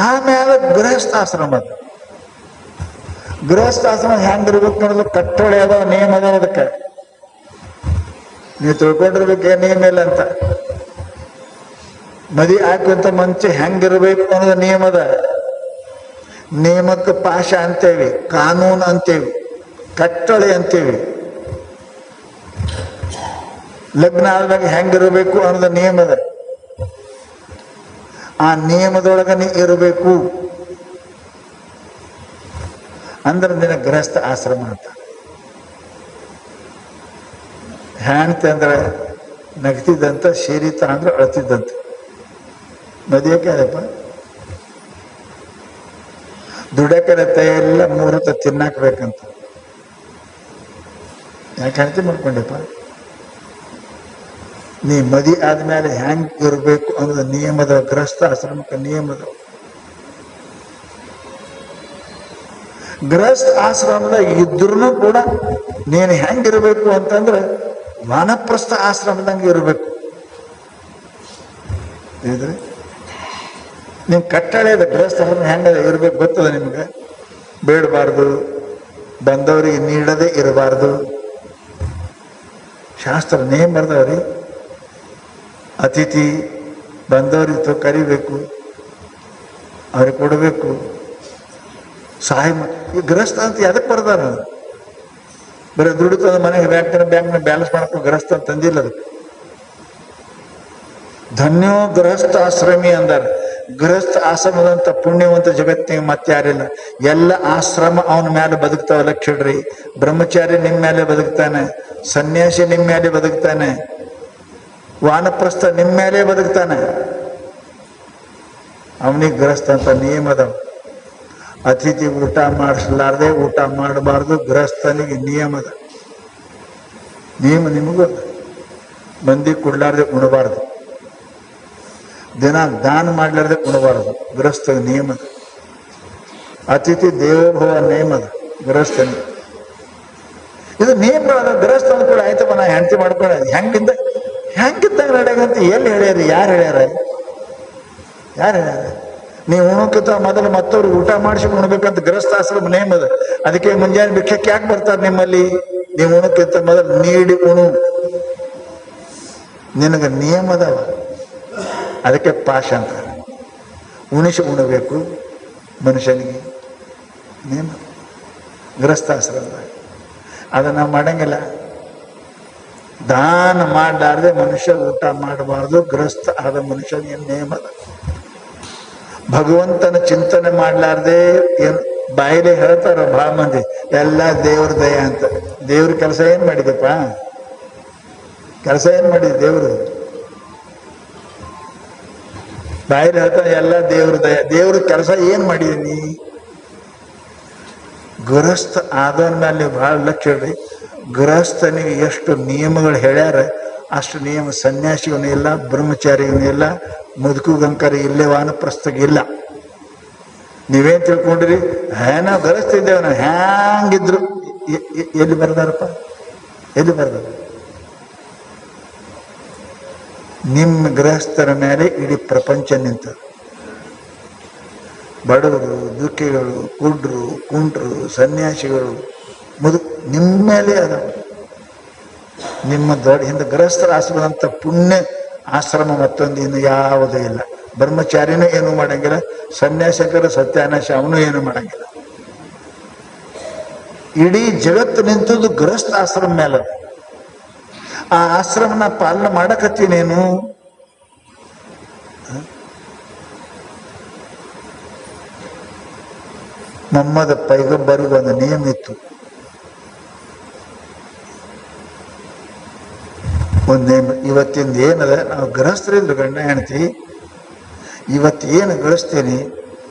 ಆಮೇಲೆ ಗೃಹಸ್ಥಾಶ್ರಮದ. ಗೃಹಸ್ಥಾಶ್ರಮ ಹೆಂಗಿರ್ಬೇಕು ನೋಡೋದು? ಕಟ್ಟಳೆ ಅದ, ನಿಯಮ ಅದ. ಅದಕ್ಕೆ ನೀವು ತಿಳ್ಕೊಂಡಿರ್ಬೇಕು ನಿಯಮ ಇಲ್ಲ ಅಂತ. ಮದಿ ಹಾಕುವಂತ ಮುಂಚೆ ಹೆಂಗಿರ್ಬೇಕು ಅನ್ನೋದು ನಿಯಮದ. ನಿಯಮಕ್ಕೆ ಪಾಶ ಅಂತೇವಿ, ಕಾನೂನು ಅಂತೇವಿ, ಕಟ್ಟಳೆ ಅಂತೇವಿ. ಲಗ್ನ ಆದ್ಮೇಲೆ ಹೆಂಗಿರಬೇಕು ಅನ್ನೋದು ನಿಯಮದ. ಆ ನಿಯಮದೊಳಗ ನೀ ಇರಬೇಕು ಅಂದ್ರೆ ನಿನ್ನ ಗೃಹಸ್ಥ ಆಶ್ರಮ ಅಂತ. ಹೆಣ್ತಿ ಅಂದ್ರೆ ನಗ್ತಿದ್ದಂತ, ಶೀರಿತ ಅಂದ್ರೆ ಅಳ್ತಿದ್ದಂತ. ಮದುವೆಗೆ ಅದಪ್ಪ ದುಡಕರತ್ತ ಎಲ್ಲ ಮೂರತ್ತ ತಿನ್ನಾಕ್ಬೇಕಂತ. ಯಾಕೆ ಹೆಂಡತಿ ಮಾಡ್ಕೊಂಡೆಪ್ಪ? ನೀ ಮದಿ ಆದ್ಮೇಲೆ ಹೆಂಗ್ ಇರಬೇಕು ಅನ್ನೋದು ನಿಯಮದ. ಗೃಹಸ್ಥ ಆಶ್ರಮಕ್ಕೆ ನಿಯಮದ. ಗೃಹಸ್ಥ ಆಶ್ರಮದಾಗ ಇದ್ರೂ ಕೂಡ ನೀನು ಹೆಂಗಿರ್ಬೇಕು ಅಂತಂದ್ರೆ ವಾನಪ್ರಸ್ಥ ಆಶ್ರಮದಂಗೆ ಇರಬೇಕು. ಇದ್ರೆ ನಿಮ್ ಕಟ್ಟಳೆ ಇದೆ. ಗೃಹಸ್ಥ ಆಶ್ರಮ ಹೆಂಗ ಇರ್ಬೇಕು ಗೊತ್ತದ ನಿಮ್ಗೆ? ಬೇಡಬಾರ್ದು, ಬಂದವರಿಗೆ ನೀಡದೇ ಇರಬಾರ್ದು. ಶಾಸ್ತ್ರ ನೇಮ್ ಬರ್ದವ್ರಿ. ಅತಿಥಿ ಬಂದವರಿತ್ತು ಕರಿಬೇಕು, ಅವ್ರಿಗೆ ಕೊಡಬೇಕು, ಸಹಾಯ ಈ ಗೃಹಸ್ಥ ಅಂತ ಎದಕ್ಕೆ ಬರ್ದಾರ? ಬರೀ ದುಡ್ಡು ತಂದು ಮನೆಗೆ ಬ್ಯಾಂಕ್ನ ಬ್ಯಾಲೆನ್ಸ್ ಮಾಡ್ಕೊಂಡು ಗೃಹಸ್ಥ ಅಂತ ತಂದಿಲ್ಲ. ಅದಕ್ಕೆ ಧನ್ಯೋ ಗೃಹಸ್ಥ ಆಶ್ರಮಿ ಅಂದಾರ. ಗೃಹಸ್ಥ ಆಶ್ರಮದಂತ ಪುಣ್ಯವಂತ ಜಗತ್ತಿಗೆ ಮತ್ತೆ ಯಾರಿಲ್ಲ. ಎಲ್ಲ ಆಶ್ರಮ ಅವನ ಮೇಲೆ ಬದುಕ್ತಾವ. ಲಕ್ಷಡ್ರಿ, ಬ್ರಹ್ಮಚಾರಿ ನಿಮ್ಮ ಮೇಲೆ ಬದುಕ್ತಾನೆ, ಸನ್ಯಾಸಿ ನಿಮ್ಮ ಮೇಲೆ ಬದುಕ್ತಾನೆ, ವಾನಪ್ರಸ್ಥ ನಿಮ್ಮ ಮೇಲೆ ಬದುಕ್ತಾನೆ. ಅವನಿಗೆ ಗೃಹಸ್ಥ ಅಂತ ನಿಯಮ ಅದಾವ. ಅತಿಥಿ ಊಟ ಮಾಡಿಸಲಾರ್ದೆ ಊಟ ಮಾಡಬಾರ್ದು. ಗೃಹಸ್ಥನಿಗೆ ನಿಯಮದ. ನಿಯಮ ನಿಮಗೂ ಮಂದಿ ಕೊಡ್ಲಾರ್ದೆ ಉಣಬಾರ್ದು. ದಿನ ದಾನ ಮಾಡ್ಲಾರ್ದೆ ಉಣಬಾರ್ದು. ಗೃಹಸ್ಥನ ನಿಯಮದ. ಅತಿಥಿ ದೇವೋಭವ ನಿಯಮದ ಗೃಹಸ್ಥನಿಗೆ. ಇದು ನಿಯಮಗಳಾದ. ಗೃಹಸ್ಥ ಕೂಡ ಆಯ್ತಪ್ಪ ನಾ ಹೆಂಡತಿ ಮಾಡ್ಕೊಂಡ ಹೆಂಗಿದ್ದಾಗ ನಡೆಯಂತ ಎಲ್ಲಿ ಹೇಳ್ಯಾರ? ಯಾರು ಹೇಳ್ಯಾರ? ನೀವು ಉಣಕ್ಕಿಂತ ಮೊದಲು ಮತ್ತವ್ರು ಊಟ ಮಾಡಿಸಿ ಉಣ್ಬೇಕಂತ ಗೃಹಸ್ಥಾಶ್ರಮ ನೇಮ್ ಅದ. ಅದಕ್ಕೆ ಮುಂಜಾನೆ ಭಿಕ್ಷಕ್ಕೆ ಯಾಕೆ ಬರ್ತಾರೆ ನಿಮ್ಮಲ್ಲಿ? ನೀವು ಉಣಕ್ಕಿಂತ ಮೊದಲು ನೀಡಿ ಉಣು. ನಿನಗೆ ನಿಯಮ ಅದಾವ. ಅದಕ್ಕೆ ಪಾಶ ಅಂತ. ಉಣಿಸಿ ಉಣಬೇಕು ಮನುಷ್ಯನಿಗೆ ನಿಯಮ. ಗೃಹಸ್ಥಾಶ್ರಮದಾಗ ಅದನ್ನ ಮಾಡಂಗಿಲ್ಲ. ದಾನ ಮಾಡಲಾರ್ದೆ ಮನುಷ್ಯ ಊಟ ಮಾಡಬಾರ್ದು. ಗೃಹಸ್ಥ ಆದ ಮನುಷ್ಯನಿಗೆ ನೇಮ ಅದ. ಭಗವಂತನ ಚಿಂತನೆ ಮಾಡ್ಲಾರ್ದೆ ಏನು ಬಾಯಿಲೆ ಹೇಳ್ತಾರ ಬಹಳ ಮಂದಿ, ಎಲ್ಲ ದೇವ್ರ ದಯ ಅಂತ. ದೇವ್ರ ಕೆಲಸ ಏನ್ ಮಾಡಿದಪ್ಪ? ಕೆಲಸ ಏನ್ ಮಾಡಿದ ದೇವ್ರು? ಬಾಯಿಲೆ ಹೇಳ್ತಾರ ಎಲ್ಲ ದೇವ್ರ ದಯ. ದೇವ್ರ ಕೆಲಸ ಏನ್ ಮಾಡಿದೀನಿ? ಗೃಹಸ್ಥ ಆದವನ ಮೇಲೆ ನೀವು ಬಹಳ ಲಕ್ಷ್ಯ ಇಡ್ರಿ. ಗೃಹಸ್ಥನಿಗೆ ಎಷ್ಟು ನಿಯಮಗಳು ಹೇಳ್ಯಾರ ಅಷ್ಟು ನಿಯಮ ಸನ್ಯಾಸಿಗೂ ಇಲ್ಲ, ಬ್ರಹ್ಮಚಾರಿಗೂ ಇಲ್ಲ, ಮುದುಕು ಗಂಕರಿ ಇಲ್ಲೇ ವಾನಪ್ರಸ್ಥಗೆ ಇಲ್ಲ. ನೀವೇನ್ ತಿಳ್ಕೊಂಡ್ರಿ? ನಾವು ಗೃಹಸ್ಥ ಇದ್ದೇವೆ, ನಾವು ಹ್ಯಾಂಗಿದ್ರು. ಎಲ್ಲಿ ಬರ್ದಾರಪ್ಪ? ಎಲ್ಲಿ ಬರ್ದಾರ? ನಿಮ್ಮ ಗೃಹಸ್ಥರ ಮೇಲೆ ಇಡೀ ಪ್ರಪಂಚ ನಿಂತ. ಬಡವರು, ದುಃಖಿಗಳು, ಕುಡ್ರು, ಕುಂಟ್ರು, ಸನ್ಯಾಸಿಗಳು, ನಿಮ್ಮ ಮೇಲೆ ಅದಾವ. ನಿಮ್ಮ ದೊಡ್ಡ ಹಿಂದೆ ಗೃಹಸ್ಥರ ಆಶ್ರಮದಂತ ಪುಣ್ಯ ಆಶ್ರಮ ಮತ್ತೊಂದು ಇನ್ನು ಯಾವುದೂ ಇಲ್ಲ. ಬ್ರಹ್ಮಚಾರಿನೂ ಏನು ಮಾಡಂಗಿಲ್ಲ, ಸನ್ಯಾಸಕರ ಸತ್ಯಾನಾಶ ಅವನು ಏನು ಮಾಡಂಗಿಲ್ಲ. ಇಡೀ ಜಗತ್ತು ನಿಂತದ್ದು ಗೃಹಸ್ಥ ಆಶ್ರಮ ಮೇಲೆ. ಆ ಆಶ್ರಮನ ಪಾಲನೆ ಮಾಡಕತ್ತೀನೇನು? ಮೊಹಮ್ಮದ್ ಪೈಗಂಬರಿಗೆ ಒಂದು ನಿಯಮ ಇತ್ತು. ಒಂದು ನೇಮ. ಇವತ್ತಿಂದ ಏನದ, ನಾವು ಗೃಹಸ್ಥರಿದ್ರು ಗಂಡ ಹೆಣ್ತಿ, ಇವತ್ತು ಏನು ಗಳಿಸ್ತೇನೆ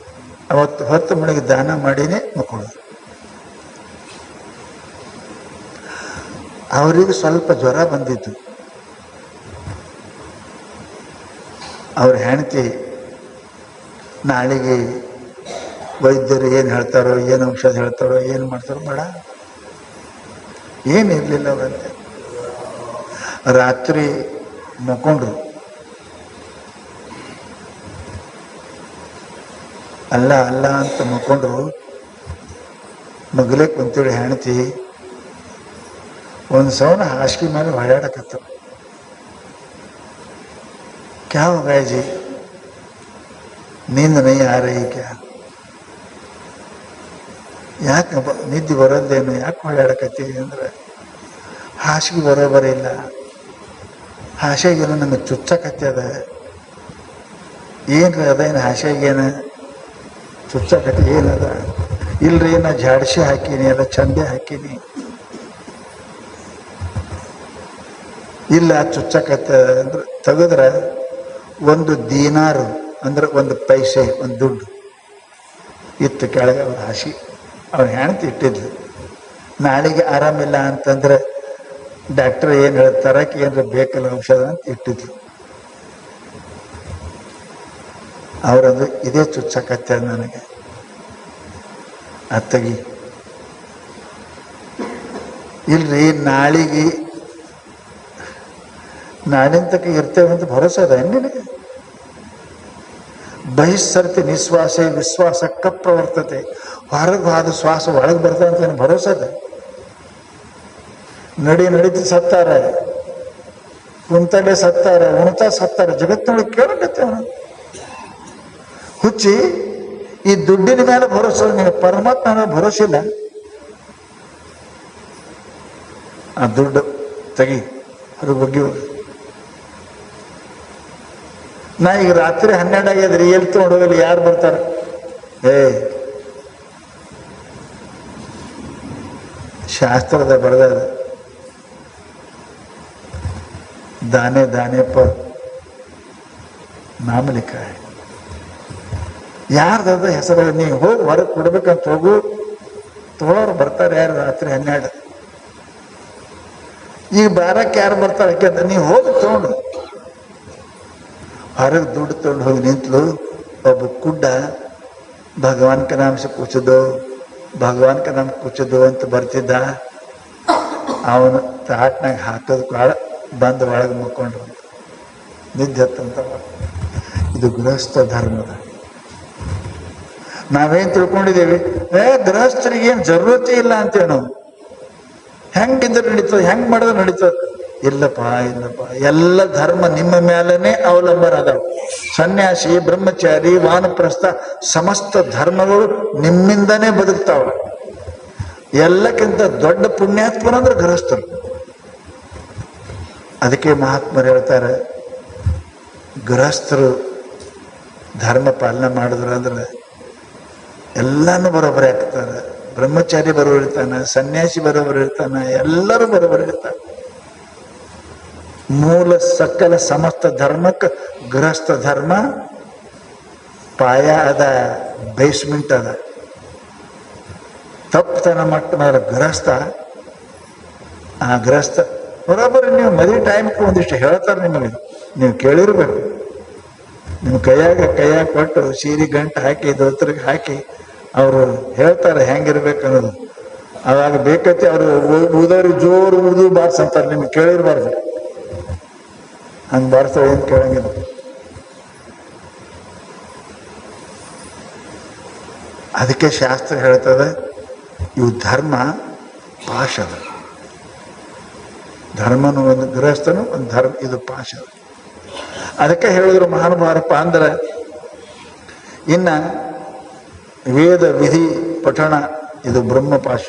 ಅವತ್ತು 10 ಮಣಿಗೆ ದಾನ ಮಾಡಿನೇ ಮಕ್ಕಳೋದು. ಅವರಿಗೆ ಸ್ವಲ್ಪ ಜ್ವರ ಬಂದಿದ್ದು. ಅವ್ರ ಹೆಣ್ತಿ ನಾಳೆಗೆ ವೈದ್ಯರು ಏನು ಹೇಳ್ತಾರೋ, ಏನು ಔಷಧ ಹೇಳ್ತಾರೋ, ಏನು ಮಾಡ್ತಾರೋ ಬೇಡ, ಏನಿರಲಿಲ್ಲ ಅವರಂತೆ. ರಾತ್ರಿ ಮಕ್ಕೊಂಡ್ರು. ಅಲ್ಲ ಅಲ್ಲ ಅಂತ ಮಕ್ಕೊಂಡ್ರು. ಮಗಲೇ ಕುಂತೇಳಿ ಹೆಣ್ತಿ ಒಂದು ಸೌನ ಹಾಸಿಗೆ ಮೇಲೆ ಹೊಳ್ಯಾಡಕತ್ತ. क्या हो गया जी, नींद नहीं आ रही क्या? ಯಾಕೆ ನಿದ್ದೆ ಬರೋದೇನು, ಯಾಕೆ ಹೊಳ್ಯಾಡಕತ್ತೀವಿ ಅಂದ್ರೆ ಹಾಸಿಗೆ ಬರೋಬರಿ ಇಲ್ಲ, ಹಾಸಿಗೆನ ನಮಗೆ ಚುಚ್ಚಕತ್ತದ. ಏನ್ರಿ ಅದೇನು ಹಾಸಿಗೆನ ಚುಚ್ಚಕತ್ತಿ ಏನದ? ಇಲ್ರಿ ನಾ ಜಾಡ್ಸಿ ಹಾಕೀನಿ, ಎಲ್ಲ ಚಂದೆ ಹಾಕೀನಿ, ಇಲ್ಲ ಚುಚ್ಚಕತ್ತದ ಅಂದ್ರೆ ತೆಗೆದ್ರೆ ಒಂದು ದೀನಾರು ಅಂದ್ರೆ ಒಂದು ಪೈಸೆ, ಒಂದು ದುಡ್ಡು ಇತ್ತು ಕೆಳಗೆ ಅವ್ರ ಹಾಸಿಗೆ. ಅವ್ರು ಹೆಣ್ತಿ ಇಟ್ಟಿದ್ಲು. ನಾಳೆಗೆ ಆರಾಮಿಲ್ಲ ಅಂತಂದ್ರೆ ಡಾಕ್ಟರ್ ಏನು ಹೇಳ್ತಾರಕ್ಕೆ ಏನಾರ ಬೇಕಲ್ಲ ಔಷಧ ಅಂತ ಇಟ್ಟಿದ್ಲು. ಅವರದು ಇದೇ ಚುಚ್ಚಕತ್ತ ನನಗೆ, ಅತ್ತಗಿ ಇಲ್ರಿ ನಾಳಿಂತಕ ಇರ್ತೇವೆ ಅಂತ ಭರೋಸೆ ಅದ ನಿನಗೆ? ಬಹಿಸ್ಸರ್ತಿ ನಿಶ್ವಾಸ ವಿಶ್ವಾಸಕ್ಕ ಪ್ರವರ್ತತೆ, ಹೊರಗೆ ಹೋದ ಶ್ವಾಸ ಒಳಗೆ ಬರ್ತದೆ ಅಂತ ಭರೋಸೆ ಅದ? ನಡೀತಿ ಸತ್ತಾರ, ಕುಂತಲ್ಲೇ ಸತ್ತಾರ, ಉಣ್ತಾ ಸತ್ತಾರ, ಜಗತ್ತಿನೊಳಗೆ ಕೇಳಕತ್ತೇವ. ಹುಚ್ಚಿ, ಈ ದುಡ್ಡಿನ ಮೇಲೆ ಭರೋಸೆ, ನೀವು ಪರಮಾತ್ಮ ಮೇಲೆ ಭರೋಸೆ ಇಲ್ಲ. ಆ ದುಡ್ಡು ತೆಗಿ, ಹೊರಗೆ ಬಗ್ಗೆ. ನಾ ಈಗ ರಾತ್ರಿ 12 ಆಗ್ಯದ್ರಿ, ಎಲ್ಲಿ ತೊಗೊಂಡು ಹೋಗಲಿ, ಯಾರು ಬರ್ತಾರೆ? ಶಾಸ್ತ್ರದ ಬರೆದ ದಾನೆ ದಾನೆ ಪರ್ ನಾಮ ಲಿಖ. ಯಾರ್ದ ಹೆಸರು ನೀವು ಹೋಗಿ ಹೊರಗೆ ಕೊಡ್ಬೇಕಂತ ಹೋಗು, ತಗೊಳೋರು ಬರ್ತಾರೆ ಯಾರು ರಾತ್ರಿ 12. ಈಗ ಬಾರಕ್ಕೆ ಯಾರು ಬರ್ತಾರೆ ಯಾಕೆಂದ್ರೆ ನೀವು ಹೋಗಿ ತಗೊಂಡು ಹೊರಗೆ ದುಡ್ಡು ತಗೊಂಡು ಹೋಗಿ ನಿಂತಲು. ಒಬ್ಬ ಕುಡ್ಡ ಭಗವಾನ್ ಕ ನಾಮ ಸೆ ಕೂಚದೋ, ಭಗವಾನ್ ಕ ನಾಮ ಕೂಚದೋ ಅಂತ ಬರ್ತಿದ್ದ. ಅವನು ತಾಟ್ನಾಗ ಹಾಕೋದು ಕಾಳ ಬಂದು ಒಳಗೆ ಮುಕ್ಕೊಂಡ್ರು, ನಿದ್ದೆ ಹತ್ತಂತ. ಇದು ಗೃಹಸ್ಥ ಧರ್ಮದ. ನಾವೇನ್ ತಿಳ್ಕೊಂಡಿದ್ದೇವೆ, ಗೃಹಸ್ಥರಿಗೆ ಏನು ಜರೂರತೆ ಇಲ್ಲ ಅಂತೇವೆ ನಾವು. ಹೆಂಗಿದ್ರೆ ನಡೀತದೆ, ಹೆಂಗ್ ಮಾಡಿದ್ರೆ ನಡೀತದೆ. ಇಲ್ಲಪ್ಪ, ಎಲ್ಲ ಧರ್ಮ ನಿಮ್ಮ ಮೇಲೇ ಅವಲಂಬನ ಅದಾವ. ಸನ್ಯಾಸಿ, ಬ್ರಹ್ಮಚಾರಿ, ವಾನಪ್ರಸ್ಥ ಸಮಸ್ತ ಧರ್ಮಗಳು ನಿಮ್ಮಿಂದನೇ ಬದುಕ್ತಾವ. ಎಲ್ಲಕ್ಕಿಂತ ದೊಡ್ಡ ಪುಣ್ಯಾತ್ಮರಂದ್ರೆ ಗೃಹಸ್ಥರು. ಅದಕ್ಕೆ ಮಹಾತ್ಮರು ಹೇಳ್ತಾರೆ, ಗೃಹಸ್ಥರು ಧರ್ಮ ಪಾಲನೆ ಮಾಡಿದ್ರು ಅಂದ್ರೆ ಎಲ್ಲಾನು ಬರೋಬ್ಬರಿ ಆಗ್ತಾರೆ. ಬ್ರಹ್ಮಚಾರಿ ಬರೋಬರ್ ಇರ್ತಾನೆ, ಸನ್ಯಾಸಿ ಬರೋಬರ್ ಇರ್ತಾನೆ, ಎಲ್ಲರೂ ಬರೋಬರ್ ಇರ್ತಾರೆ. ಮೂಲ ಸಕಲ ಸಮಸ್ತ ಧರ್ಮಕ್ಕೆ ಗೃಹಸ್ಥ ಧರ್ಮ ಪಾಯ ಅದ, ಬೇಸ್ಮೆಂಟ್ ಅದ. ತಪ್ಪತನ ಮಟ್ಟ ಮೇಲೆ ಗೃಹಸ್ಥ, ಆ ಗೃಹಸ್ಥ ಬರೋಬ್ಬರಿ. ನೀವು ಮದುವೆ ಟೈಮ್ಗೆ ಒಂದಿಷ್ಟು ಹೇಳ್ತಾರೆ ನಿಮಗೆ, ನೀವು ಕೇಳಿರ್ಬೇಕು. ನಿಮ್ಮ ಕೈಯಾಗ ಕೊಟ್ಟು ಸೀರೆ ಗಂಟು ಹಾಕಿ ದೋತ್ರಿಗೆ ಹಾಕಿ ಅವರು ಹೇಳ್ತಾರೆ ಹೆಂಗಿರ್ಬೇಕು ಅನ್ನೋದು. ಅವಾಗ ಬೇಕೈತಿ ಅವರು ಊದವ್ರಿಗೆ ಜೋರು ಊದು ಬಾರ್ಸಂತಾರೆ, ನಿಮ್ಗೆ ಕೇಳಿರ್ಬಾರ್ದು. ಹಂಗೆ ಬಾರ್ಸೋ ಏನು ಕೇಳಂಗಿಲ್ಲ. ಅದಕ್ಕೆ ಶಾಸ್ತ್ರ ಹೇಳ್ತದೆ, ಇವು ಧರ್ಮ ಪಾಶದ. ಧರ್ಮನು ಒಂದು, ಗೃಹಸ್ಥನು ಒಂದು ಧರ್ಮ, ಇದು ಪಾಶದ. ಅದಕ್ಕೆ ಹೇಳಿದ್ರು ಮಹಾನುಭಾವರಪ್ಪ ಅಂದ್ರೆ, ಇನ್ನ ವೇದ ವಿಧಿ ಪಠಣ ಇದು ಬ್ರಹ್ಮಪಾಶ.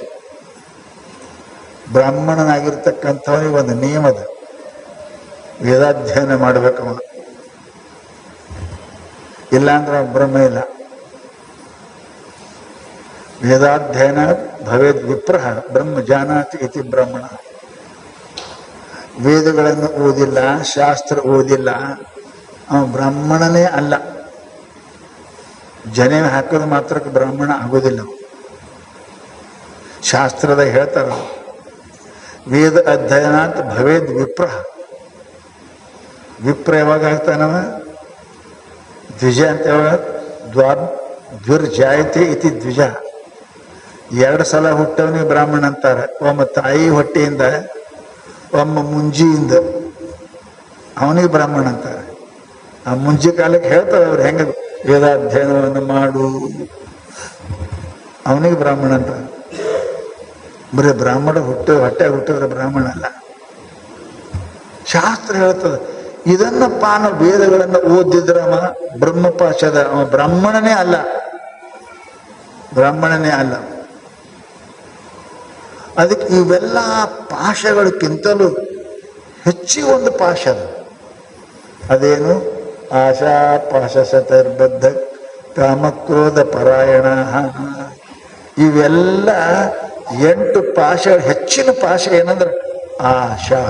ಬ್ರಾಹ್ಮಣನಾಗಿರ್ತಕ್ಕಂಥವನಿಗೆ ಒಂದು ನಿಯಮದ, ವೇದಾಧ್ಯಯನ ಮಾಡ್ಬೇಕವ, ಇಲ್ಲಾಂದ್ರೆ ಬ್ರಹ್ಮ ಇಲ್ಲ. ವೇದಾಧ್ಯಯನ ಭವೇದ್ ವಿಪ್ರಹ ಬ್ರಹ್ಮ ಜಾನಾತಿ ಇತಿ ಬ್ರಾಹ್ಮಣ. ವೇದಗಳನ್ನು ಓದಿಲ್ಲ, ಶಾಸ್ತ್ರ ಓದಿಲ್ಲ, ಅವ ಬ್ರಾಹ್ಮಣನೇ ಅಲ್ಲ. ಜನೆ ಹಾಕೋದು ಮಾತ್ರಕ್ಕೆ ಬ್ರಾಹ್ಮಣ ಆಗೋದಿಲ್ಲ. ಶಾಸ್ತ್ರದ ಹೇಳ್ತಾರ, ವೇದ ಅಧ್ಯಯನಾತ್ ಭವೇದ್ ವಿಪ್ರಹ. ವಿಪ್ರ ಯಾವಾಗ ಆಗ್ತಾನವ? ದ್ವಿಜ ಅಂತ ಯಾವಾಗ? ದ್ವಿರ್ಜಾಯತೆ ಇತಿ ದ್ವಿಜ. 2 ಸಲ ಹುಟ್ಟವನಿಗೆ ಬ್ರಾಹ್ಮಣ ಅಂತಾರೆ. ಒಮ್ಮ ತಾಯಿ ಹೊಟ್ಟೆಯಿಂದ, ಒಮ್ಮ ಮುಂಜಿಯಿಂದ, ಅವನಿಗೆ ಬ್ರಾಹ್ಮಣ ಅಂತಾರೆ. ಆ ಮುಂಜಿ ಕಾಲಕ್ಕೆ ಹೇಳ್ತಾರೆ ಅವ್ರು ಹೆಂಗ ವೇದಾಧ್ಯಯನವನ್ನು ಮಾಡು, ಅವನಿಗೆ ಬ್ರಾಹ್ಮಣ ಅಂತಾರೆ. ಬರೀ ಬ್ರಾಹ್ಮಣ ಹೊಟ್ಟೆ ಹುಟ್ಟಿದ್ರೆ ಬ್ರಾಹ್ಮಣ ಅಲ್ಲ. ಶಾಸ್ತ್ರ ಹೇಳ್ತದೆ ಇದನ್ನಪ್ಪ ವೇದಗಳನ್ನು ಓದಿದ್ರವ ಬ್ರಹ್ಮಪಾಶದ ಅವ ಬ್ರಾಹ್ಮಣನೇ ಅಲ್ಲ, ಬ್ರಾಹ್ಮಣನೇ ಅಲ್ಲ. ಅದಕ್ಕೆ ಇವೆಲ್ಲ ಪಾಶಗಳಕ್ಕಿಂತಲೂ ಹೆಚ್ಚಿಗೆ ಒಂದು ಪಾಶ ಅದೇನು? ಆಶಾ ಪಾಶ ಸತರ್ಬದ್ಧ ಕಾಮಕ್ರೋಧ ಪರಾಯಣ. ಇವೆಲ್ಲ 8 ಪಾಶ. ಹೆಚ್ಚಿನ ಪಾಶ ಏನಂದ್ರೆ ಆಶಾ.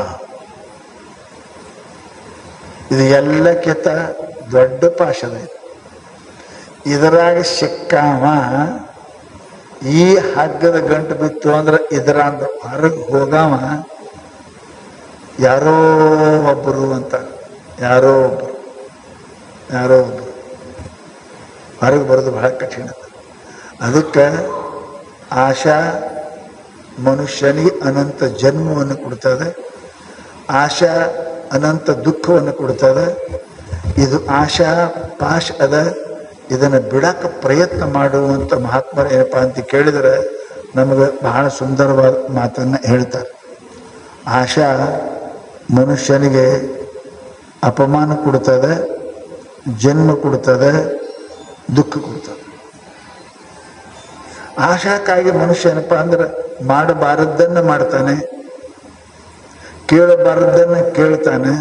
ಇದು ಎಲ್ಲಕ್ಕಿಂತ ದೊಡ್ಡ ಪಾಶದ. ಇದರಾಗ ಸಿಕ್ಕಾವ ಈ ಹಗ್ಗದ ಗಂಟು ಬಿತ್ತು ಅಂದ್ರೆ ಇದರ ಹೊರಗೆ ಹೋಗಾವ ಯಾರೋ ಒಬ್ಬರು ಅಂತ, ಯಾರೋ ಒಬ್ಬರು ಹೊರಗೆ ಬರೋದು ಬಹಳ ಕಠಿಣ. ಅದಕ್ಕೆ ಆಶಾ ಮನುಷ್ಯನಿಗೆ ಅನಂತ ಜನ್ಮವನ್ನು ಕೊಡ್ತದೆ, ಆಶಾ ಅನಂತ ದುಃಖವನ್ನು ಕೊಡ್ತದೆ. ಇದು ಆಶಾ ಪಾಶ ಅದ. ಇದನ್ನು ಬಿಡಕ್ಕೆ ಪ್ರಯತ್ನ ಮಾಡುವಂಥ ಮಹಾತ್ಮರು ಏನಪ್ಪ ಅಂತ ಕೇಳಿದರೆ ನಮಗೆ ಬಹಳ ಸುಂದರವಾದ ಮಾತನ್ನು ಹೇಳ್ತಾರೆ. ಆಶಾ ಮನುಷ್ಯನಿಗೆ ಅಪಮಾನ ಕೊಡ್ತದೆ, ಜನ್ಮ ಕೊಡ್ತದೆ, ದುಃಖ ಕೊಡ್ತದೆ. ಆಶಾಕ್ಕಾಗಿ ಮನುಷ್ಯ ಏನಪ್ಪ ಅಂದ್ರೆ ಮಾಡಬಾರದ್ದನ್ನು ಮಾಡ್ತಾನೆ, ಕೇಳಬಾರದ್ದನ್ನು ಕೇಳ್ತಾನೆ,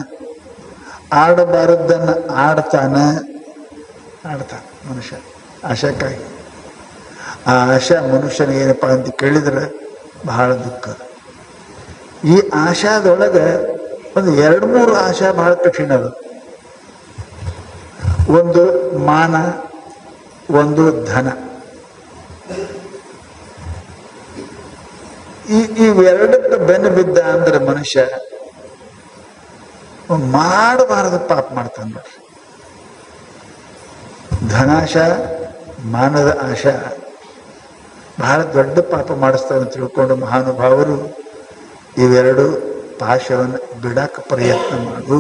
ಆಡಬಾರದ್ದನ್ನು ಆಡ್ತಾನೆ ಮನುಷ್ಯ ಆಶಾಕ್ಕಾಗಿ. ಆ ಆಶಾ ಮನುಷ್ಯನಿಗೆ ಏನಪ್ಪ ಅಂತ ಕೇಳಿದ್ರೆ ಬಹಳ ದುಃಖ. ಈ ಆಶಾದೊಳಗೆ ಒಂದು 2-3 ಆಶಾ ಬಹಳ ಕಠಿಣ ಅದು. ಒಂದು ಮಾನ, ಒಂದು ಧನ. ಇವೆರಡಕ್ಕೆ ಬೆನ್ನು ಬಿದ್ದ ಅಂದ್ರೆ ಮನುಷ್ಯ ಮಾಡಬಾರದು ಪಾಪ ಮಾಡ್ತಾನೆ ನೋಡ್ರಿ. ಧನಾಶ, ಮಾನದ ಆಶಾ ಬಹಳ ದೊಡ್ಡ ಪಾಪ ಮಾಡಿಸ್ತಾವೆ ಅಂತ ತಿಳ್ಕೊಂಡು ಮಹಾನುಭಾವರು ಇವೆರಡು ಪಾಶವನ್ನು ಬಿಡಕ್ಕೆ ಪ್ರಯತ್ನ ಮಾಡು.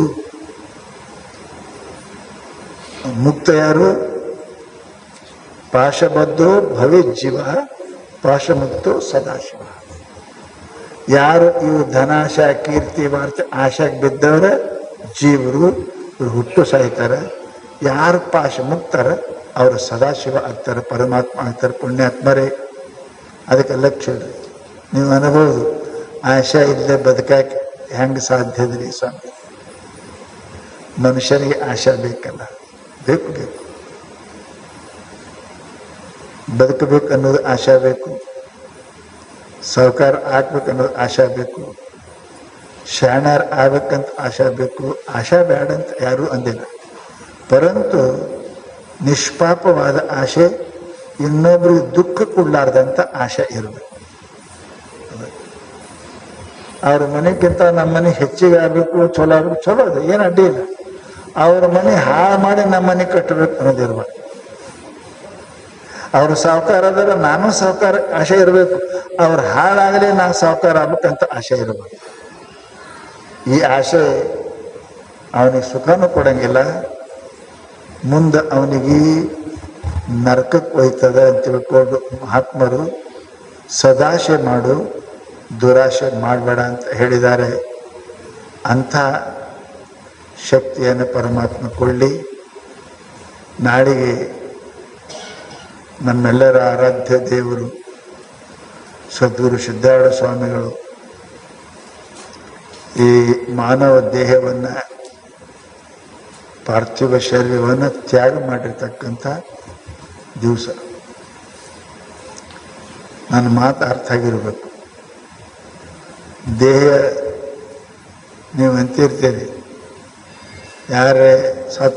ಮುಕ್ತ ಯಾರು? ಪಾಶಬದ್ಧೋ ಭವಿಜ್ಜೀವ ಪಾಶಮುಕ್ತೋ ಸದಾಶಿವ. ಯಾರು ಇವು ಧನಾಶ, ಕೀರ್ತಿ, ವಾರ್ತೆ ಆಶಾಗೆ ಬಿದ್ದವ್ರೆ ಜೀವರು, ಇವ್ರು ಹುಟ್ಟು ಸಾಯ್ತಾರೆ. ಯಾರು ಪಾಶ ಮುಕ್ತಾರ ಅವರು ಸದಾಶಿವ ಆಗ್ತಾರೆ, ಪರಮಾತ್ಮ ಆಗ್ತಾರೆ, ಪುಣ್ಯಾತ್ಮರೇ. ಅದಕ್ಕೆ ಲಕ್ಷ್ಯ ಇಡ್ರಿ. ನೀವು ಅನ್ಬೋದು ಆಶಾ ಇಲ್ಲದೆ ಬದುಕಾಕೆ ಹೆಂಗೆ ಸಾಧ್ಯದ್ರಿ ಸ್ವಾಮಿ? ಮನುಷ್ಯನಿಗೆ ಆಶಾ ಬೇಕಲ್ಲ, ಬೇಕು ಬದುಕಬೇಕು ಅನ್ನೋದು ಆಶಾ ಬೇಕು, ಸಾಹುಕಾರ ಆಗ್ಬೇಕು ಅನ್ನೋದು ಆಶಾ ಬೇಕು, ಶಾಣಾರ್ ಆಗ್ಬೇಕಂತ ಆಶಾ ಬೇಕು. ಆಶಾ ಬೇಡ ಅಂತ ಯಾರೂ ಅಂದಿಲ್ಲ. ಪರಂತು ನಿಷ್ಪಾಪವಾದ ಆಶೆ, ಇನ್ನೊಬ್ರಿಗೆ ದುಃಖ ಕೊಡ್ಲಾರ್ದಂಥ ಆಶೆ ಇರಬೇಕು. ಅವ್ರ ಮನೆಗಿಂತ ನಮ್ಮ ಮನೆ ಹೆಚ್ಚಿಗೆ ಆಗಬೇಕು, ಚಲೋ ಆಗ್ಬೇಕು, ಚಲೋ ಅದು ಏನು ಅಡ್ಡಿ ಇಲ್ಲ. ಅವ್ರ ಮನೆ ಹಾಳು ಮಾಡಿ ನಮ್ಮ ಮನೆ ಕಟ್ಟಬೇಕು ಅನ್ನೋದಿರ್ಬೇಕು. ಅವರು ಸಾಹುಕಾರ ಅದರ ನಾನು ಸಾಹುಕಾರ ಆಶೆ ಇರಬೇಕು. ಅವ್ರು ಹಾಳಾಗಲಿ ನಾ ಸಾಹುಕಾರ ಆಗ್ಬೇಕಂತ ಆಶೆ ಇರಬೇಕು. ಈ ಆಶೆ ಅವನಿಗೆ ಸುಖನೂ ಕೊಡಂಗಿಲ್ಲ, ಮುಂದೆ ಅವನಿಗೆ ನರಕಕ್ಕೆ ಒಯ್ತದೆ ಅಂತ ತಿಳ್ಕೊಂಡು ಮಹಾತ್ಮರು ಸದಾಶೆ ಮಾಡು, ದುರಾಶೆ ಮಾಡಬೇಡ ಅಂತ ಹೇಳಿದ್ದಾರೆ. ಅಂಥ ಶಕ್ತಿಯನ್ನು ಪರಮಾತ್ಮ ಕೊಳ್ಳಿ. ನಾಳೆಗೆ ನಮ್ಮೆಲ್ಲರ ಆರಾಧ್ಯ ದೇವರು ಸದ್ಗುರು ಸಿದ್ಧಾರೂಢ ಸ್ವಾಮಿಗಳು ಈ ಮಾನವ ದೇಹವನ್ನು, ಪಾರ್ಥಿವ ಶರೀರವನ್ನು ತ್ಯಾಗ ಮಾಡಿರ್ತಕ್ಕಂಥ ದಿವಸ. ನನ್ನ ಮಾತು ಅರ್ಥ ಆಗಿರಬೇಕು. ದೇಹ ನೀವು ಅಂತಿರ್ತೀರಿ, ಯಾರೇ ಸತ್ತ